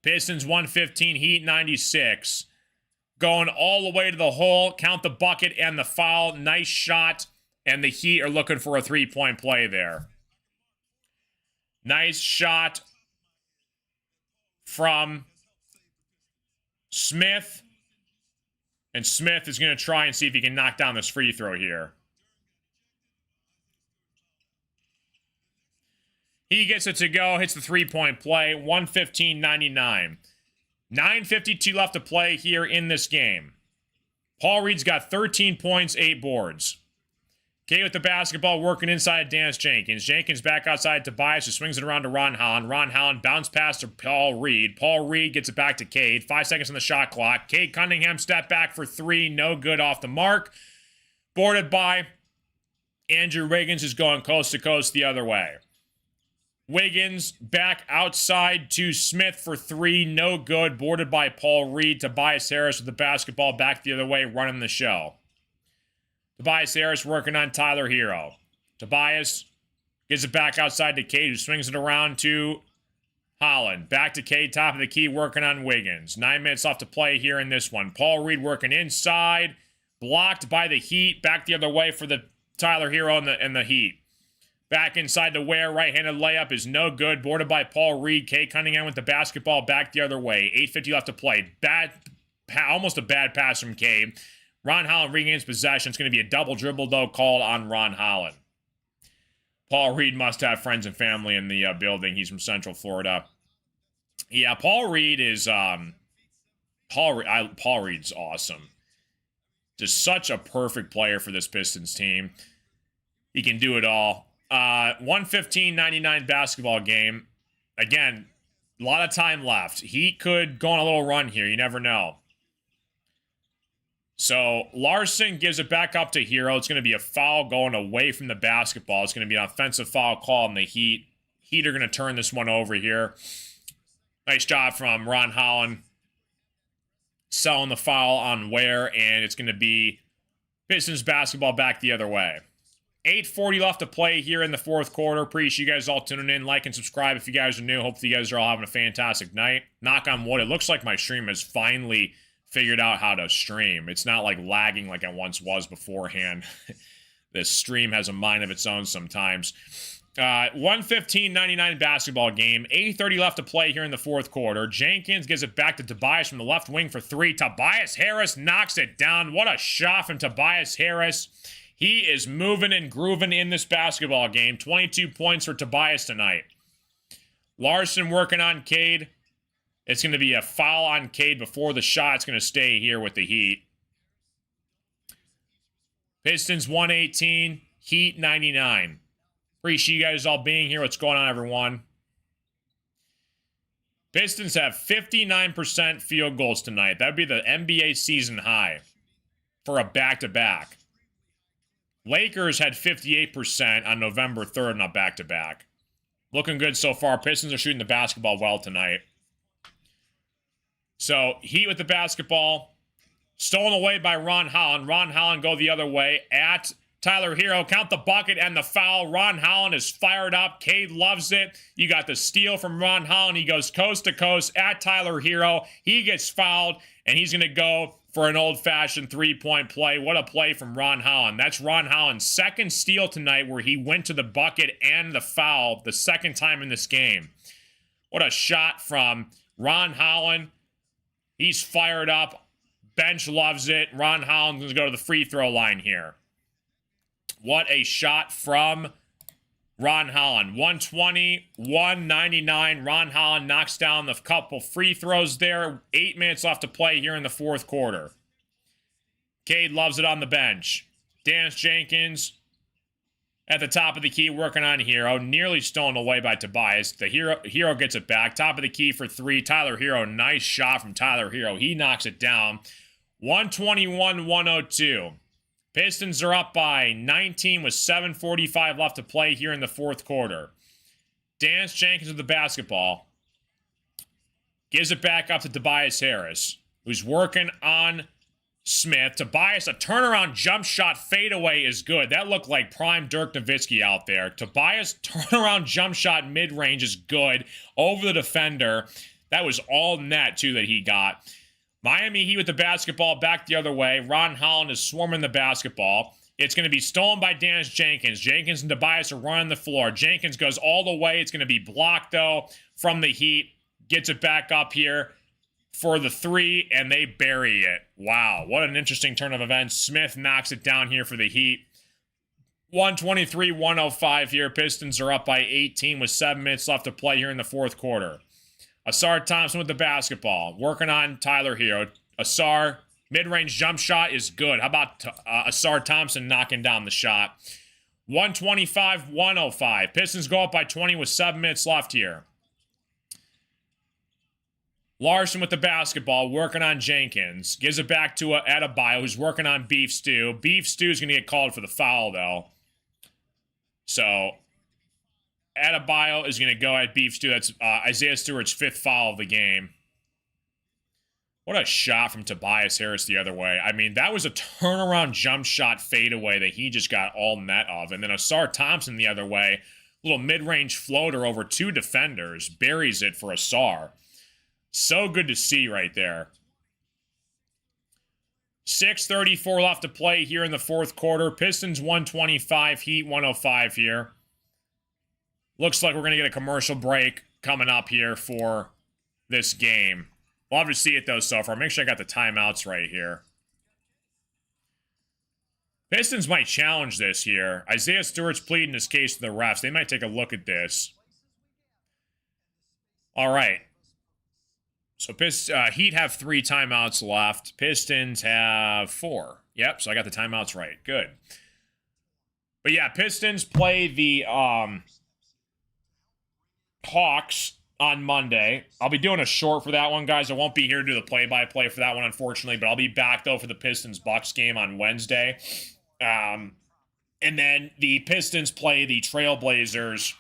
Pistons 115, Heat 96. Going all the way to the hole. Count the bucket and the foul. Nice shot. And the Heat are looking for a three-point play there. Nice shot from Smith. And Smith is going to try and see if he can knock down this free throw here. He gets it to go, hits the three-point play, 115-99. 9:52 left to play here in this game. Paul Reed's got 13 points, 8 boards. K with the basketball, working inside Dennis Jenkins. Jenkins back outside Tobias, who swings it around to Ron Holland. Ron Holland bounce pass to Paul Reed. Paul Reed gets it back to Cade. 5 seconds on the shot clock. Cade Cunningham step back for three. No good off the mark. Boarded by Andrew Wiggins, who's going coast to coast the other way. Wiggins back outside to Smith for three. No good. Boarded by Paul Reed. Tobias Harris with the basketball back the other way, running the show. Tobias Harris working on Tyler Hero. Tobias gives it back outside to Cade, who swings it around to Holland. Back to Cade, top of the key, working on Wiggins. 9 minutes left to play here in this one. Paul Reed working inside. Blocked by the Heat. Back the other way for the Tyler Hero and the Heat. Back inside to Ware. Right-handed layup is no good. Boarded by Paul Reed. Cade Cunningham with the basketball back the other way. 8:50 left to play. Almost a bad pass from Cade. Ron Holland regains possession. It's going to be a double dribble, though, called on Ron Holland. Paul Reed must have friends and family in the building. He's from Central Florida. Yeah, Paul Reed is... Paul Reed's awesome. Just such a perfect player for this Pistons team. He can do it all. 115-99 basketball game. Again, a lot of time left. He could go on a little run here. You never know. So Larson gives it back up to Hero. It's going to be a foul going away from the basketball. It's going to be an offensive foul call on the Heat. Heat are going to turn this one over here. Nice job from Ron Holland selling the foul on Ware, and it's going to be Pistons basketball back the other way. 8:40 left to play here in the fourth quarter. Appreciate you guys all tuning in. Like and subscribe if you guys are new. Hopefully you guys are all having a fantastic night. Knock on wood. It looks like my stream has finally figured out how to stream. It's not like lagging like it once was beforehand. This stream has a mind of its own sometimes. 115-99 basketball game. 8:30 left to play here in the fourth quarter. Jenkins gives it back to Tobias from the left wing for three. Tobias Harris knocks it down. What a shot from Tobias Harris. He is moving and grooving in this basketball game. 22 points for Tobias tonight. Larson working on Cade. It's going to be a foul on Cade before the shot's going to stay here with the Heat. Pistons 118. Heat 99. Appreciate you guys all being here. What's going on, everyone? Pistons have 59% field goals tonight. That would be the NBA season high for a back-to-back. Lakers had 58% on November 3rd on a back-to-back. Looking good so far. Pistons are shooting the basketball well tonight. So, Heat with the basketball. Stolen away by Ron Holland. Ron Holland go the other way at Tyler Hero. Count the bucket and the foul. Ron Holland is fired up. Cade loves it. You got the steal from Ron Holland. He goes coast to coast at Tyler Hero. He gets fouled, and he's going to go for an old-fashioned three-point play. What a play from Ron Holland. That's Ron Holland's second steal tonight where he went to the bucket and the foul the second time in this game. What a shot from Ron Holland. He's fired up. Bench loves it. Ron Holland's going to go to the free throw line here. What a shot from Ron Holland. 120, 199. Ron Holland knocks down the couple free throws there. 8 minutes left to play here in the fourth quarter. Cade loves it on the bench. Dennis Jenkins at the top of the key working on Hero. Nearly stolen away by Tobias. The Hero gets it back. Top of the key for three. Tyler Hero. Nice shot from Tyler Hero. He knocks it down. 121-102. Pistons are up by 19 with 7:45 left to play here in the fourth quarter. Dennis Jenkins with the basketball. Gives it back up to Tobias Harris, who's working on Smith. Tobias, a turnaround jump shot fadeaway is good. That looked like prime Dirk Nowitzki out there. Tobias, turnaround jump shot mid-range is good over the defender. That was all net, too, that he got. Miami Heat with the basketball back the other way. Ron Holland is swarming the basketball. It's going to be stolen by Dennis Jenkins. Jenkins and Tobias are running the floor. Jenkins goes all the way. It's going to be blocked, though, from the Heat. Gets it back up here for the three, and they bury it. Wow, what an interesting turn of events. Smith knocks it down here for the Heat. 123-105 here. Pistons are up by 18 with 7 minutes left to play here in the fourth quarter. Asar Thompson with the basketball, working on Tyler Hero. Asar, mid-range jump shot is good. How about Asar Thompson knocking down the shot? 125-105. Pistons go up by 20 with 7 minutes left here. Larson with the basketball, working on Jenkins. Gives it back to Adebayo, who's working on Beef Stew. Beef Stew's going to get called for the foul, though. So Adebayo is going to go at Beef Stew. That's Isaiah Stewart's fifth foul of the game. What a shot from Tobias Harris the other way. I mean, that was a turnaround jump shot fadeaway that he just got all net of. And then Asar Thompson the other way, little mid-range floater over two defenders, buries it for Asar. So good to see right there. 6:34 left to play here in the fourth quarter. Pistons 125, Heat 105 here. Looks like we're going to get a commercial break coming up here for this game. We'll have to see it, though, so far. Make sure I got the timeouts right here. Pistons might challenge this here. Isaiah Stewart's pleading his case to the refs. They might take a look at this. All right. So Heat have 3 timeouts left. Pistons have 4. Yep, so I got the timeouts right. Good. But yeah, Pistons play the Hawks on Monday. I'll be doing a short for that one, guys. I won't be here to do the play-by-play for that one, unfortunately, but I'll be back, though, for the Pistons-Bucks game on Wednesday. And then the Pistons play the Trailblazers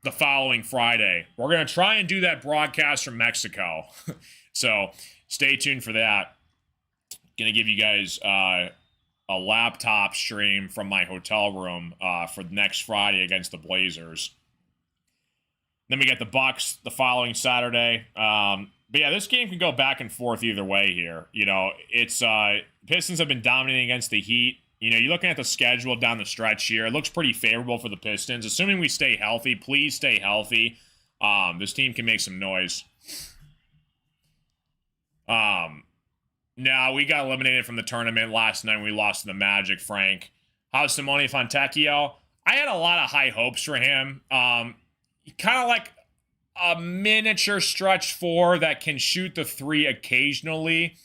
the following Friday. We're going to try and do that broadcast from Mexico. So stay tuned for that. Going to give you guys a laptop stream from my hotel room for next Friday against the Blazers. Then we get the Bucks the following Saturday. But yeah, this game can go back and forth either way here. You know, it's Pistons have been dominating against the Heat. You know, you're looking at the schedule down the stretch here. It looks pretty favorable for the Pistons. Assuming we stay healthy, please stay healthy. This team can make some noise. No, we got eliminated from the tournament last night when we lost to the Magic, Frank. How's Simone Fontecchio? I had a lot of high hopes for him. Kind of like a miniature stretch 4 that can shoot the 3 occasionally.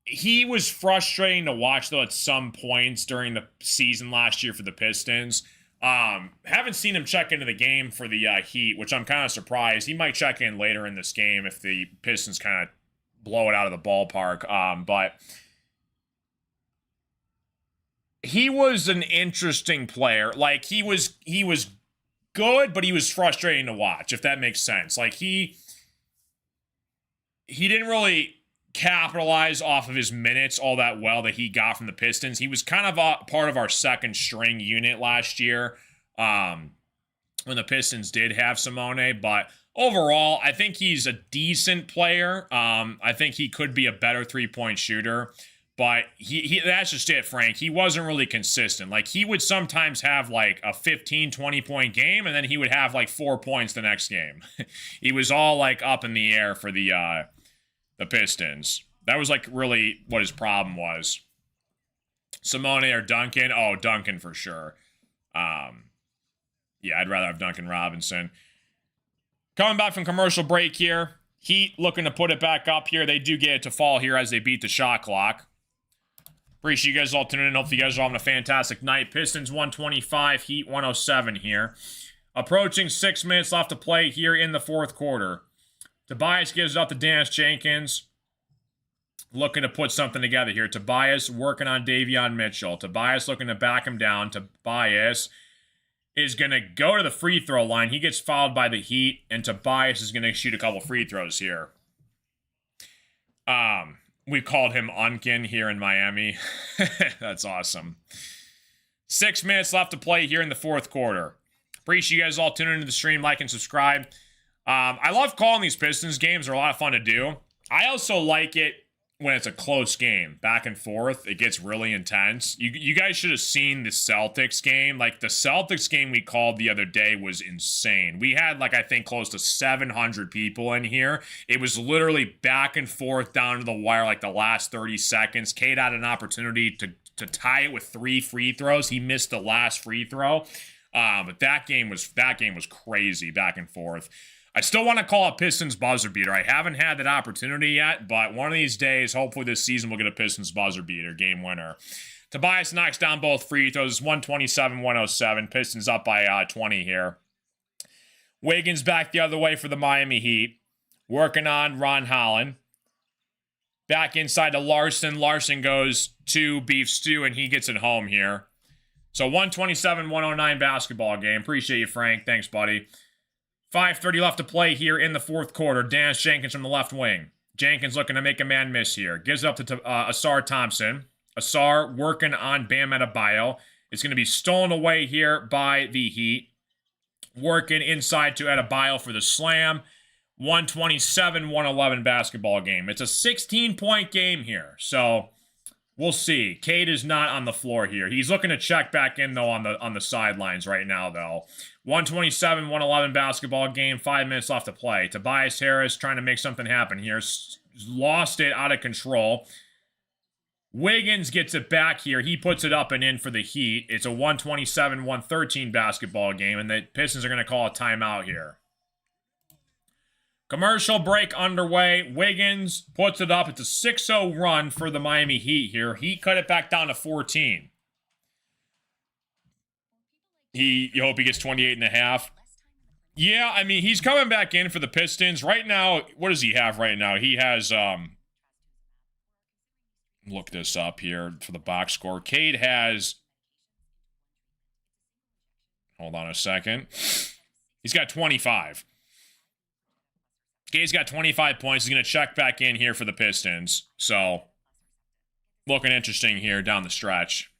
he was frustrating to watch, though, at some points during the season last year for the Pistons. Haven't seen him check into the game for the Heat, which I'm kind of surprised. He might check in later in this game if the Pistons kind of blow it out of the ballpark. But he was an interesting player. Like, he was good, but he was frustrating to watch, if that makes sense. Like, he didn't really capitalize off of his minutes all that well that he got from the Pistons. He was kind of a part of our second string unit last year when the Pistons did have Simone, but overall, I think he's a decent player. I think he could be a better three-point shooter, but he that's just it, Frank. He wasn't really consistent. Like, he would sometimes have like a 15, 20-point game, and then he would have like 4 points the next game. He was all like up in the air for the Pistons. That was like really what his problem was. Simone or Duncan? Oh, Duncan for sure. Yeah, I'd rather have Duncan Robinson. Coming back from commercial break here. Heat looking to put it back up here. They do get it to fall here as they beat the shot clock. Appreciate you guys all tuning in. Hope you guys are having a fantastic night. Pistons 125, Heat 107 here. Approaching 6 minutes left to play here in the fourth quarter. Tobias gives it up to Dennis Jenkins. Looking to put something together here. Tobias working on Davion Mitchell. Tobias looking to back him down. Tobias is going to go to the free throw line. He gets fouled by the Heat, and Tobias is going to shoot a couple free throws here. We called him Unkin here in Miami. That's awesome. 6 minutes left to play here in the fourth quarter. Appreciate you guys all tuning into the stream. Like and subscribe. I love calling these Pistons games. They're a lot of fun to do. I also like it when it's a close game, back and forth. It gets really intense. You guys should have seen the Celtics game. Like, the Celtics game we called the other day was insane. We had, like, I think close to 700 people in here. It was literally back and forth down to the wire, like the last 30 seconds. Cade had an opportunity to tie it with 3 free throws. He missed the last free throw. But that game was crazy, back and forth. I still want to call a Pistons buzzer beater. I haven't had that opportunity yet, but one of these days, hopefully this season, we'll get a Pistons buzzer beater, game winner. Tobias knocks down both free throws, 127-107. Pistons up by 20 here. Wiggins back the other way for the Miami Heat. Working on Ron Holland. Back inside to Larson. Larson goes to Beef Stew, and he gets it home here. So 127-109 basketball game. Appreciate you, Frank. Thanks, buddy. 5:30 left to play here in the fourth quarter. Dennis Jenkins from the left wing. Jenkins looking to make a man miss here. Gives it up to Asar Thompson. Asar working on Bam Adebayo. It's going to be stolen away here by the Heat. Working inside to Adebayo for the slam. 127-111 basketball game. It's a 16-point game here. So we'll see. Cade is not on the floor here. He's looking to check back in, though, on the sidelines right now, though. 127-111 basketball game. 5 minutes left to play. Tobias Harris trying to make something happen here. Lost it out of control. Wiggins gets it back here. He puts it up and in for the Heat. It's a 127-113 basketball game, and the Pistons are going to call a timeout here. Commercial break underway. Wiggins puts it up. It's a 6-0 run for the Miami Heat here. Heat cut it back down to 14. You hope he gets 28.5. Yeah, I mean, he's coming back in for the Pistons. Right now, what does he have right now? He has, look this up here for the box score. Cade has, hold on a second. He's got 25. Cade's got 25 points. He's going to check back in here for the Pistons. So, looking interesting here down the stretch.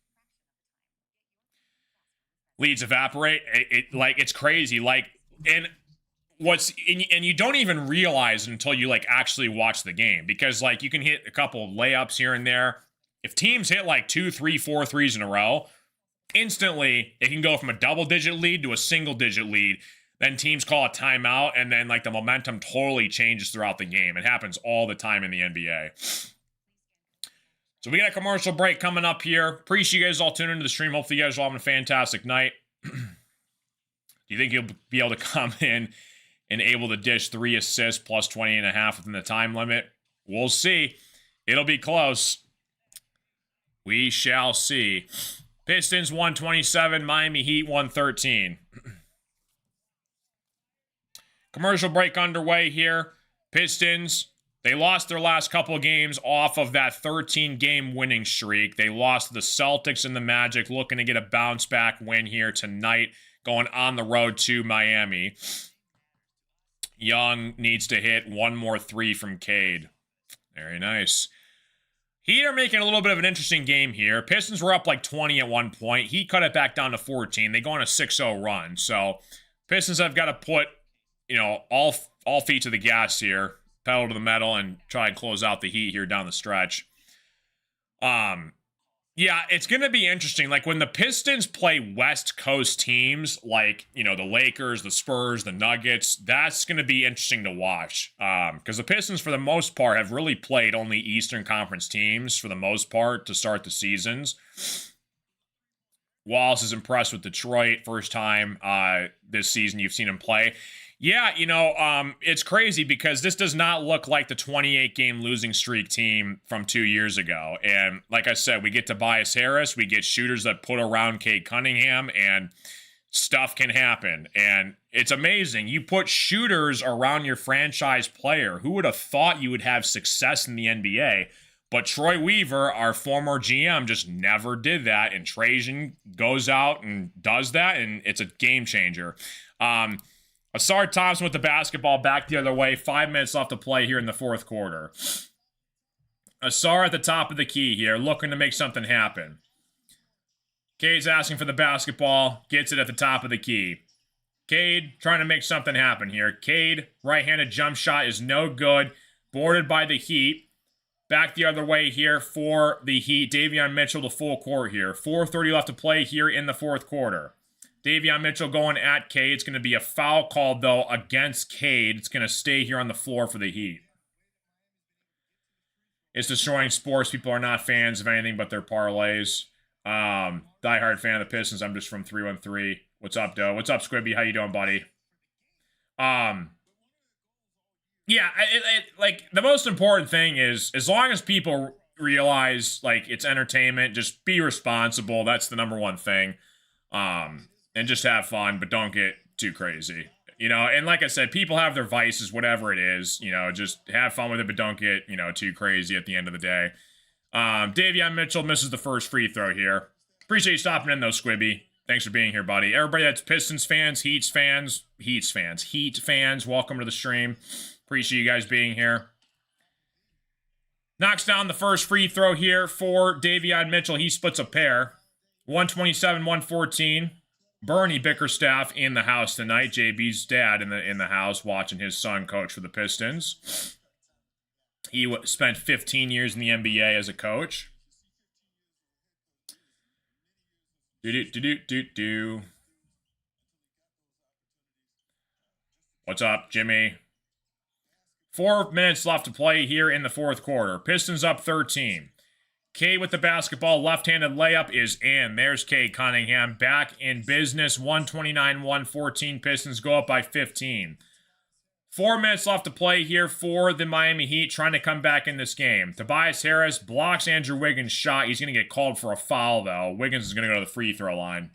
Leads evaporate. It's crazy. And you don't even realize it until you actually watch the game, because you can hit a couple of layups here and there. If teams hit 2, 3, 4 threes in a row, instantly it can go from a double-digit lead to a single-digit lead. Then teams call a timeout, and then the momentum totally changes throughout the game. It happens all the time in the NBA. So we got a commercial break coming up here. Appreciate you guys all tuning into the stream. Hopefully you guys are all having a fantastic night. Do you think you'll be able to come in and able to dish 3 assists plus 20.5 within the time limit? We'll see. It'll be close. We shall see. Pistons 127, Miami Heat 113. Commercial break underway here. Pistons, they lost their last couple of games off of that 13-game winning streak. They lost to the Celtics and the Magic, looking to get a bounce-back win here tonight, going on the road to Miami. Young needs to hit one more three from Cade. Very nice. Heat are making a little bit of an interesting game here. Pistons were up like 20 at one point. Heat cut it back down to 14. They go on a 6-0 run. So Pistons have got to put, all feet to the gas here, pedal to the metal, and try and close out the Heat here down the stretch. Yeah, it's going to be interesting. Like, when the Pistons play West Coast teams, like, the Lakers, the Spurs, the Nuggets, that's going to be interesting to watch. Because the Pistons, for the most part, have really played only Eastern Conference teams, for the most part, to start the seasons. Wallace is impressed with Detroit. First time this season you've seen him play. Yeah, it's crazy because this does not look like the 28-game losing streak team from 2 years ago. And like I said, we get Tobias Harris, we get shooters that put around Cade Cunningham, and stuff can happen. And it's amazing. You put shooters around your franchise player. Who would have thought you would have success in the NBA? But Troy Weaver, our former GM, just never did that. And Trajan goes out and does that, and it's a game changer. Asar Thompson with the basketball back the other way. 5 minutes left to play here in the fourth quarter. Asar at the top of the key here, looking to make something happen. Cade's asking for the basketball, gets it at the top of the key. Cade trying to make something happen here. Cade, right-handed jump shot is no good. Boarded by the Heat. Back the other way here for the Heat. Davion Mitchell to full court here. 4:30 left to play here in the fourth quarter. Davion Mitchell going at Cade. It's going to be a foul called, though, against Cade. It's going to stay here on the floor for the Heat. It's destroying sports. People are not fans of anything but their parlays. Diehard fan of the Pistons. I'm just from 313. What's up, Doe? What's up, Squibby? How you doing, buddy? Yeah, like, the most important thing is, as long as people realize, like, it's entertainment, just be responsible. That's the number one thing. And just have fun, but don't get too crazy. And like I said, people have their vices, whatever it is. Just have fun with it, but don't get, too crazy at the end of the day. Davion Mitchell misses the first free throw here. Appreciate you stopping in, though, Squibby. Thanks for being here, buddy. Everybody that's Pistons fans, Heat fans, welcome to the stream. Appreciate you guys being here. Knocks down the first free throw here for Davion Mitchell. He splits a pair. 127-114. Bernie Bickerstaff in the house tonight. JB's dad in the house watching his son coach for the Pistons. He spent 15 years in the NBA as a coach. What's up, Jimmy? 4 minutes left to play here in the fourth quarter. Pistons up 13. Cade with the basketball, left-handed layup is in. There's Cade Cunningham back in business. 129-114. Pistons go up by 15. 4 minutes left to play here for the Miami Heat, trying to come back in this game. Tobias Harris blocks Andrew Wiggins' shot. He's going to get called for a foul, though. Wiggins is going to go to the free throw line.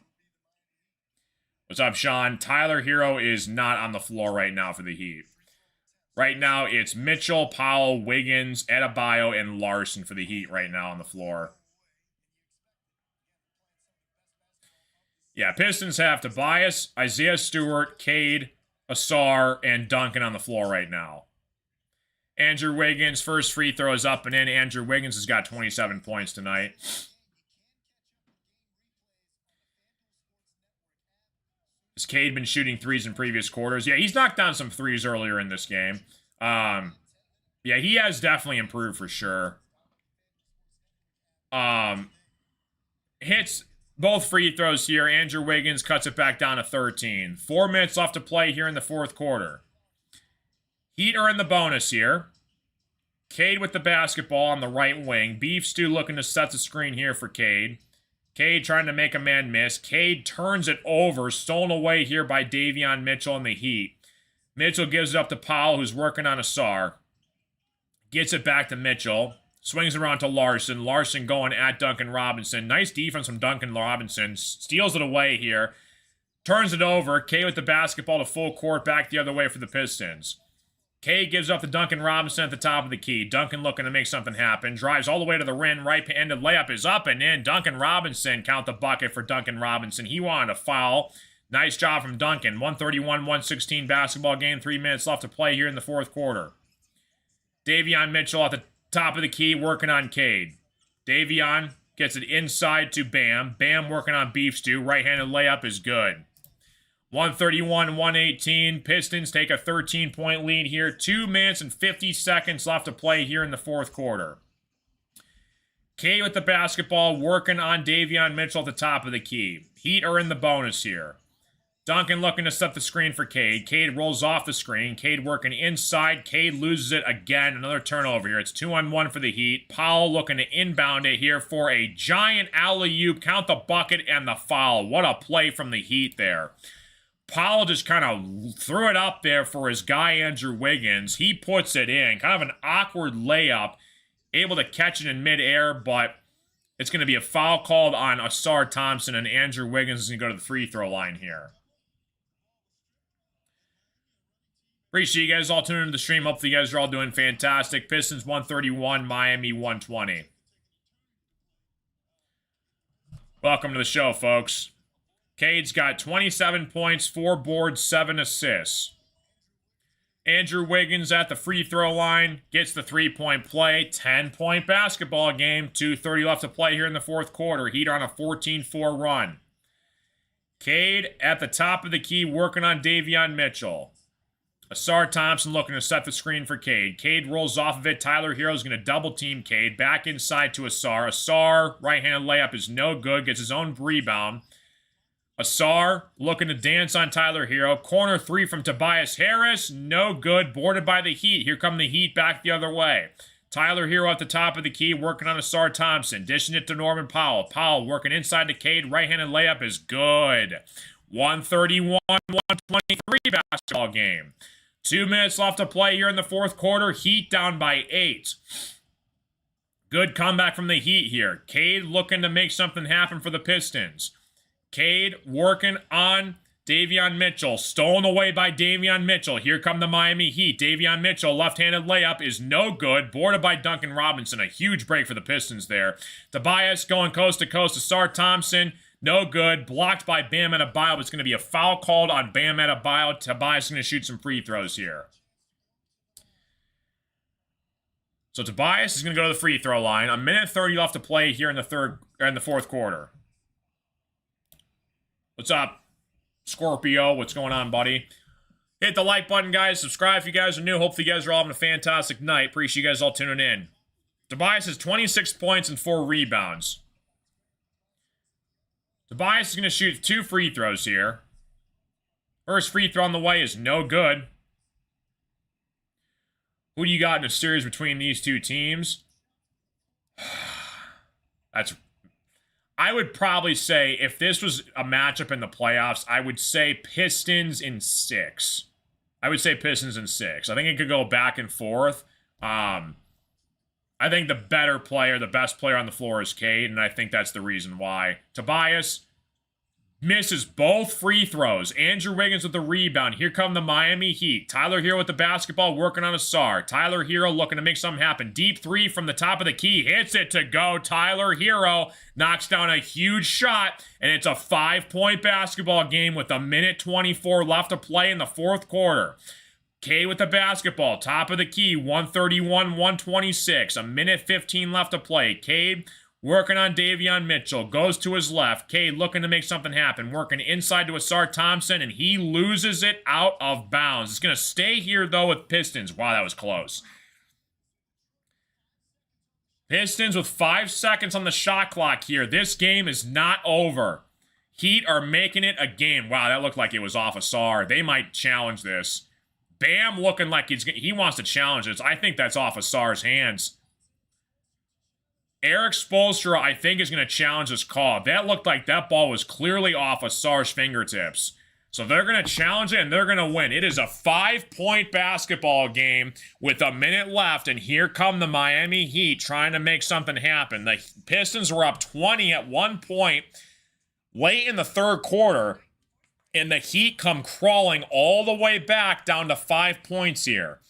What's up, Sean? Tyler Hero is not on the floor right now for the Heat. Right now, it's Mitchell, Powell, Wiggins, Adebayo, and Larson for the Heat right now on the floor. Yeah, Pistons have Tobias, Isaiah Stewart, Cade, Asar, and Duncan on the floor right now. Andrew Wiggins, first free throw is up and in. Andrew Wiggins has got 27 points tonight. Has Cade been shooting threes in previous quarters? Yeah, he's knocked down some threes earlier in this game. Yeah, he has definitely improved for sure. Hits both free throws here. Andrew Wiggins cuts it back down to 13. 4 minutes left to play here in the fourth quarter. Heat are in the bonus here. Cade with the basketball on the right wing. Beef Stew looking to set the screen here for Cade. Cade trying to make a man miss. Cade turns it over. Stolen away here by Davion Mitchell in the Heat. Mitchell gives it up to Powell, who's working on Asar. Gets it back to Mitchell. Swings around to Larson. Larson going at Duncan Robinson. Nice defense from Duncan Robinson. Steals it away here. Turns it over. K with the basketball to full court. Back the other way for the Pistons. K gives up to Duncan Robinson at the top of the key. Duncan looking to make something happen. Drives all the way to the rim. Right-handed layup is up and in. Duncan Robinson, count the bucket for Duncan Robinson. He wanted a foul. Nice job from Duncan. 131-116 basketball game. 3 minutes left to play here in the fourth quarter. Davion Mitchell at the top of the key working on Cade. Davion gets it inside to Bam. Bam working on Beef Stew. Right-handed layup is good. 131-118. Pistons take a 13-point lead here. 2 minutes and 50 seconds left to play here in the fourth quarter. K with the basketball working on Davion Mitchell at the top of the key. Heat are in the bonus here. Duncan looking to set the screen for Cade. Cade rolls off the screen. Cade working inside. Cade loses it again. Another turnover here. It's 2-on-1 for the Heat. Powell looking to inbound it here for a giant alley-oop. Count the bucket and the foul. What a play from the Heat there. Powell just kind of threw it up there for his guy, Andrew Wiggins. He puts it in. Kind of an awkward layup. Able to catch it in midair, but it's going to be a foul called on Asar Thompson, and Andrew Wiggins is going to go to the free throw line here. Appreciate you guys all tuning into the stream. Hopefully you guys are all doing fantastic. Pistons 131, Miami 120. Welcome to the show, folks. Cade's got 27 points, 4 boards, 7 assists. Andrew Wiggins at the free throw line. Gets the 3-point play. 10-point basketball game. 2:30 left to play here in the fourth quarter. Heat on a 14-4 run. Cade at the top of the key working on Davion Mitchell. Asar Thompson looking to set the screen for Cade. Cade rolls off of it. Tyler Hero's going to double team Cade. Back inside to Asar. Asar, right-handed layup is no good. Gets his own rebound. Asar looking to dance on Tyler Hero. Corner 3 from Tobias Harris. No good. Boarded by the Heat. Here come the Heat back the other way. Tyler Hero at the top of the key working on Asar Thompson. Dishing it to Norman Powell. Powell working inside to Cade. Right-handed layup is good. 131-123 basketball game. 2 minutes left to play here in the fourth quarter. Heat down by 8. Good comeback from the Heat here. Cade looking to make something happen for the Pistons. Cade working on Davion Mitchell. Stolen away by Davion Mitchell. Here come the Miami Heat. Davion Mitchell, left-handed layup is no good. Boarded by Duncan Robinson. A huge break for the Pistons there. Tobias going coast to coast. Asar Thompson, no good. Blocked by Bam Adebayo. It's going to be a foul called on Bam Adebayo. Tobias is going to shoot some free throws here. So Tobias is going to go to the free throw line. 1:30 left to play here in the fourth quarter. What's up, Scorpio? What's going on, buddy? Hit the like button, guys. Subscribe if you guys are new. Hopefully you guys are all having a fantastic night. Appreciate you guys all tuning in. Tobias has 26 points and 4 rebounds. Tobias is going to shoot 2 free throws here. First free throw on the way is no good. Who do you got in a series between these two teams? I would probably say, if this was a matchup in the playoffs, I would say Pistons in 6. I would say Pistons in 6. I think it could go back and forth. I think the better player, the best player on the floor is Cade, and I think that's the reason why. Tobias misses both free throws. Andrew Wiggins with the rebound. Here come the Miami Heat. Tyler Hero with the basketball working on Asar. Tyler Hero looking to make something happen. Deep 3 from the top of the key. Hits it to go. Tyler Hero knocks down a huge shot, and it's a 5-point basketball game with 1:24 left to play in the fourth quarter. K with the basketball. Top of the key. 131-126. 1:15 left to play. Cade working on Davion Mitchell. Goes to his left. Cade looking to make something happen. Working inside to Asar Thompson, and he loses it out of bounds. It's going to stay here, though, with Pistons. Wow, that was close. Pistons with 5 seconds on the shot clock here. This game is not over. Heat are making it a game. Wow, that looked like it was off Asar. They might challenge this. Bam looking like he wants to challenge this. I think that's off Asar's hands. Eric Spoelstra, I think, is going to challenge this call. That looked like that ball was clearly off Asar's fingertips. So they're going to challenge it, and they're going to win. It is a 5-point basketball game with a minute left, and here come the Miami Heat trying to make something happen. The Pistons were up 20 at one point late in the third quarter, and the Heat come crawling all the way back down to 5 points here.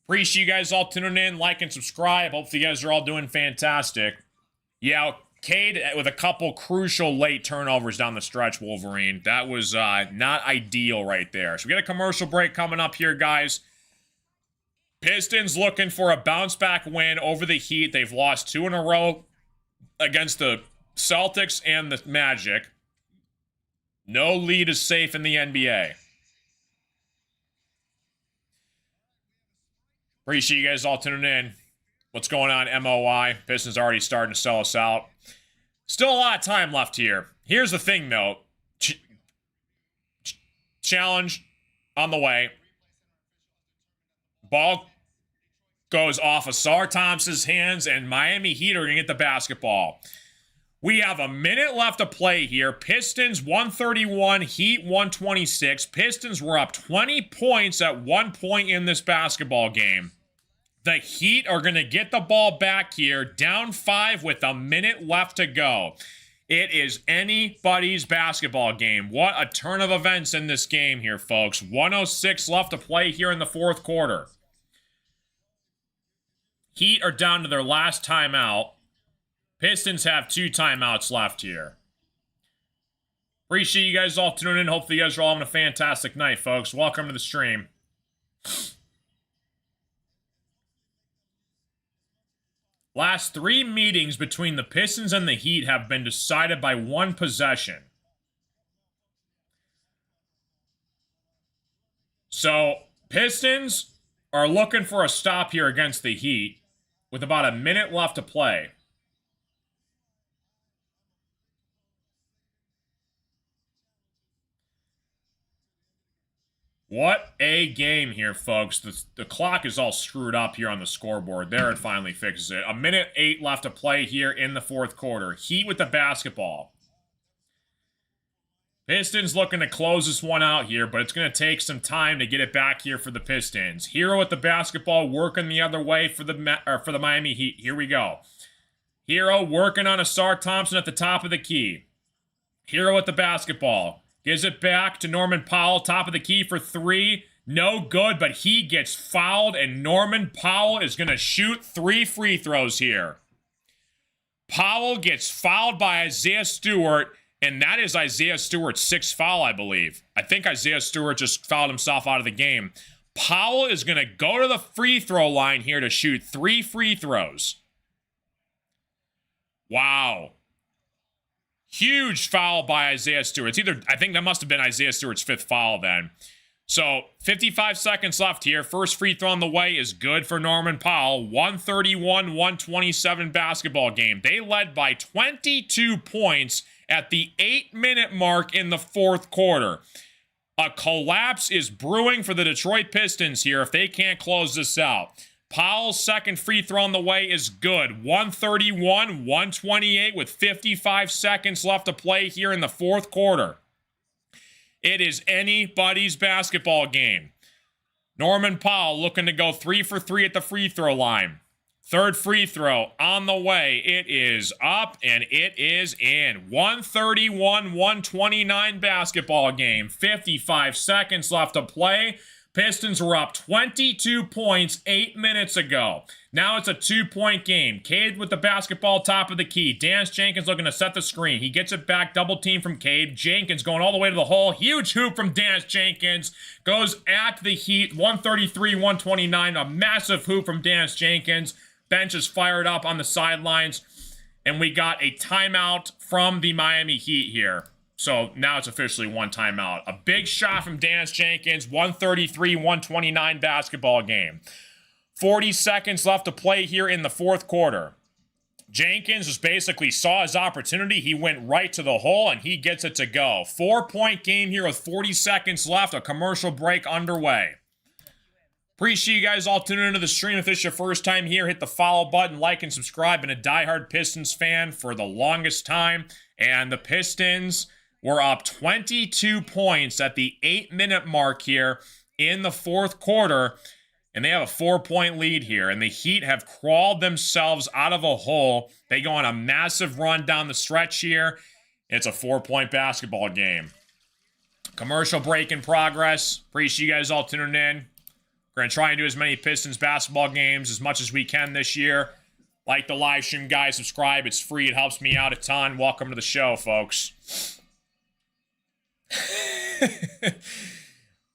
Appreciate you guys all tuning in. Like and subscribe. Hope you guys are all doing fantastic. Yeah, Cade with a couple crucial late turnovers down the stretch, Wolverine. That was not ideal right there. So we got a commercial break coming up here, guys. Pistons looking for a bounce-back win over the Heat. They've lost 2 in a row against the Celtics and the Magic. No lead is safe in the NBA. Appreciate you guys all tuning in. What's going on, MOI? Pistons already starting to sell us out. Still a lot of time left here. Here's the thing, though. Challenge on the way. Ball goes off of Sar Thompson's hands, and Miami Heat are going to get the basketball. We have a minute left to play here. Pistons 131, Heat 126. Pistons were up 20 points at one point in this basketball game. The Heat are going to get the ball back here, down 5 with a minute left to go. It is anybody's basketball game. What a turn of events in this game here, folks. 106 left to play here in the fourth quarter. Heat are down to their last timeout. Pistons have 2 timeouts left here. Appreciate you guys all tuning in. Hopefully you guys are all having a fantastic night, folks. Welcome to the stream. Last 3 meetings between the Pistons and the Heat have been decided by 1 possession. So, Pistons are looking for a stop here against the Heat with about a minute left to play. What a game here, folks. The clock is all screwed up here on the scoreboard. There, it finally fixes it. A minute 8 left to play here in the fourth quarter. Heat with the basketball. Pistons looking to close this one out here, but it's going to take some time to get it back here for the Pistons. Hero with the basketball, working the other way for the Miami Heat. Here we go. Hero working on Sar Thompson at the top of the key. Hero with the basketball. Gives it back to Norman Powell, top of the key for 3. No good, but he gets fouled, and Norman Powell is going to shoot 3 free throws here. Powell gets fouled by Isaiah Stewart, and that is Isaiah Stewart's 6th foul, I believe. I think Isaiah Stewart just fouled himself out of the game. Powell is going to go to the free throw line here to shoot 3 free throws. Wow. Huge foul by Isaiah Stewart. I think that must have been Isaiah Stewart's 5th foul then. So, 55 seconds left here. First free throw on the way is good for Norman Powell. 131-127 basketball game. They led by 22 points at the 8-minute mark in the fourth quarter. A collapse is brewing for the Detroit Pistons here if they can't close this out. Powell's second free throw on the way is good. 131-128 with 55 seconds left to play here in the fourth quarter. It is anybody's basketball game. Norman Powell looking to go 3 for 3 at the free throw line. Third free throw on the way. It is up and it is in. 131-129 basketball game. 55 seconds left to play. Pistons were up 22 points 8 minutes ago. Now it's a 2-point game. Cade with the basketball, top of the key. Dance Jenkins looking to set the screen. He gets it back, double team from Cade. Jenkins going all the way to the hole. Huge hoop from Dance Jenkins. Goes at the Heat. 133-129. A massive hoop from Dance Jenkins. Bench is fired up on the sidelines. And we got a timeout from the Miami Heat here. So now it's officially 1 timeout. A big shot from Dance Jenkins. 133-129 basketball game. 40 seconds left to play here in the fourth quarter. Jenkins just basically saw his opportunity. He went right to the hole, and he gets it to go. 4-point game here with 40 seconds left. A commercial break underway. Appreciate you guys all tuning into the stream. If it's your first time here, hit the follow button, like, and subscribe. Been a diehard Pistons fan for the longest time. And the Pistons We're up 22 points at the 8-minute mark here in the fourth quarter, and they have a 4-point lead here, and the Heat have crawled themselves out of a hole. They go on a massive run down the stretch here. It's a 4-point basketball game. Commercial break in progress. Appreciate you guys all tuning in. We're going to try and do as many Pistons basketball games as much as we can this year. Like the live stream, guys. Subscribe. It's free. It helps me out a ton. Welcome to the show, folks.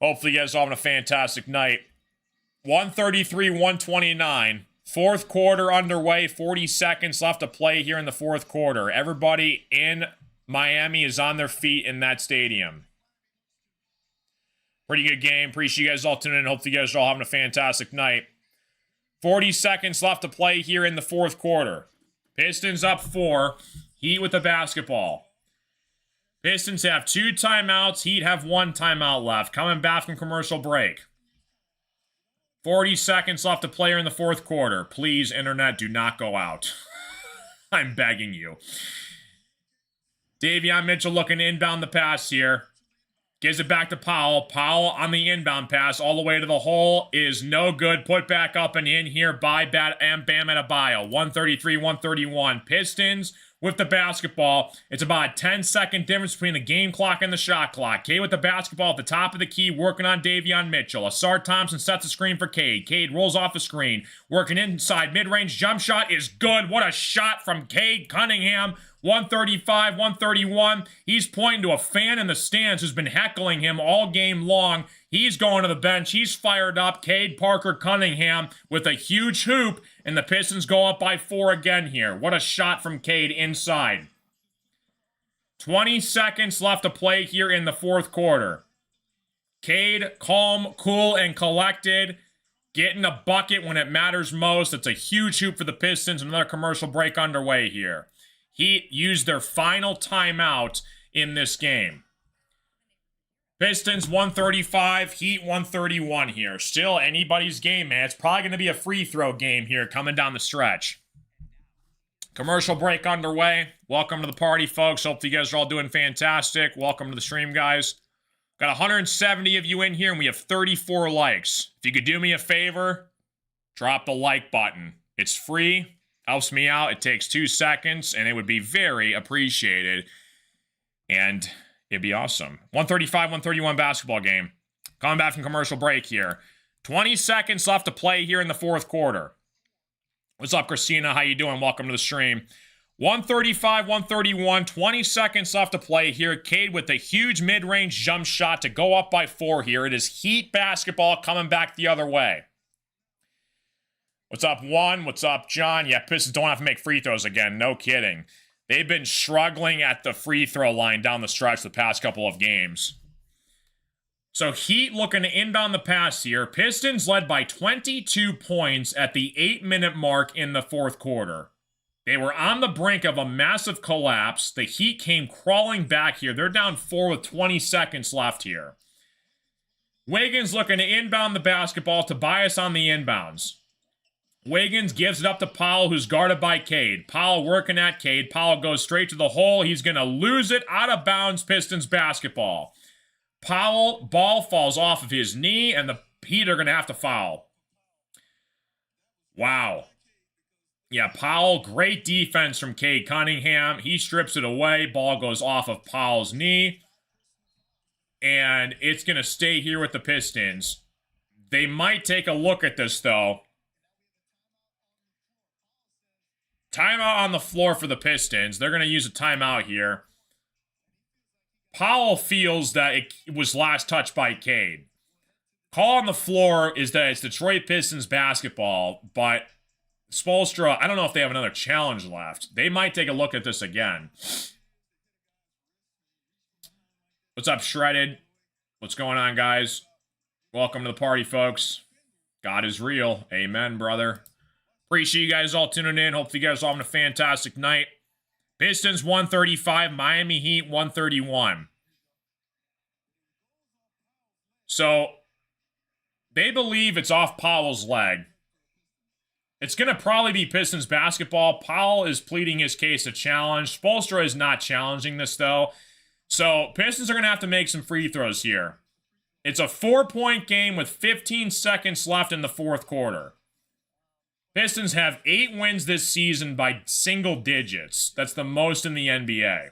Hopefully you guys are having a fantastic night. 133-129. Fourth quarter underway. 40 seconds left to play here in the fourth quarter. Everybody in Miami is on their feet in that stadium. Pretty good game. Appreciate you guys all tuning in. Hopefully you guys are all having a fantastic night. 40 seconds left to play here in the fourth quarter. Pistons up 4. Heat with the basketball. Pistons have 2 timeouts. Heat have 1 timeout left. Coming back from commercial break. 40 seconds left to play here in the fourth quarter. Please, internet, do not go out. I'm begging you. Davion Mitchell looking to inbound the pass here. Gives it back to Powell. Powell on the inbound pass all the way to the hole is no good. Put back up and in here by Bam Adebayo. 133-131. Pistons with the basketball. It's about a 10-second difference between the game clock and the shot clock. Cade with the basketball at the top of the key, working on Davion Mitchell. Asar Thompson sets the screen for Cade. Cade rolls off the screen, working inside. Mid-range jump shot is good. What a shot from Cade Cunningham. 135, 131. He's pointing to a fan in the stands who's been heckling him all game long. He's going to the bench. He's fired up. Cade Parker Cunningham with a huge hoop, and the Pistons go up by 4 again here. What a shot from Cade inside. 20 seconds left to play here in the fourth quarter. Cade, calm, cool, and collected. Getting a bucket when it matters most. It's a huge hoop for the Pistons. Another commercial break underway here. Heat used their final timeout in this game. Pistons 135, Heat 131 here. Still anybody's game, man. It's probably going to be a free throw game here coming down the stretch. Commercial break underway. Welcome to the party, folks. Hope you guys are all doing fantastic. Welcome to the stream, guys. Got 170 of you in here, and we have 34 likes. If you could do me a favor, drop the like button. It's free. Helps me out. It takes 2 seconds, and it would be very appreciated. And it'd be awesome. 135-131 basketball game. Coming back from commercial break here. 20 seconds left to play here in the fourth quarter. What's up, Christina? How you doing? Welcome to the stream. 135-131. 20 seconds left to play here. Cade with a huge mid-range jump shot to go up by 4 here. It is Heat basketball coming back the other way. What's up, Juan? What's up, John? Yeah, Pistons don't have to make free throws again. No kidding. They've been struggling at the free throw line down the stretch the past couple of games. So Heat looking to inbound the pass here. Pistons led by 22 points at the 8-minute mark in the fourth quarter. They were on the brink of a massive collapse. The Heat came crawling back here. They're down 4 with 20 seconds left here. Wiggins looking to inbound the basketball. Tobias on the inbounds. Wiggins gives it up to Powell, who's guarded by Cade. Powell working at Cade. Powell goes straight to the hole. He's going to lose it out of bounds, Pistons basketball. Powell, ball falls off of his knee, and the Heat are going to have to foul. Wow. Yeah, Powell, great defense from Cade Cunningham. He strips it away. Ball goes off of Powell's knee. And it's going to stay here with the Pistons. They might take a look at this, though. Timeout on the floor for the Pistons. They're going to use a timeout here. Powell feels that it was last touched by Cade. Call on the floor is that it's Detroit Pistons basketball, but Spoelstra, I don't know if they have another challenge left. They might take a look at this again. What's up, Shredded? What's going on, guys? Welcome to the party, folks. God is real. Amen, brother. Appreciate you guys all tuning in. Hopefully you guys are having a fantastic night. Pistons 135, Miami Heat 131. So, they believe it's off Powell's leg. It's going to probably be Pistons basketball. Powell is pleading his case a challenge. Spoelstra is not challenging this, though. So Pistons are going to have to make some free throws here. It's a 4-point game with 15 seconds left in the fourth quarter. Pistons have 8 wins this season by single digits. That's the most in the NBA.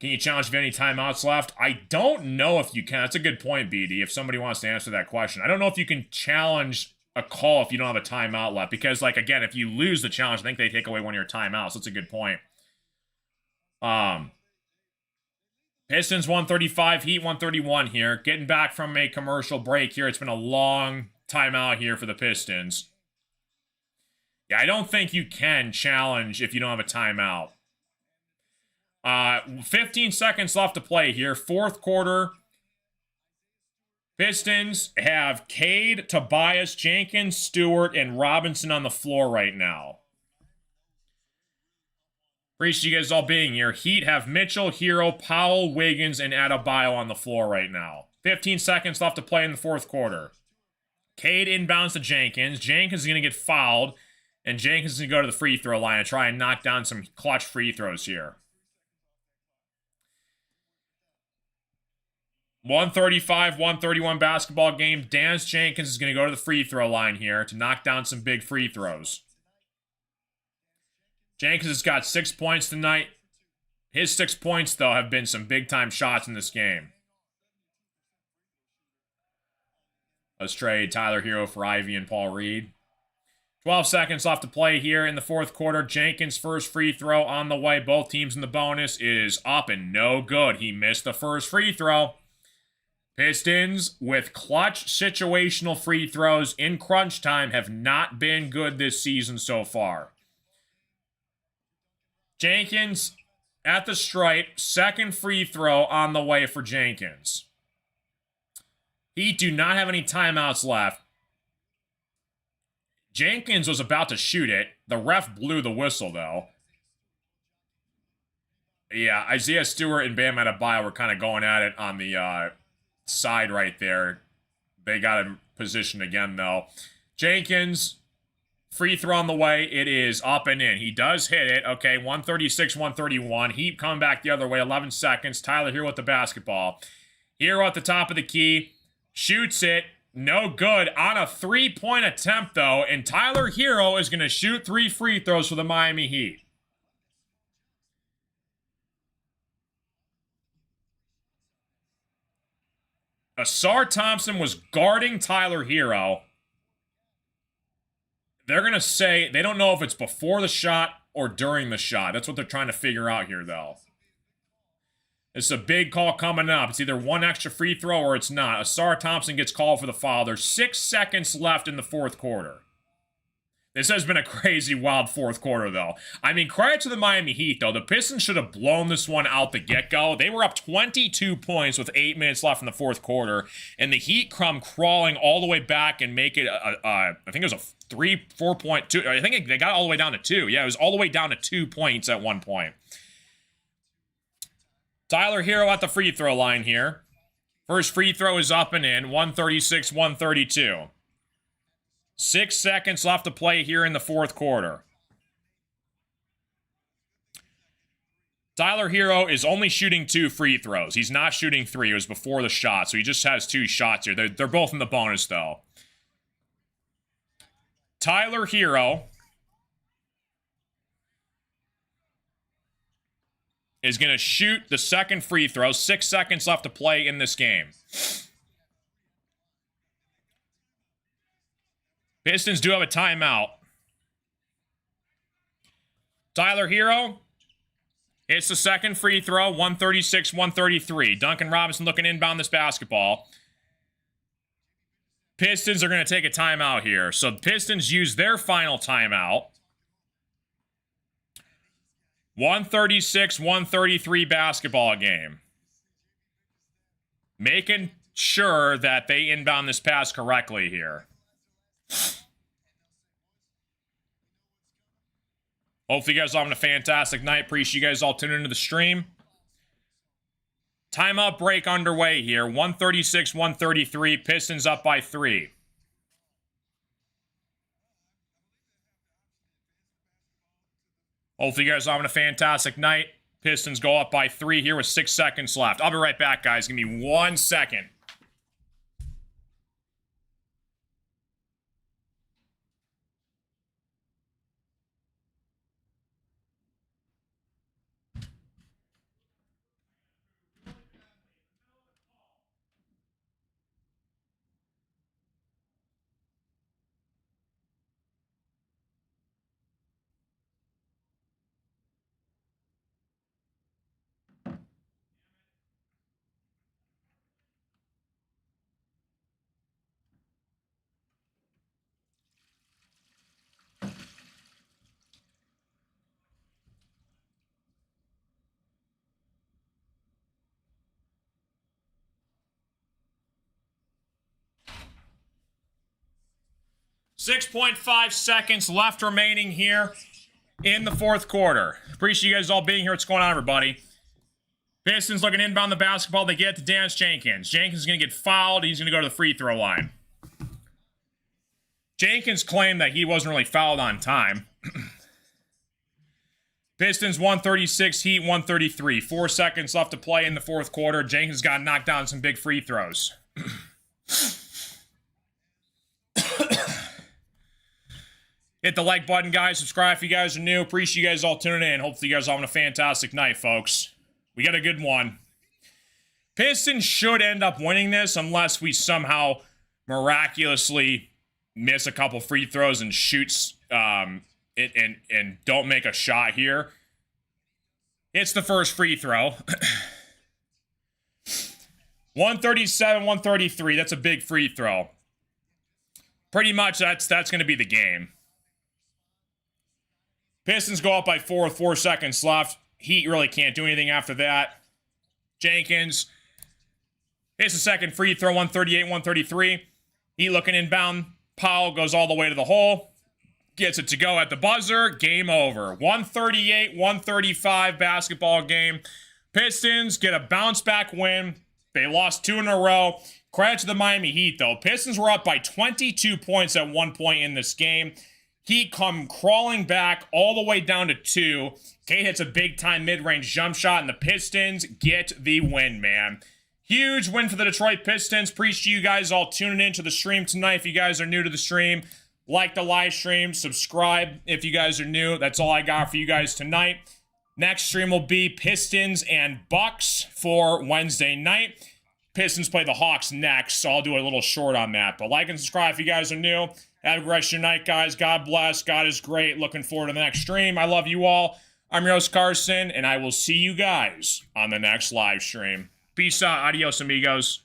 Can you challenge if any timeouts left? I don't know if you can. That's a good point, BD, if somebody wants to answer that question. I don't know if you can challenge a call if you don't have a timeout left. Because, like, again, if you lose the challenge, I think they take away one of your timeouts. That's a good point. Pistons 135, Heat 131 here. Getting back from a commercial break here. It's been a long timeout here for the Pistons. Yeah, I don't think you can challenge if you don't have a timeout. 15 seconds left to play here. Fourth quarter. Pistons have Cade, Tobias, Jenkins, Stewart, and Robinson on the floor right now. Appreciate you guys all being here. Heat have Mitchell, Hero, Powell, Wiggins, and Adebayo on the floor right now. 15 seconds left to play in the fourth quarter. Cade inbounds to Jenkins. Jenkins is going to get fouled, and Jenkins is going to go to the free throw line and try and knock down some clutch free throws here. 135, 131 basketball game. Dance Jenkins is going to go to the free throw line here to knock down some big free throws. Jenkins has got 6 points tonight. His 6 points, though, have been some big-time shots in this game. Let's trade Tyler Hero for Ivy and Paul Reed. 12 seconds left to play here in the fourth quarter. Jenkins' first free throw on the way. Both teams in the bonus is up and no good. He missed the first free throw. Pistons, with clutch situational free throws in crunch time, have not been good this season so far. Jenkins at the stripe. Second free throw on the way for Jenkins. Heat do not have any timeouts left. Jenkins was about to shoot it. The ref blew the whistle, though. Yeah, Isaiah Stewart and Bam Adebayo were kind of going at it on the side right there. They got him positioned again, though. Jenkins, free throw on the way. It is up and in. He does hit it. Okay, 136, 131. Heat coming back the other way. 11 seconds. Tyler Hero with the basketball. Hero at the top of the key. Shoots it. No good on a three-point attempt, though. And Tyler Hero is going to shoot 3 free throws for the Miami Heat. Asar Thompson was guarding Tyler Hero. They're going to say they don't know if it's before the shot or during the shot. That's what they're trying to figure out here, though. It's a big call coming up. It's either one extra free throw or it's not. Asar Thompson gets called for the foul. There's 6 seconds left in the fourth quarter. This has been a crazy, wild fourth quarter, though. I mean, credit to the Miami Heat, though. The Pistons should have blown this one out the get-go. They were up 22 points with 8 minutes left in the fourth quarter, and the Heat come crawling all the way back and make it, I think it was a 4-point, 2. I think they got all the way down to 2. Yeah, it was all the way down to 2 points at one point. Tyler Hero at the free throw line here. First free throw is up and in, 136, 132. 6 seconds left to play here in the fourth quarter. Tyler Hero is only shooting 2 free throws. He's not shooting 3. It was before the shot, so he just has 2 shots here. They're both in the bonus, though. Tyler Hero is going to shoot the second free throw. 6 seconds left to play in this game. Pistons do have a timeout. Tyler Hero, it's the second free throw, 136, 133. Duncan Robinson looking inbound this basketball. Pistons are going to take a timeout here. So the Pistons use their final timeout. 136, 133 basketball game. Making sure that they inbound this pass correctly here. Hopefully you guys are having a fantastic night. Appreciate you guys all tuning into the stream. Timeout break underway here. 136, 133. Pistons up by 3. Hopefully you guys are having a fantastic night. Pistons go up by 3 here with 6 seconds left. I'll be right back, guys. Give me 1 second. .5 seconds left remaining here in the fourth quarter. Appreciate you guys all being here. What's going on, everybody? Pistons looking inbound the basketball. They get to Dance Jenkins. Jenkins is going to get fouled. He's going to go to the free throw line. Jenkins claimed that he wasn't really fouled on time. Pistons 136, Heat 133. 4 seconds left to play in the fourth quarter. Jenkins got knocked down some big free throws. Hit the like button, guys. Subscribe if you guys are new. Appreciate you guys all tuning in. Hopefully you guys are having a fantastic night, folks. We got a good one. Pistons should end up winning this unless we somehow miraculously miss a couple free throws and shoots and don't make a shot here. It's the first free throw. 137, 133. That's a big free throw. Pretty much that's going to be the game. Pistons go up by 4 with 4 seconds left. Heat really can't do anything after that. Jenkins hits the second free throw, 138, 133. Heat looking inbound. Powell goes all the way to the hole. Gets it to go at the buzzer. Game over. 138, 135 basketball game. Pistons get a bounce back win. They lost 2 in a row. Credit to the Miami Heat, though. Pistons were up by 22 points at one point in this game. Heat come crawling back all the way down to 2. Kate hits a big-time mid-range jump shot, and the Pistons get the win, man. Huge win for the Detroit Pistons. Appreciate you guys all tuning into the stream tonight. If you guys are new to the stream, like the live stream, subscribe if you guys are new. That's all I got for you guys tonight. Next stream will be Pistons and Bucks for Wednesday night. Pistons play the Hawks next, so I'll do a little short on that. But like and subscribe if you guys are new. Have a great rest of your night, guys. God bless. God is great. Looking forward to the next stream. I love you all. I'm your host, Carson, and I will see you guys on the next live stream. Peace out. Adios, amigos.